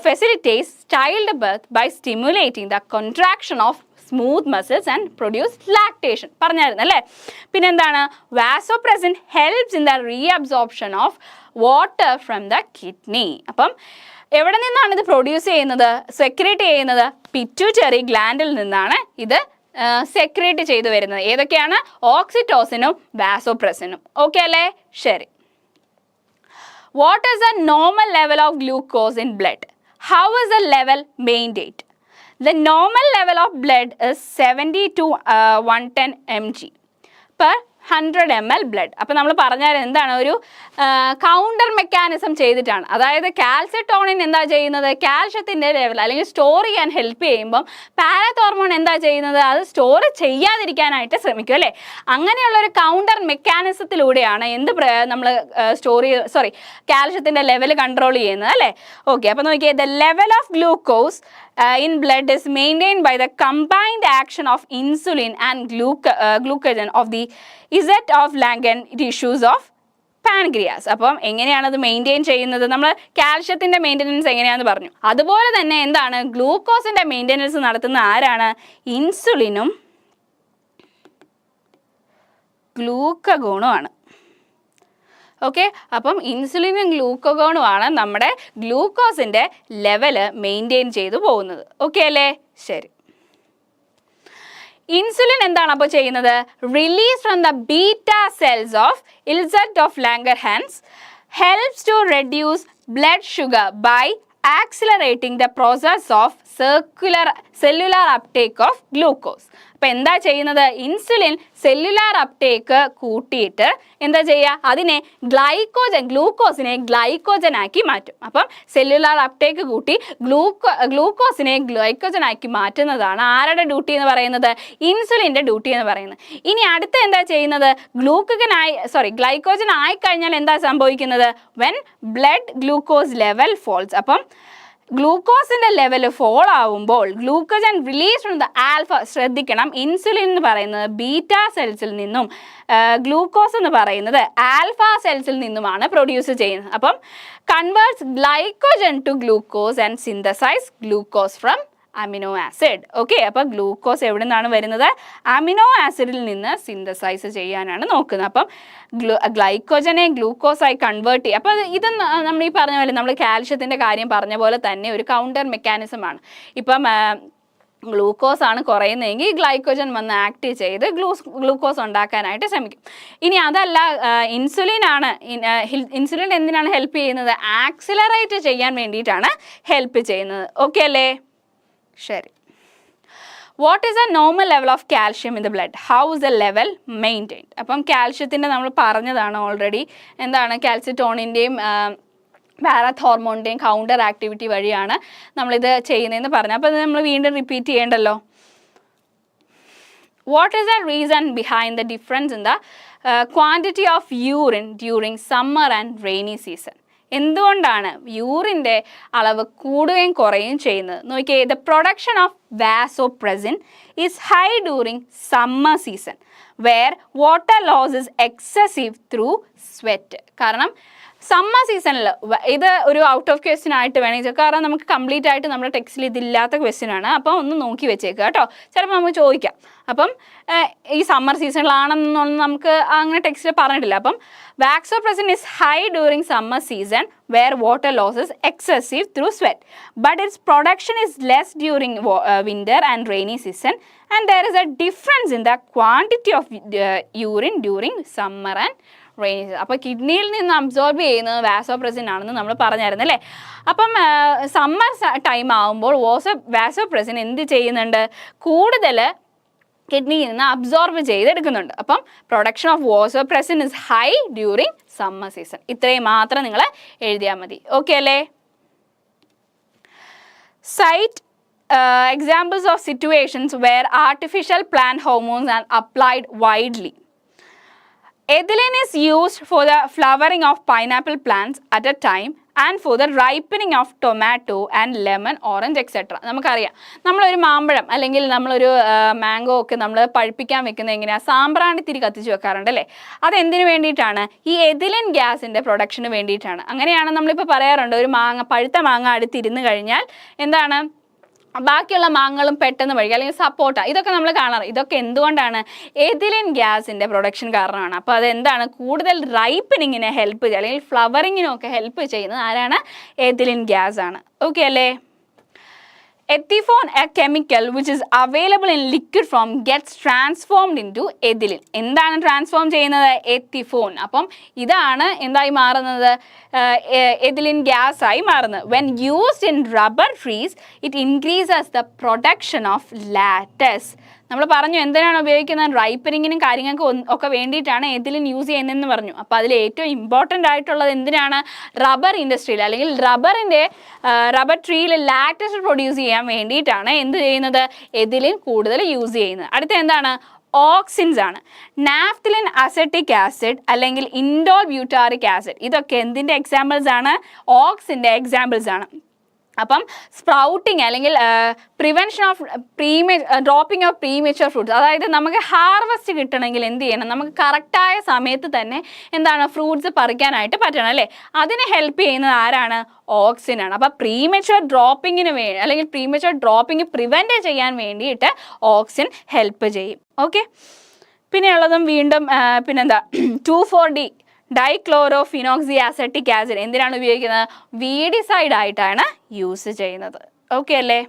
facilitates childbirth by stimulating the contraction of smooth muscles and produce lactation. പറഞ്ഞായിരുന്നു അല്ലേ? പിന്നെന്താണ്? Vasopressin helps in the reabsorption of water from the kidney. അപ്പം എവിടെ നിന്നാണ് ഇത് produce ചെയ്യുന്നത്, secrete ചെയ്യുന്നത്? Pituitary ഗ്ലാൻഡിൽ നിന്നാണ് ഇത് സെക്രീറ്റ് ചെയ്തു വരുന്നത്. ഏതൊക്കെയാണ്? ഓക്സിറ്റോസിനും വാസോപ്രസിനും. ഓക്കെ അല്ലേ? ശരി. What is the normal level of glucose in blood? How is the level maintained? The normal level of blood is 70 to 110 mg per 100 ml blood. അപ്പോൾ നമ്മൾ പറഞ്ഞാൽ എന്താണ്? ഒരു കൗണ്ടർ മെക്കാനിസം ചെയ്തിട്ടാണ്. അതായത് കാൽസിട്ടോണിൻ എന്താ ചെയ്യുന്നത്? കാൽഷ്യത്തിൻ്റെ ലെവൽ അല്ലെങ്കിൽ സ്റ്റോർ ചെയ്യാൻ ഹെൽപ്പ് ചെയ്യുമ്പം പാരത്തോർമോൺ എന്താ ചെയ്യുന്നത്? അത് സ്റ്റോർ ചെയ്യാതിരിക്കാനായിട്ട് ശ്രമിക്കും അല്ലേ? അങ്ങനെയുള്ളൊരു കൗണ്ടർ മെക്കാനിസത്തിലൂടെയാണ് നമ്മൾ കാൽഷ്യത്തിൻ്റെ ലെവൽ കൺട്രോൾ ചെയ്യുന്നത് അല്ലേ? ഓക്കെ, അപ്പോൾ നോക്കിയേ. The level of glucose in blood is maintained by the combined action of insulin and glucagon of the Z of Langerhans tissues of pancreas. അപ്പം എങ്ങനെയാണത് മെയിൻറ്റെയിൻ ചെയ്യുന്നത്? നമ്മൾ കാൽഷ്യത്തിൻ്റെ മെയിൻ്റെനൻസ് എങ്ങനെയാണെന്ന് പറഞ്ഞു. അതുപോലെ തന്നെ എന്താണ്? ഗ്ലൂക്കോസിൻ്റെ മെയിൻ്റെനൻസ് നടത്തുന്ന ആരാണ്? ഇൻസുലിനും ഗ്ലൂക്കഗോണുമാണ്. ഓക്കെ, അപ്പം ഇൻസുലിനും ഗ്ലൂക്കഗോണുമാണ് നമ്മുടെ ഗ്ലൂക്കോസിൻ്റെ ലെവല് മെയിൻറ്റെയിൻ ചെയ്തു പോകുന്നത്. ഓക്കെ അല്ലേ? ശരി. ഇൻസുലിൻ എന്താണ് അപ്പോൾ ചെയ്യുന്നത്? Release from the beta cells of ഇൽസെറ്റ് of Langerhans helps to reduce blood sugar by accelerating the process of cellular uptake of glucose. അപ്പോൾ എന്താ ചെയ്യുന്നത്? ഇൻസുലിൻ സെല്ലുലാർ അപ്ടേക്ക് കൂട്ടിയിട്ട് എന്താ ചെയ്യുക? അതിനെ ഗ്ലൂക്കോസിനെ ഗ്ലൈക്കോജനാക്കി മാറ്റും. അപ്പം സെല്ലുലാർ അപ്ടേക്ക് കൂട്ടി ഗ്ലൂക്കോസിനെ ഗ്ലൈക്കോജനാക്കി മാറ്റുന്നതാണ് ആരുടെ ഡ്യൂട്ടി എന്ന് പറയുന്നത്? ഇൻസുലിൻ്റെ ഡ്യൂട്ടി എന്ന് പറയുന്നത്. ഇനി അടുത്ത എന്താ ചെയ്യുന്നത്? ഗ്ലൈക്കോജൻ ആയിക്കഴിഞ്ഞാൽ എന്താ സംഭവിക്കുന്നത്? When blood glucose level falls. അപ്പം ഗ്ലൂക്കോസിൻ്റെ ലെവൽ ഫോൾ ആവുമ്പോൾ glucagon release from the alpha. ശ്രദ്ധിക്കണം, ഇൻസുലിൻ എന്ന് പറയുന്നത് ബീറ്റ സെൽസിൽ നിന്നും ഗ്ലൂക്കോസ് എന്ന് പറയുന്നത് ആൽഫ സെൽസിൽ നിന്നുമാണ് പ്രൊഡ്യൂസ് ചെയ്യുന്നത്. അപ്പം converts glycogen to glucose and synthesise glucose from amino acid. Okay, അപ്പോൾ ഗ്ലൂക്കോസ് എവിടെ നിന്നാണ് വരുന്നത്? അമിനോ ആസിഡിൽ നിന്ന് സിന്തസൈസ് ചെയ്യാനാണ് നോക്കുന്നത്. അപ്പം ഗ്ലൈക്കോജനെ ഗ്ലൂക്കോസായി കൺവേർട്ട് ചെയ്യും. അപ്പോൾ ഇത് നമ്മൾ ഈ പറഞ്ഞ പോലെ നമ്മൾ കാൽഷ്യത്തിൻ്റെ കാര്യം പറഞ്ഞ പോലെ തന്നെ ഒരു കൗണ്ടർ മെക്കാനിസമാണ്. ഇപ്പം ഗ്ലൂക്കോസ് ആണ് കുറയുന്നതെങ്കിൽ ഗ്ലൈക്കോജൻ വന്ന് ആക്ട് ചെയ്ത് ഗ്ലൂക്കോസ് ഉണ്ടാക്കാനായിട്ട് ശ്രമിക്കും. ഇനി അതല്ല, ഇൻസുലിൻ ആണ്. ഇൻസുലിൻ എന്തിനാണ് ഹെൽപ്പ് ചെയ്യുന്നത്? ആക്സിലറേറ്റ് ചെയ്യാൻ വേണ്ടിയിട്ടാണ് ഹെൽപ്പ് ചെയ്യുന്നത്. ഓക്കെ അല്ലേ? ശരി. What is A normal level of calcium in the blood? How is the level maintained? അപ്പം കാൽഷ്യത്തിൻ്റെ നമ്മൾ പറഞ്ഞതാണ് ഓൾറെഡി. എന്താണ്? കാൽസിറ്റോണിൻ്റെയും പാരാത്ത് ഹോർമോണിൻ്റെയും കൗണ്ടർ ആക്ടിവിറ്റി വഴിയാണ് നമ്മളിത് ചെയ്യുന്നതെന്ന് പറഞ്ഞു. അപ്പോൾ ഇത് നമ്മൾ വീണ്ടും റിപ്പീറ്റ് ചെയ്യേണ്ടല്ലോ. What is the reason behind the difference in the quantity of urine during summer and rainy season? എന്തുകൊണ്ടാണ് യൂറിൻ്റെ അളവ് കൂടുകയും കുറയുകയും ചെയ്യുന്നത്? നോക്കിയേ, the production of vasopressin is high during summer season where water loss is excessive through sweat. കാരണം summer സീസണിൽ ഇത് ഒരു ഔട്ട് ഓഫ് ക്വസ്റ്റ്യൻ ആയിട്ട് വേണമെങ്കിൽ, കാരണം നമുക്ക് കംപ്ലീറ്റ് ആയിട്ട് നമ്മുടെ ടെക്സ്റ്റിൽ ഇതില്ലാത്ത ക്വസ്റ്റ്യൻ ആണ്. അപ്പോൾ ഒന്ന് നോക്കി വെച്ചേക്കുക കേട്ടോ, ചിലപ്പോൾ നമുക്ക് ചോദിക്കാം. അപ്പം ഈ സമ്മർ സീസണിലാണെന്നൊന്നും നമുക്ക് അങ്ങനെ ടെക്സ്റ്റിൽ പറഞ്ഞിട്ടില്ല. അപ്പം vasopressin is high during summer season where water loss is excessive through sweat but its production is less during winter and rainy season and there is a difference in the quantity of urine during summer and rainy season. അപ്പോൾ കിഡ്നിയിൽ നിന്ന് absorb ചെയ്യുന്നത് vasopressin ആണെന്ന് നമ്മൾ പറഞ്ഞായിരുന്നു അല്ലേ? അപ്പം summer time ആകുമ്പോൾ വാസോപ്രസിൻ എന്ത് ചെയ്യുന്നുണ്ട്? കൂടുതൽ കിഡ്നിയിൽ നിന്ന് അബ്സോർബ് ചെയ്തെടുക്കുന്നുണ്ട്. അപ്പം production of vasopressin is high during summer season. ഇത്രയും മാത്രം നിങ്ങൾ എഴുതിയാൽ മതി. ഓക്കെ അല്ലേ? Cite examples of situations where artificial plant hormones are applied widely. Ethylene is used for the flowering of pineapple plants at a time and for the ripening of tomato and lemon, orange, etc. നമുക്കറിയാം, നമ്മളൊരു മാമ്പഴം അല്ലെങ്കിൽ നമ്മളൊരു mango ഒക്കെ നമ്മൾ പഴുപ്പിക്കാൻ വെക്കുന്നത് എങ്ങനെയാണ്? സാമ്പ്രാണി തിരി കത്തിച്ച് വെക്കാറുണ്ട് അല്ലേ? അതെന്തിനു വേണ്ടിയിട്ടാണ്? ഈ എഥിലിൻ ഗ്യാസിൻ്റെ പ്രൊഡക്ഷന് വേണ്ടിയിട്ടാണ്. അങ്ങനെയാണ് നമ്മളിപ്പോൾ പറയാറുണ്ട്, ഒരു പഴുത്ത മാങ്ങ അടുത്തിരുന്ന് കഴിഞ്ഞാൽ എന്താണ്, ബാക്കിയുള്ള മാങ്ങകളും പെട്ടെന്ന് പഴുകുക, അല്ലെങ്കിൽ സപ്പോട്ട, ഇതൊക്കെ നമ്മൾ കാണാറ്. ഇതൊക്കെ എന്തുകൊണ്ടാണ്? എഥിലിൻ ഗ്യാസിൻ്റെ പ്രൊഡക്ഷൻ കാരണമാണ്. അപ്പോൾ അതെന്താണ്? കൂടുതൽ റൈപ്പനിങ്ങിനെ ഹെൽപ്പ് ചെയ്യുക, അല്ലെങ്കിൽ ഫ്ലവറിങ്ങിനൊക്കെ ഹെൽപ്പ് ചെയ്യുന്നത് ആരാണ്? എഥിലിൻ ഗ്യാസ് ആണ്. ഓക്കെ അല്ലേ? Ethifone, a chemical which is available in liquid form, gets transformed into ethylene. എന്താണ് ട്രാൻസ്ഫോം ചെയ്യുന്നത്? എത്തിഫോൺ. അപ്പം ഇതാണ് എന്തായി മാറുന്നത്? എഥിലിൻ ഗ്യാസ് ആയി മാറുന്നത്. When used in rubber trees, it increases the production of latex. നമ്മൾ പറഞ്ഞു എന്തിനാണ് ഉപയോഗിക്കുന്നത്? റൈപ്പനിങ്ങിനും കാര്യങ്ങൾക്കും ഒക്കെ വേണ്ടിയിട്ടാണ് എഥിലിൻ യൂസ് ചെയ്യുന്നതെന്ന് പറഞ്ഞു. അപ്പോൾ അതിൽ ഏറ്റവും ഇമ്പോർട്ടൻ്റ് ആയിട്ടുള്ളത് എന്തിനാണ്? റബ്ബർ ഇൻഡസ്ട്രിയിൽ, അല്ലെങ്കിൽ റബ്ബർ ട്രീയിൽ ലാറ്റക്സ് പ്രൊഡ്യൂസ് ചെയ്യാൻ വേണ്ടിയിട്ടാണ് എന്ത് ചെയ്യുന്നത്? എഥിലിൻ കൂടുതൽ യൂസ് ചെയ്യുന്നത്. അടുത്ത എന്താണ്? ഓക്സിൻസ് ആണ്. നാഫ്തലിൻ അസറ്റിക് ആസിഡ് അല്ലെങ്കിൽ ഇൻഡോൾ ബ്യൂട്ടാറിക് ആസിഡ്, ഇതൊക്കെ എന്തിൻ്റെ എക്സാമ്പിൾസ് ആണ്? ഓക്സിൻ്റെ എക്സാമ്പിൾസ് ആണ്. അപ്പം സ്പ്രൗട്ടിങ് അല്ലെങ്കിൽ prevention of dropping of premature fruits, അതായത് നമുക്ക് ഹാർവസ്റ്റ് കിട്ടണമെങ്കിൽ എന്ത് ചെയ്യണം? നമുക്ക് കറക്റ്റായ സമയത്ത് തന്നെ എന്താണ് ഫ്രൂട്ട്സ് പറിക്കാനായിട്ട് പറ്റണം അല്ലേ? അതിന് ഹെൽപ്പ് ചെയ്യുന്നത് ആരാണ്? ഓക്സിനാണ്. അപ്പോൾ പ്രീമേച്ചർ ഡ്രോപ്പിങ്ങിന് അല്ലെങ്കിൽ പ്രീമേച്ചർ ഡ്രോപ്പിംഗ് പ്രിവെൻറ്റ് ചെയ്യാൻ വേണ്ടിയിട്ട് ഓക്സിൻ ഹെൽപ്പ് ചെയ്യും. ഓക്കെ, പിന്നെയുള്ളതും വീണ്ടും പിന്നെന്താ 2,4-D ഡൈക്ലോറോഫിനോക്സിയാസെറ്റിക് ആസിഡ് എന്തിനാണ് ഉപയോഗിക്കുന്നത്? വീഡിസൈഡ് ആയിട്ടാണ് യൂസ് ചെയ്യുന്നത്. ഓക്കെ അല്ലേ?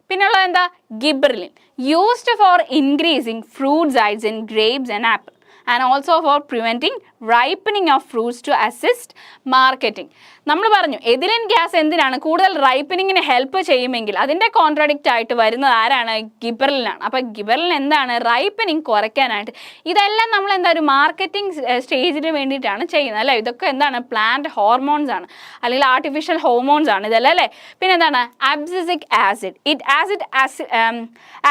പിന്നെയുള്ളത് എന്താ? Gibberellin, used for increasing fruit size in grapes and apple and also for preventing ripening of fruits to assist marketing. നമ്മൾ പറഞ്ഞു എഥിലിൻ ഗ്യാസ് എന്തിനാണ്? കൂടുതൽ റൈപ്പനിങ്ങിന് ഹെൽപ്പ് ചെയ്യുമെങ്കിൽ അതിൻ്റെ കോൺട്രാഡിക്റ്റ് ആയിട്ട് വരുന്നത് ആരാണ്? ഗിബറലിനാണ്. അപ്പോൾ ഗിബറലിൻ എന്താണ്? റൈപ്പനിങ് കുറയ്ക്കാനായിട്ട്. ഇതെല്ലാം നമ്മൾ എന്താ ഒരു മാർക്കറ്റിംഗ് സ്റ്റേജിന് വേണ്ടിയിട്ടാണ് ചെയ്യുന്നത് അല്ലേ? ഇതൊക്കെ എന്താണ്? പ്ലാന്റ് ഹോർമോൺസ് ആണ്, അല്ലെങ്കിൽ ആർട്ടിഫിഷ്യൽ ഹോർമോൺസ് ആണ് ഇതെല്ലാം അല്ലേ? പിന്നെ എന്താണ്? Abscisic acid, it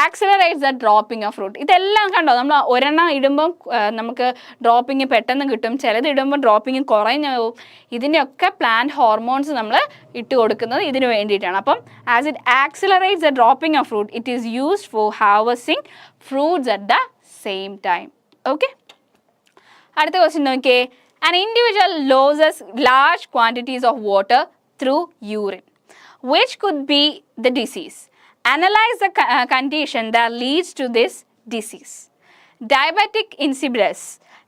accelerates the dropping of fruit. ഇതെല്ലാം കണ്ടോ, നമ്മൾ ഒരെണ്ണം ഇടുമ്പം നമുക്ക് ഡ്രോപ്പിംഗ് പെട്ടെന്ന് കിട്ടും, ചിലത് ഇടുമ്പോൾ ഡ്രോപ്പിംഗ് കുറഞ്ഞു പോകും. ഇതിൻ്റെയൊക്കെ പ്ലാന്റ് ഹോർമോൺസ് നമ്മൾ ഇട്ട് കൊടുക്കുന്നത് ഇതിന് വേണ്ടിയിട്ടാണ്. അപ്പം as it accelerates the dropping of fruit, it is used for harvesting fruits at the same time. Okay, അടുത്ത ക്വസ്റ്റ്യൻ നോക്കിയേ. An individual loses large quantities of water through urine. Which could be the disease? Analyze the condition that leads to this disease. Diabetic insipidus.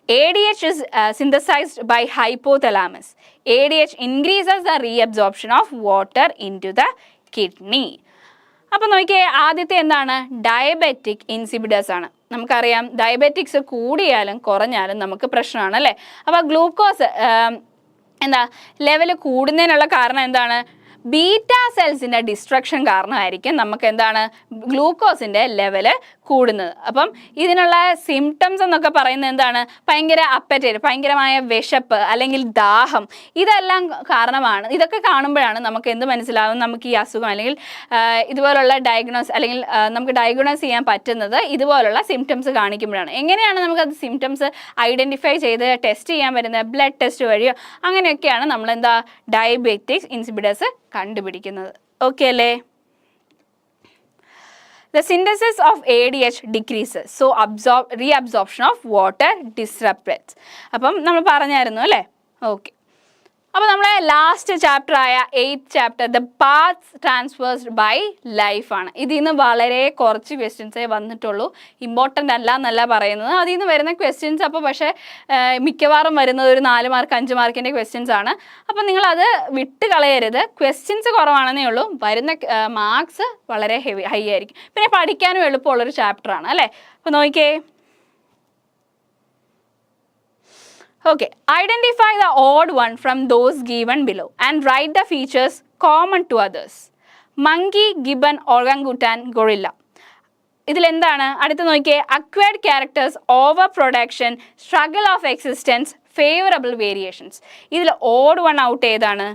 ADH is synthesized by hypothalamus. ADH increases the reabsorption of water into the kidney. അപ്പോൾ നോക്കിയേ, ആദ്യത്തെ എന്താണ്? Diabetic ഇൻസിബിറ്റേഴ്സ് ആണ്. നമുക്കറിയാം diabetics കൂടിയാലും കുറഞ്ഞാലും നമുക്ക് പ്രശ്നമാണ് അല്ലേ. അപ്പോൾ ഗ്ലൂക്കോസ് എന്താ ലെവൽ കൂടുന്നതിനുള്ള കാരണം എന്താണ്? ബീറ്റാ സെൽസിൻ്റെ ഡിസ്ട്രക്ഷൻ കാരണമായിരിക്കും നമുക്ക് എന്താണ് ഗ്ലൂക്കോസിൻ്റെ ലെവല് കൂടുന്നത്. അപ്പം ഇതിനുള്ള സിംറ്റംസ് എന്നൊക്കെ പറയുന്നത് എന്താണ്? ഭയങ്കര അപ്പറ്റൈറ്റ്, ഭയങ്കരമായ വിശപ്പ് അല്ലെങ്കിൽ ദാഹം, ഇതെല്ലാം കാരണമാണ്. ഇതൊക്കെ കാണുമ്പോഴാണ് നമുക്ക് എന്ത് മനസ്സിലാവും, നമുക്ക് ഈ അസുഖം അല്ലെങ്കിൽ ഇതുപോലുള്ള ഡയഗ്നോസ് അല്ലെങ്കിൽ നമുക്ക് ഡയഗ്നോസ് ചെയ്യാൻ പറ്റുന്നത് ഇതുപോലുള്ള സിംറ്റംസ് കാണിക്കുമ്പോഴാണ്. എങ്ങനെയാണ് നമുക്കത് സിംറ്റംസ് ഐഡൻറ്റിഫൈ ചെയ്ത് ടെസ്റ്റ് ചെയ്യാൻ പറ്റുന്നത്? ബ്ലഡ് ടെസ്റ്റ് വഴിയോ അങ്ങനെയൊക്കെയാണ് നമ്മളെന്താ ഡയബറ്റിക്സ് ഇൻസിബിറ്റേഴ്സ് കണ്ടുപിടിക്കുന്നത്. ഓക്കെ അല്ലേ? The synthesis of ADH decreases, so reabsorption of water disrupts. അപ്പം നമ്മൾ പറഞ്ഞായിരുന്നു അല്ലേ. ഓക്കെ, അപ്പോൾ നമ്മളെ ലാസ്റ്റ് ചാപ്റ്റർ ആയ 8th chapter the paths traversed by life ആണ്. ഇതിൽ നിന്ന് വളരെ കുറച്ച് ക്വസ്റ്റ്യൻസേ വന്നിട്ടുള്ളൂ. ഇമ്പോർട്ടൻ്റ് അല്ല എന്നല്ല പറയുന്നത്, അതിൽ നിന്ന് വരുന്ന ക്വസ്റ്റ്യൻസ് അപ്പോൾ പക്ഷേ മിക്കവാറും വരുന്നത് ഒരു 4 മാർക്ക് 5 മാർക്കിൻ്റെ ക്വസ്റ്റ്യൻസ് ആണ്. അപ്പോൾ നിങ്ങളത് വിട്ട് കളയരുത്. ക്വസ്റ്റ്യൻസ് കുറവാണെന്നേ ഉള്ളൂ, വരുന്ന മാർക്സ് വളരെ ഹൈ ആയിരിക്കും. പിന്നെ പഠിക്കാനും എളുപ്പമുള്ളൊരു ചാപ്റ്ററാണ് അല്ലേ. അപ്പോൾ നോക്കിയേ, okay, identify the odd one from those given below and write the features common to others. Monkey, gibbon, orangutan, gorilla. ഇതിലെന്താണ്? അടുത്ത് നോക്കിയേ, acquired characters, overproduction, struggle of existence, favorable variations. ഇതിൽ odd one out ഏതാണ്?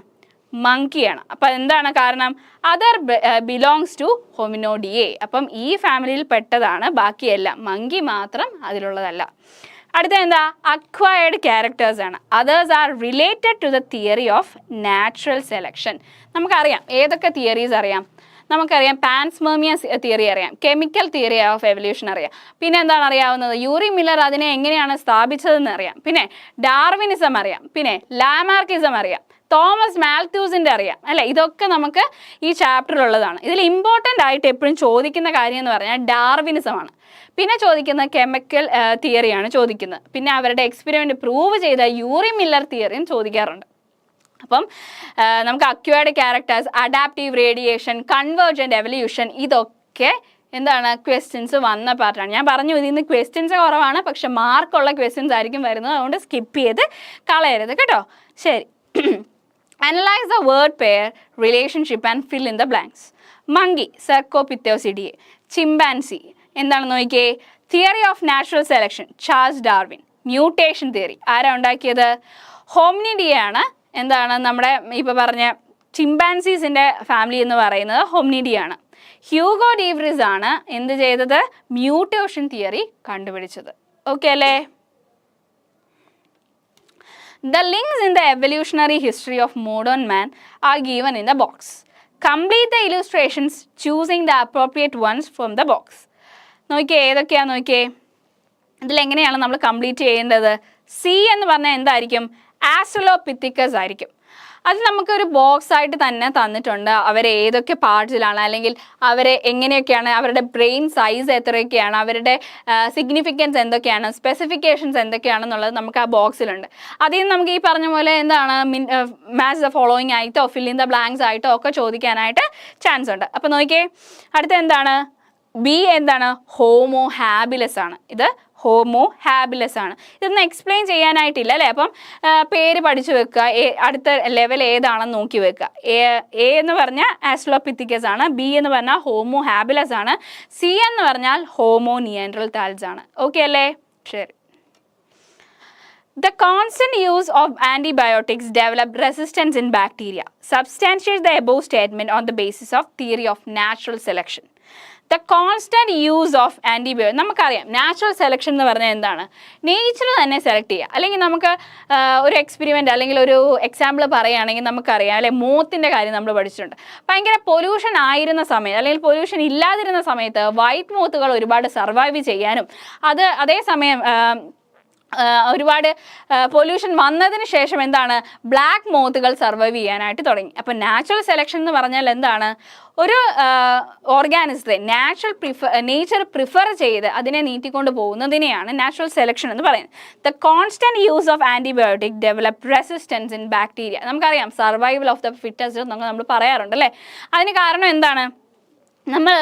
മങ്കിയാണ്. അപ്പം എന്താണ് കാരണം? Other belongs to ഹോമിനോഡിയെ. അപ്പം ഈ ഫാമിലിയിൽ പെട്ടതാണ്, ബാക്കിയെല്ലാം മങ്കി മാത്രം അതിലുള്ളതല്ല. അടുത്ത എന്താ? അക്വയർഡ് ക്യാരക്ടേഴ്സ് ആണ്. Others are related to the theory of natural selection. നമുക്കറിയാം ഏതൊക്കെ തിയറീസ് അറിയാം. നമുക്കറിയാം പാൻസ്പെർമിയ തിയറി അറിയാം, കെമിക്കൽ തിയറി ഓഫ് എവല്യൂഷൻ അറിയാം. പിന്നെ എന്താണ് അറിയാവുന്നത്? യൂറി മില്ലർ അതിനെ എങ്ങനെയാണ് സ്ഥാപിച്ചതെന്ന് അറിയാം. പിന്നെ ഡാർവിനിസം അറിയാം. പിന്നെ ലാമാർക്കിസം അറിയാം. തോമസ് മാൽത്തൂസിൻ്റെ അറിയാം അല്ലേ. ഇതൊക്കെ നമുക്ക് ഈ ചാപ്റ്ററിലുള്ളതാണ്. ഇതിൽ ഇമ്പോർട്ടൻ്റ് ആയിട്ട് എപ്പോഴും ചോദിക്കുന്ന കാര്യം എന്ന് പറഞ്ഞാൽ ഡാർവിനിസമാണ്. പിന്നെ ചോദിക്കുന്ന കെമിക്കൽ തിയറിയാണ് ചോദിക്കുന്നത്. പിന്നെ അവരുടെ എക്സ്പെരിമെൻ്റ് പ്രൂവ് ചെയ്ത യൂറി മില്ലർ തിയറിയും ചോദിക്കാറുണ്ട്. അപ്പം നമുക്ക് acquired characters, adaptive radiation, convergent evolution, ഇതൊക്കെ എന്താണ് ക്വസ്റ്റ്യൻസ് വന്ന പാർട്ടാണ്. ഞാൻ പറഞ്ഞു ഇതിൽ നിന്ന് ക്വസ്റ്റ്യൻസ് കുറവാണ്, പക്ഷെ മാർക്കുള്ള ക്വസ്റ്റ്യൻസ് ആയിരിക്കും വരുന്നത്. അതുകൊണ്ട് സ്കിപ്പ് ചെയ്ത് കളയരുത് കേട്ടോ. ശരി, analyze the word pair relationship and fill in the blanks. Monkey, Cercopithecidae. Chimpanzee, എന്താണെന്ന് നോക്കിയേ, theory of natural selection, Charles Darwin. Mutation theory ആരാ ഉണ്ടാക്കിയത്? ഹോമിനിഡിയാണ്. എന്താണ് നമ്മുടെ ഇപ്പോൾ പറഞ്ഞ ചിമ്പാൻസീസിൻ്റെ ഫാമിലി എന്ന് പറയുന്നത് ഹോമിനിഡിയാണ്. ഹ്യൂഗോ ഡീവ്രിസ് ആണ് എന്ത് ചെയ്തത്? മ്യൂട്ടേഷൻ തിയറി കണ്ടുപിടിച്ചത്. ഓക്കെ അല്ലേ? The links in the evolutionary history of modern man are given in the box. Complete the illustrations choosing the appropriate ones from the box. നോക്കിയേ, ഏതൊക്കെയാണെന്ന് നോക്കിയേ. ഇതിലെങ്ങനെയാണ് നമ്മൾ കംപ്ലീറ്റ് ചെയ്യേണ്ടത്? സി എന്ന് പറഞ്ഞാൽ എന്തായിരിക്കും? ആസ്ട്രലോപിത്തിക്കസ് ആയിരിക്കും. അത് നമുക്കൊരു ബോക്സ് ആയിട്ട് തന്നെ തന്നിട്ടുണ്ട്. അവരെ ഏതൊക്കെ പാർട്സിലാണ് അല്ലെങ്കിൽ അവരെ എങ്ങനെയൊക്കെയാണ്, അവരുടെ ബ്രെയിൻ സൈസ് എത്രയൊക്കെയാണ്, അവരുടെ സിഗ്നിഫിക്കൻസ് എന്തൊക്കെയാണ്, സ്പെസിഫിക്കേഷൻസ് എന്തൊക്കെയാണെന്നുള്ളത് നമുക്ക് ആ ബോക്സിലുണ്ട്. അതിൽ നിന്ന് നമുക്ക് ഈ പറഞ്ഞ പോലെ എന്താണ് മാച്ച് ദ ഫോളോയിങ് ആയിട്ടോ ഫിൽ ഇൻ ദ ബ്ലാങ്ക്സ് ആയിട്ടോ ഒക്കെ ചോദിക്കാനായിട്ട് ചാൻസ് ഉണ്ട്. അപ്പോൾ നോക്കിയേ, അടുത്ത എന്താണ്? ബി എന്താണ്? ഹോമോ ഹാബിലസ് ആണ്. ഇത് ഹോമോ ഹാബിലസ് ആണ്. ഇതൊന്നും എക്സ്പ്ലെയിൻ ചെയ്യാനായിട്ടില്ല അല്ലേ. അപ്പം പേര് പഠിച്ചു വെക്കുക, അടുത്ത ലെവൽ ഏതാണെന്ന് നോക്കി വെക്കുക. എ എന്ന് പറഞ്ഞാൽ ആസ്ട്രലോപിത്തിക്കസ് ആണ്, ബി എന്ന് പറഞ്ഞാൽ ഹോമോ ഹാബിലസ് ആണ്, സി എന്ന് പറഞ്ഞാൽ ഹോമോ നിയാൻഡർതാൽസ് ആണ്. ഓക്കെ അല്ലേ? ശരി. The constant use of antibiotics developed resistance in bacteria. Substantiate the above statement on the basis of theory of natural selection. The constant use of antibiotics. നമുക്കറിയാം natural selection എന്ന് പറഞ്ഞാൽ എന്താണ്? Nature തന്നെ select ചെയ്യുക. അല്ലെങ്കിൽ നമുക്ക് ഒരു എക്സ്പെരിമെൻ്റ് അല്ലെങ്കിൽ ഒരു എക്സാമ്പിൾ പറയുകയാണെങ്കിൽ നമുക്കറിയാം അല്ലെ, മോത്തിൻ്റെ കാര്യം നമ്മൾ പഠിച്ചിട്ടുണ്ട്. ഭയങ്കര പൊല്യൂഷൻ ആയിരുന്ന സമയത്ത് അല്ലെങ്കിൽ പൊല്യൂഷൻ ഇല്ലാതിരുന്ന സമയത്ത് വൈറ്റ് മോത്തുകൾ ഒരുപാട് സർവൈവ് ചെയ്യാനും അതേസമയം ഒരുപാട് പൊല്യൂഷൻ വന്നതിന് ശേഷം എന്താണ് ബ്ലാക്ക് മോത്തുകൾ സർവൈവ് ചെയ്യാനായിട്ട് തുടങ്ങി. അപ്പോൾ നാച്ചുറൽ സെലക്ഷൻ എന്ന് പറഞ്ഞാൽ എന്താണ്? ഒരു ഓർഗാനിസത്തെ നേച്ചർ പ്രിഫർ ചെയ്ത് അതിനെ നീട്ടിക്കൊണ്ട് പോകുന്നതിനെയാണ് നാച്ചുറൽ സെലക്ഷൻ എന്ന് പറയുന്നത്. The constant use of antibiotic develop resistance in bacteria. നമുക്കറിയാം സർവൈവൽ ഓഫ് ദ ഫിറ്റസ്റ്റ് നമ്മൾ പറയാറുണ്ട് അല്ലേ. അതിന് കാരണം എന്താണ്? നമ്മൾ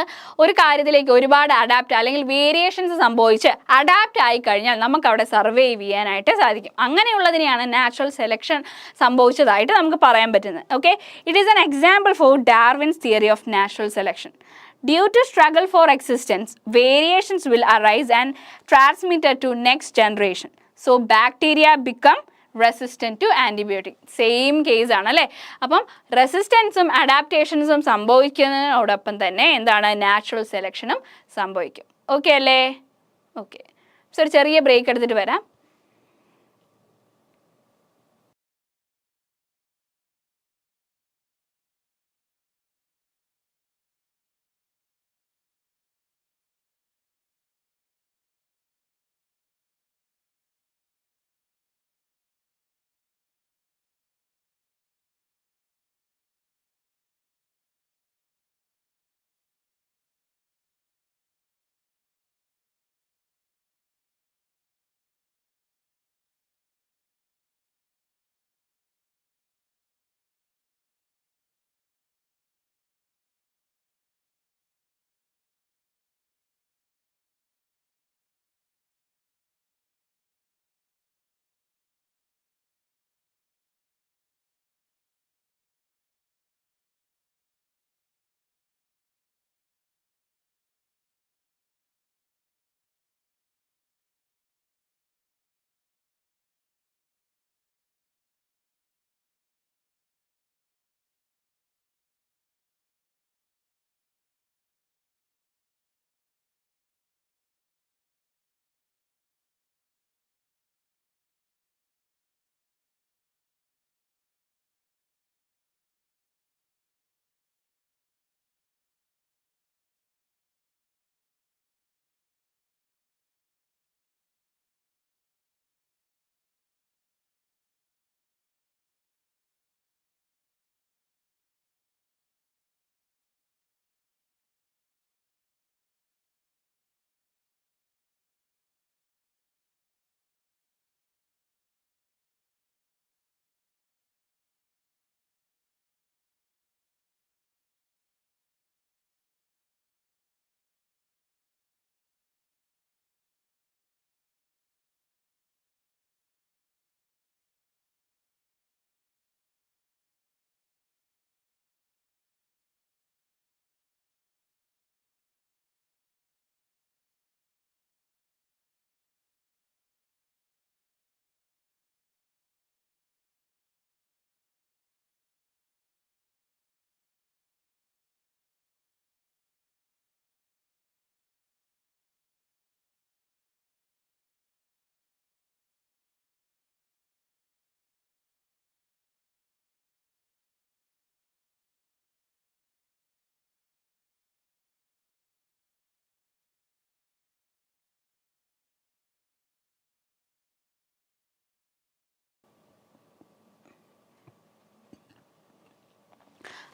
ഒരു കാര്യത്തിലേക്ക് ഒരുപാട് അഡാപ്റ്റ് അല്ലെങ്കിൽ വേരിയേഷൻസ് സംഭവിച്ച് അഡാപ്റ്റ് ആയി കഴിഞ്ഞാൽ നമുക്ക് അവിടെ സർവൈവ് ചെയ്യാനായിട്ട് സാധിക്കും. അങ്ങനെയുള്ളതിനെയാണ് നാച്ചുറൽ സെലക്ഷൻ സംഭവിച്ചതായിട്ട് നമുക്ക് പറയാൻ പറ്റുന്നത്. Okay, it is an example for Darwin's theory of natural selection. Due to struggle for existence, variations will arise and transmitted to next generation. So bacteria become resistant to antibiotic. Same case ആണ് അല്ലേ. അപ്പം റെസിസ്റ്റൻസും അഡാപ്റ്റേഷൻസും സംഭവിക്കുന്നതിനോടൊപ്പം തന്നെ എന്താണ്, natural സെലക്ഷനും സംഭവിക്കും. Okay അല്ലേ? Okay, so ഒരു ചെറിയ ബ്രേക്ക് എടുത്തിട്ട് വരാം.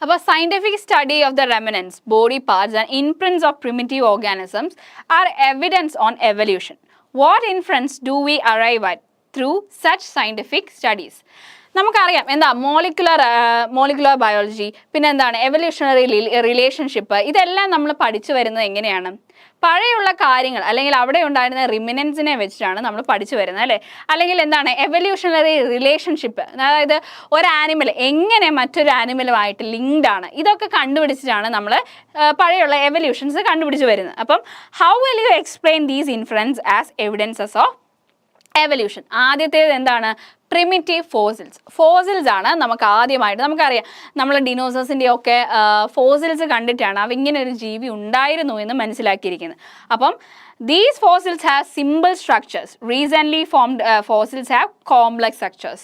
അപ്പോൾ scientific study of the remnants, body parts and imprints of primitive organisms are evidence on evolution. What inference do we arrive at through such scientific studies? നമുക്കറിയാം എന്താ molecular biology, പിന്നെ എന്താണ് evolutionary relationship, ഇതെല്ലാം നമ്മൾ പഠിച്ചു വരുന്നത് എങ്ങനെയാണ്? പഴയുള്ള കാര്യങ്ങൾ അല്ലെങ്കിൽ അവിടെ ഉണ്ടായിരുന്ന റിമിനൻസിനെ വെച്ചിട്ടാണ് നമ്മൾ പഠിച്ചു വരുന്നത് അല്ലേ. അല്ലെങ്കിൽ എന്താണ് എവല്യൂഷണറി റിലേഷൻഷിപ്പ്, അതായത് ഒരു ആനിമൽ എങ്ങനെ മറ്റൊരു ആനിമലുമായിട്ട് ലിങ്ക്ഡ് ആണ്, ഇതൊക്കെ കണ്ടുപിടിച്ചിട്ടാണ് നമ്മൾ പഴയുള്ള എവല്യൂഷൻസ് കണ്ടുപിടിച്ച് വരുന്നത്. അപ്പം how will you explain these inference as evidences of evolution? ആദ്യത്തേത് എന്താണ്? പ്രിമിറ്റീവ് ഫോസിൽസ് ആണ് നമുക്ക് ആദ്യമായിട്ട്. നമുക്കറിയാം നമ്മൾ ഡിനോസേഴ്സിൻ്റെ ഒക്കെ ഫോസിൽസ് കണ്ടിട്ടാണ് അവ ഇങ്ങനെ ഒരു ജീവി ഉണ്ടായിരുന്നു എന്ന് മനസ്സിലാക്കിയിരിക്കുന്നത്. അപ്പം these fossils have simple structures. Recently formed fossils have complex structures.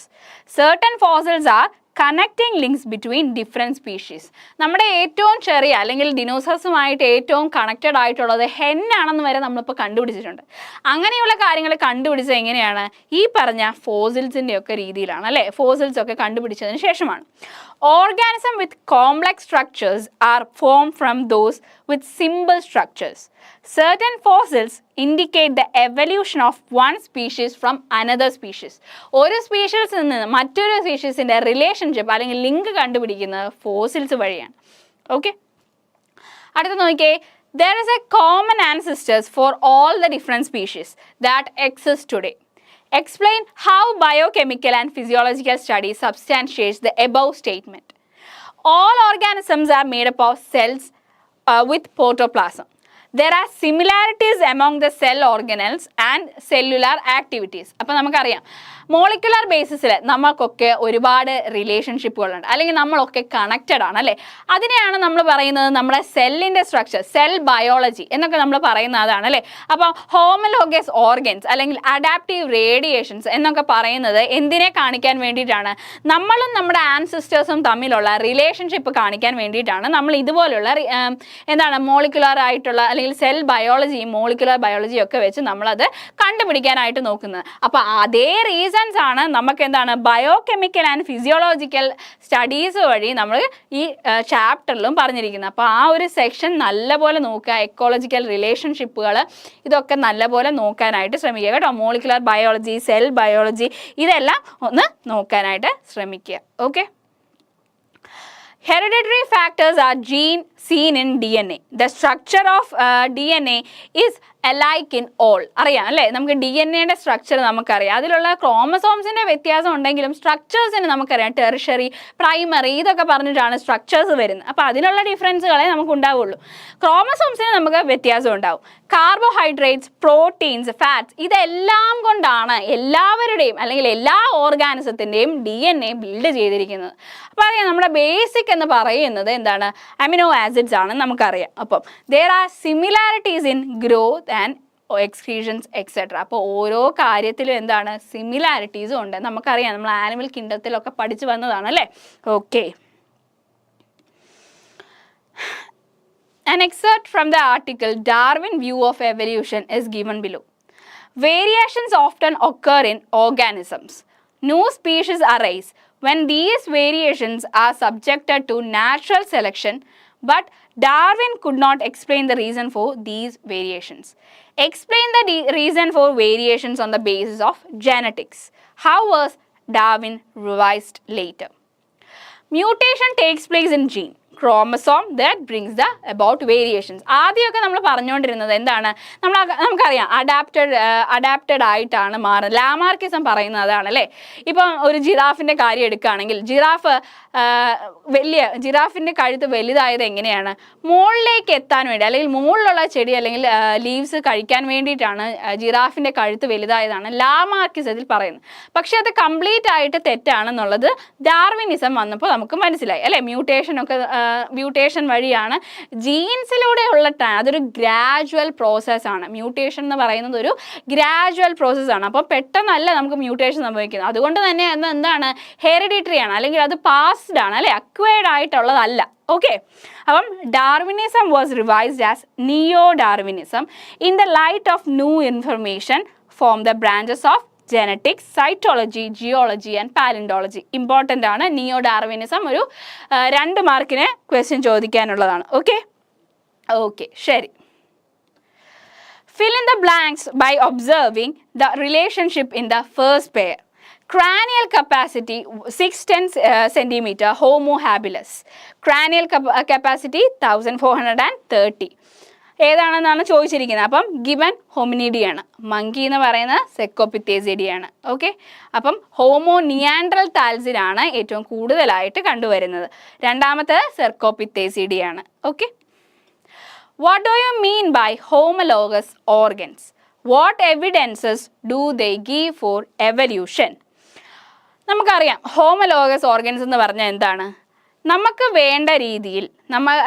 Certain fossils are connecting links between different species. നമ്മുടെ ഏറ്റവും ചെറിയ അല്ലെങ്കിൽ ഡിനോസേഴ്സുമായിട്ട് ഏറ്റവും കണക്റ്റഡ് ആയിട്ടുള്ളത് ഹെന്നാണെന്ന് വരെ നമ്മളിപ്പോൾ കണ്ടുപിടിച്ചിട്ടുണ്ട്. അങ്ങനെയുള്ള കാര്യങ്ങൾ കണ്ടുപിടിച്ചത് എങ്ങനെയാണ്? ഈ പറഞ്ഞ ഫോസിൽസിൻ്റെ ഒക്കെ രീതിയിലാണ് അല്ലേ. ഫോസിൽസ് ഒക്കെ കണ്ടുപിടിച്ചതിന് ശേഷമാണ്. Organisms with complex structures are formed from those with simple structures. Certain fossils indicate the evolution of one species from another species. ഒരു സ്പീഷീസിൽ നിന്ന് മറ്റൊരു സ്പീഷീസിൻ്റെ റിലേഷൻഷിപ്പ് അല്ലെങ്കിൽ ലിങ്ക് കണ്ടുപിടിക്കുന്നത് ഫോസിൽസ് വഴിയാണ്. ഓക്കെ, അടുത്ത നോക്കിയേ, there is a common ancestors for all the different species that exist today. Explain how biochemical and physiological studies substantiates the above statement. All organisms are made up of cells with protoplasm. There are similarities among the cell organelles and cellular activities. അപ്പോൾ നമുക്കറിയാം molecular ബേസിസിൽ നമ്മൾക്കൊക്കെ ഒരുപാട് റിലേഷൻഷിപ്പുകളുണ്ട്, അല്ലെങ്കിൽ നമ്മളൊക്കെ connected ആണ് അല്ലേ. അതിനെയാണ് നമ്മൾ പറയുന്നത് നമ്മുടെ സെല്ലിൻ്റെ സ്ട്രക്ചർ, സെൽ ബയോളജി എന്നൊക്കെ നമ്മൾ പറയുന്നത് അതാണ് അല്ലേ. അപ്പോൾ ഹോമലോഗസ് ഓർഗൻസ് അല്ലെങ്കിൽ അഡാപ്റ്റീവ് റേഡിയേഷൻസ് എന്നൊക്കെ പറയുന്നത് എന്തിനെ കാണിക്കാൻ വേണ്ടിയിട്ടാണ്? നമ്മളും നമ്മുടെ ആൻസിസ്റ്റേഴ്സും തമ്മിലുള്ള റിലേഷൻഷിപ്പ് കാണിക്കാൻ വേണ്ടിയിട്ടാണ് നമ്മൾ ഇതുപോലുള്ള എന്താണ് മോളിക്കുലർ ആയിട്ടുള്ള അല്ലെങ്കിൽ സെൽ ബയോളജിയും മോളിക്കുലർ ബയോളജിയും ഒക്കെ വെച്ച് നമ്മളത് കണ്ടുപിടിക്കാനായിട്ട് നോക്കുന്നത്. അപ്പോൾ അതേ റീസൺസ് ആണ് നമുക്ക് എന്താണ് ബയോകെമിക്കൽ ആൻഡ് ഫിസിയോളജിക്കൽ സ്റ്റഡീസ് വഴി നമ്മൾ ഈ ചാപ്റ്ററിലും പറഞ്ഞിരിക്കുന്നത്. അപ്പോൾ ആ ഒരു സെക്ഷൻ നല്ലപോലെ നോക്കുക, എക്കോളജിക്കൽ റിലേഷൻഷിപ്പുകൾ ഇതൊക്കെ നല്ലപോലെ നോക്കാനായിട്ട് ശ്രമിക്കുക കേട്ടോ. മോളിക്കുലർ ബയോളജി, സെൽ ബയോളജി ഇതെല്ലാം ഒന്ന് നോക്കാനായിട്ട് ശ്രമിക്കുക. Okay. Hereditary factors are gene seen in DNA. The structure of DNA is alike in all. അറിയാം അല്ലേ, നമുക്ക് ഡി എൻ എയുടെ സ്ട്രക്ചർ നമുക്കറിയാം. അതിലുള്ള ക്രോമസോംസിൻ്റെ വ്യത്യാസം ഉണ്ടെങ്കിലും സ്ട്രക്ചേഴ്സിന് നമുക്കറിയാം. ടെറിഷറി, പ്രൈമറി ഇതൊക്കെ പറഞ്ഞിട്ടാണ് സ്ട്രക്ചേഴ്സ് വരുന്നത്. അപ്പോൾ അതിനുള്ള ഡിഫറൻസുകളെ നമുക്ക് ഉണ്ടാവുള്ളൂ. ക്രോമസോംസിന് നമുക്ക് വ്യത്യാസം ഉണ്ടാവും. കാർബോഹൈഡ്രേറ്റ്സ്, പ്രോട്ടീൻസ്, ഫാറ്റ്സ് ഇതെല്ലാം കൊണ്ടാണ് എല്ലാവരുടെയും അല്ലെങ്കിൽ എല്ലാ ഓർഗാനിസത്തിൻ്റെയും DNA ബിൽഡ് ചെയ്തിരിക്കുന്നത്. അപ്പോൾ അറിയാം നമ്മുടെ ബേസിക് എന്ന് പറയുന്നത് എന്താണ്? അമിനോ ആസിഡ്സ് ആണ് നമുക്കറിയാം. അപ്പം there are similarities in growth and excretions etc. അപ്പോൾ ഓരോ കാര്യത്തിലും എന്താണ് സിമിലാരിറ്റീസും ഉണ്ട്. നമുക്കറിയാം, നമ്മൾ ആനിമൽ കിൻഡത്തിലൊക്കെ പഠിച്ചു വന്നതാണ് അല്ലേ. Okay. An excerpt from the article Darwin View of Evolution is given below. Variations often occur in organisms. New species arise when these variations are subjected to natural selection, but Darwin could not explain the reason for these variations. Explain the reason for variations on the basis of genetics. How was Darwin revised later? Mutation takes place in gene chromosome that brings the about variations. ആദ്യമൊക്കെ നമ്മൾ പറഞ്ഞുകൊണ്ടിരുന്നത് എന്താണ്? നമുക്കറിയാം adapted ആയിട്ടാണ് മാറുന്നത്. Lamarckism പറയുന്നത് അതാണ് അല്ലേ. ഇപ്പം ഒരു ജിറാഫിൻ്റെ കാര്യം എടുക്കുകയാണെങ്കിൽ ജിറാഫിൻ്റെ കഴുത്ത് വലുതായത് എങ്ങനെയാണ്? മുകളിലേക്ക് എത്താൻ വേണ്ടി അല്ലെങ്കിൽ മുകളിലുള്ള ചെടി അല്ലെങ്കിൽ ലീവ്സ് കഴിക്കാൻ വേണ്ടിയിട്ടാണ് ജിറാഫിൻ്റെ കഴുത്ത് വലുതായതാണ് ലാമാർക്കിസത്തിൽ പറയുന്നത്. പക്ഷെ അത് കംപ്ലീറ്റ് ആയിട്ട് തെറ്റാണെന്നുള്ളത് ഡാർവിനിസം വന്നപ്പോൾ നമുക്ക് മനസ്സിലായി അല്ലേ. മ്യൂട്ടേഷൻ വഴിയാണ് ജീൻസിലൂടെയുള്ള അതൊരു ഗ്രാജുവൽ പ്രോസസ്സാണ്. മ്യൂട്ടേഷൻ എന്ന് പറയുന്നത് ഒരു ഗ്രാജുവൽ പ്രോസസ്സാണ്. അപ്പോൾ പെട്ടെന്നല്ല നമുക്ക് മ്യൂട്ടേഷൻ സംഭവിക്കുന്നത്. അതുകൊണ്ട് തന്നെ എന്താണ് ഹെറിഡിറ്ററി ആണ്, അല്ലെങ്കിൽ അത് പാസ്ഡ് ആണ് അല്ലേ, അക്വയർഡ് ആയിട്ടുള്ളതല്ല. ഓക്കെ. അപ്പം Darwinism was revised as neo Darwinism in the light of new information from the branches of genetics, cytology, geology and palaeontology. Important ആണ്. നിയോ ഡാർവിനിസം ഒരു 2 മാർക്കിന് ക്വസ്റ്റ്യൻ ചോദിക്കാനുള്ളതാണ്. ഓക്കെ ശരി. Fill in the blanks by observing the relationship in the first pair. Cranial capacity 610 cm, Homo habilis. Cranial capacity 1430. ഏതാണെന്നാണ് ചോദിച്ചിരിക്കുന്നത്. അപ്പം given ഹോമിനിഡിയാണ്. Monkey എന്ന് പറയുന്നത് സെക്കോപിത്തേസിഡിയാണ്. Okay. അപ്പം ഹോമോ നിയാൻഡ്രൽ താൽസിനാണ് ഏറ്റവും കൂടുതലായിട്ട് കണ്ടുവരുന്നത്. രണ്ടാമത്തെ സെർക്കോപിത്തേസിഡിയാണ്. Okay. What do you mean by homologous organs? What evidences do they give for evolution? നമുക്കറിയാം ഹോമലോഗസ് ഓർഗൻസ് എന്ന് പറഞ്ഞാൽ എന്താണ്? നമുക്ക് വേണ്ട രീതിയിൽ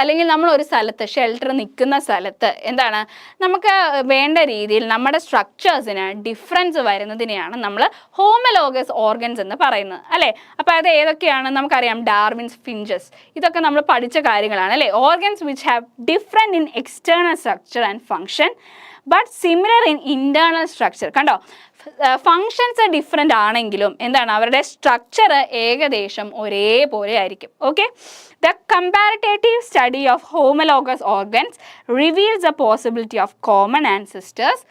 അല്ലെങ്കിൽ നമ്മൾ ഒരു സ്ഥലത്ത് ഷെൽട്ടർ നിൽക്കുന്ന സ്ഥലത്ത് എന്താണ് നമുക്ക് വേണ്ട രീതിയിൽ നമ്മുടെ സ്ട്രക്ചേഴ്സിന് ഡിഫറൻസ് വരുന്നതിനെയാണ് നമ്മൾ ഹോമലോഗസ് ഓർഗൻസ് എന്ന് പറയുന്നത് അല്ലേ. അപ്പോൾ അത് ഏതൊക്കെയാണ് നമുക്കറിയാം. ഡാർവിൻസ് ഫിഞ്ചസ് ഇതൊക്കെ നമ്മൾ പഠിച്ച കാര്യങ്ങളാണ് അല്ലേ. Organs which have different in external structure and function but similar in internal structure. കണ്ടോ, ഫങ്ഷൻസ് ഡിഫറെൻ്റ് ആണെങ്കിലും എന്താണ് അവരുടെ സ്ട്രക്ചർ ഏകദേശം ഒരേപോലെ ആയിരിക്കും. Okay. The comparative study of homologous organs reveals the possibility of common ancestors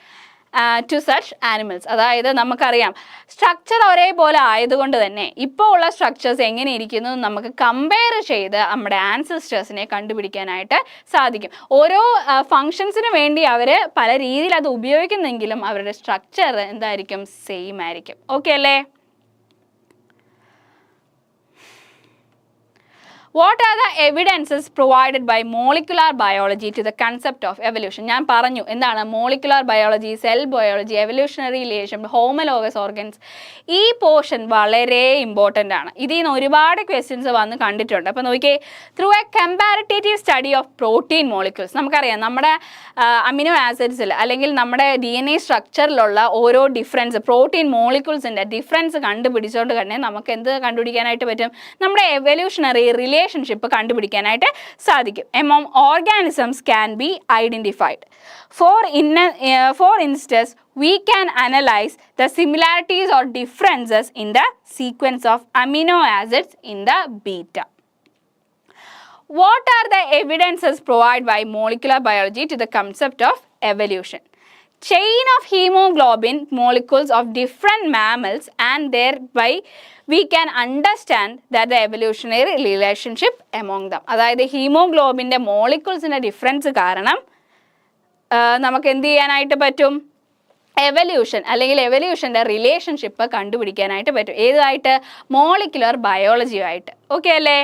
to such animals. അതായത് നമുക്കറിയാം structure ഒരേപോലെ ആയതുകൊണ്ട് തന്നെ ഇപ്പോൾ ഉള്ള സ്ട്രക്ചേഴ്സ് എങ്ങനെ ഇരിക്കുന്നു നമുക്ക് കമ്പയർ ചെയ്ത് നമ്മുടെ ആൻസിസ്റ്റേഴ്സിനെ കണ്ടുപിടിക്കാനായിട്ട് സാധിക്കും. ഓരോ ഫങ്ഷൻസിന് വേണ്ടി അവർ പല രീതിയിൽ അത് ഉപയോഗിക്കുന്നെങ്കിലും അവരുടെ സ്ട്രക്ചർ എന്തായിരിക്കും? സെയിം ആയിരിക്കും. ഓക്കെ അല്ലേ? What are the evidences provided by molecular biology to the concept of evolution? ഞാൻ പറഞ്ഞു എന്താണ് molecular biology, cell biology, evolutionary relation, homologous organs. ഈ പോർഷൻ വളരെ ഇമ്പോർട്ടൻ്റ് ആണ്. ഇതിൽ നിന്ന് ഒരുപാട് ക്വസ്റ്റ്യൻസ് വന്ന് കണ്ടിട്ടുണ്ട്. അപ്പോൾ നോക്കിയേ, through A comparative study of protein molecules. നമുക്കറിയാം നമ്മുടെ അമിനോ ആസിഡ്സിൽ അല്ലെങ്കിൽ നമ്മുടെ DNA സ്ട്രക്ചറിലുള്ള ഓരോ ഡിഫറൻസ്, പ്രോട്ടീൻ മോളിക്യൂൾസിൻ്റെ ഡിഫറൻസ് കണ്ടുപിടിച്ചുകൊണ്ട് തന്നെ നമുക്ക് എന്ത് കണ്ടുപിടിക്കാനായിട്ട് പറ്റും? നമ്മുടെ എവല്യൂഷണറി റിലേഷൻഷിപ്പ് കണ്ടുപിടിക്കാനായിട്ട് സാധിക്കും. Among organisms can be identified. For instance we can analyze the similarities or differences in the sequence of amino acids in the beta. What are the evidences provided by molecular biology to the concept of evolution? Chain of hemoglobin molecules of different mammals, and thereby we can understand that the evolutionary relationship among them. അതായത് ഹീമോഗ്ലോബിൻ്റെ മോളിക്യൂൾസിൻ്റെ difference കാരണം നമുക്ക് എന്ത് ചെയ്യാനായിട്ട് പറ്റും? Evolution അല്ലെങ്കിൽ എവല്യൂഷൻ്റെ relationship കണ്ടുപിടിക്കാനായിട്ട് പറ്റും. ഏതായിട്ട്? Molecular ബയോളജിയുമായിട്ട്. Okay അല്ലേ?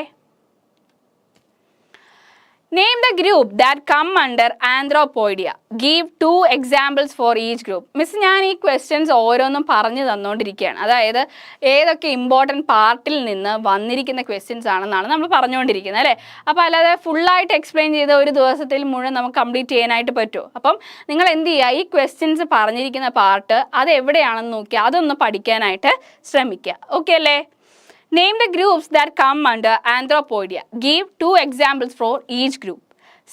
Name the group that come under Anthropoidea. Give 2 examples for each group. Miss ഞാൻ ഈ ക്വസ്റ്റ്യൻസ് ഓരോന്നും പറഞ്ഞു തന്നുകൊണ്ടിരിക്കുകയാണ്. അതായത് ഏതൊക്കെ ഇമ്പോർട്ടൻറ്റ് പാർട്ടിൽ നിന്ന് വന്നിരിക്കുന്ന ക്വസ്റ്റ്യൻസ് ആണെന്നാണ് നമ്മൾ പറഞ്ഞുകൊണ്ടിരിക്കുന്നത് അല്ലേ? അപ്പോൾ അല്ലാതെ ഫുള്ളായിട്ട് എക്സ്പ്ലെയിൻ ചെയ്ത് ഒരു ദിവസത്തിൽ മുഴുവൻ നമുക്ക് കംപ്ലീറ്റ് ചെയ്യാനായിട്ട് പറ്റുമോ? അപ്പം നിങ്ങൾ എന്ത് ചെയ്യുക, ഈ ക്വസ്റ്റ്യൻസ് പറഞ്ഞിരിക്കുന്ന പാർട്ട് അത് എവിടെയാണെന്ന് നോക്കിയാൽ അതൊന്ന് പഠിക്കാനായിട്ട് ശ്രമിക്കുക. ഓക്കെ അല്ലേ? Name the groups that come under Anthropoidea. Give 2 examples for each group.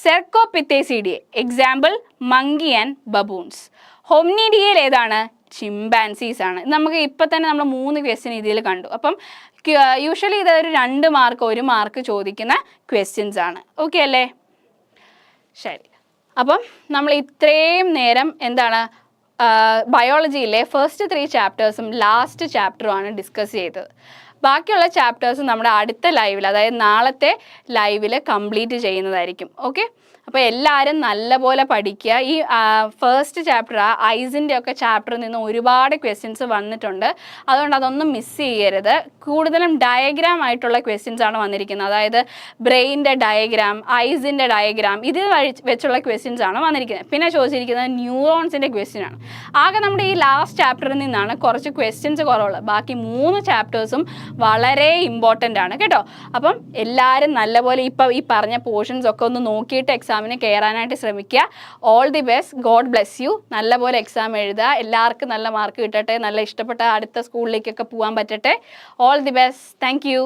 Cercopithecidae. Example, monkey and baboons. Hominidae ഏതാണ്? ചിമ്പാൻസീസ് ആണ്. നമുക്ക് ഇപ്പം തന്നെ നമ്മൾ 3 ക്വസ്റ്റ്യൻ ഇതിൽ കണ്ടു. അപ്പം യൂഷ്വലി ഇതൊരു 2 മാർക്ക് 1 മാർക്ക് ചോദിക്കുന്ന ക്വസ്റ്റ്യൻസ് ആണ്. ഓക്കെ അല്ലേ? ശരി. അപ്പം നമ്മൾ ഇത്രയും നേരം എന്താണ് ബയോളജിയിലെ ഫസ്റ്റ് 3 ചാപ്റ്റേഴ്സും ലാസ്റ്റ് ചാപ്റ്ററുമാണ് ഡിസ്കസ് ചെയ്തത്. ബാക്കിയുള്ള ചാപ്റ്റേഴ്സ് നമ്മുടെ അടുത്ത ലൈവിൽ, അതായത് നാളത്തെ ലൈവിൽ കംപ്ലീറ്റ് ചെയ്യുന്നതായിരിക്കും. ഓക്കെ, അപ്പോൾ എല്ലാവരും നല്ലപോലെ പഠിക്കുക. ഈ ഫസ്റ്റ് ചാപ്റ്റർ ഐസിൻ്റെ ഒക്കെ ചാപ്റ്ററിൽ നിന്ന് ഒരുപാട് ക്വസ്റ്റ്യൻസ് വന്നിട്ടുണ്ട്. അതുകൊണ്ട് അതൊന്നും മിസ് ചെയ്യരുത്. കൂടുതലും ഡയഗ്രാം ആയിട്ടുള്ള ക്വസ്റ്റ്യൻസ് ആണ് വന്നിരിക്കുന്നത്. അതായത് ബ്രെയിൻ്റെ ഡയഗ്രാം, ഐസിൻ്റെ ഡയഗ്രാം, ഇത് വെച്ചുള്ള ക്വസ്റ്റ്യൻസ് ആണ് വന്നിരിക്കുന്നത്. പിന്നെ ചോദിച്ചിരിക്കുന്നത് ന്യൂറോൺസിൻ്റെ ക്വസ്റ്റ്യൻ ആണ്. ആകെ നമ്മുടെ ഈ ലാസ്റ്റ് ചാപ്റ്ററിൽ നിന്നാണ് കുറച്ച് ക്വസ്റ്റ്യൻസ് കുറവുള്ളത്. ബാക്കി 3 ചാപ്റ്റേഴ്സും വളരെ ഇമ്പോർട്ടൻ്റ് ആണ് കേട്ടോ. അപ്പം എല്ലാവരും നല്ലപോലെ ഇപ്പോൾ ഈ പറഞ്ഞ പോർഷൻസ് ഒക്കെ ഒന്ന് നോക്കിയിട്ട് എക്സാമിന് കയറാനായിട്ട് ശ്രമിക്കുക. All the best. God bless you. നല്ലപോലെ എക്സാം എഴുതുക. എല്ലാവർക്കും നല്ല മാർക്ക് കിട്ടട്ടെ. നല്ല ഇഷ്ടപ്പെട്ട അടുത്ത സ്കൂളിലേക്കൊക്കെ പോകാൻ പറ്റട്ടെ. All the best. Thank U.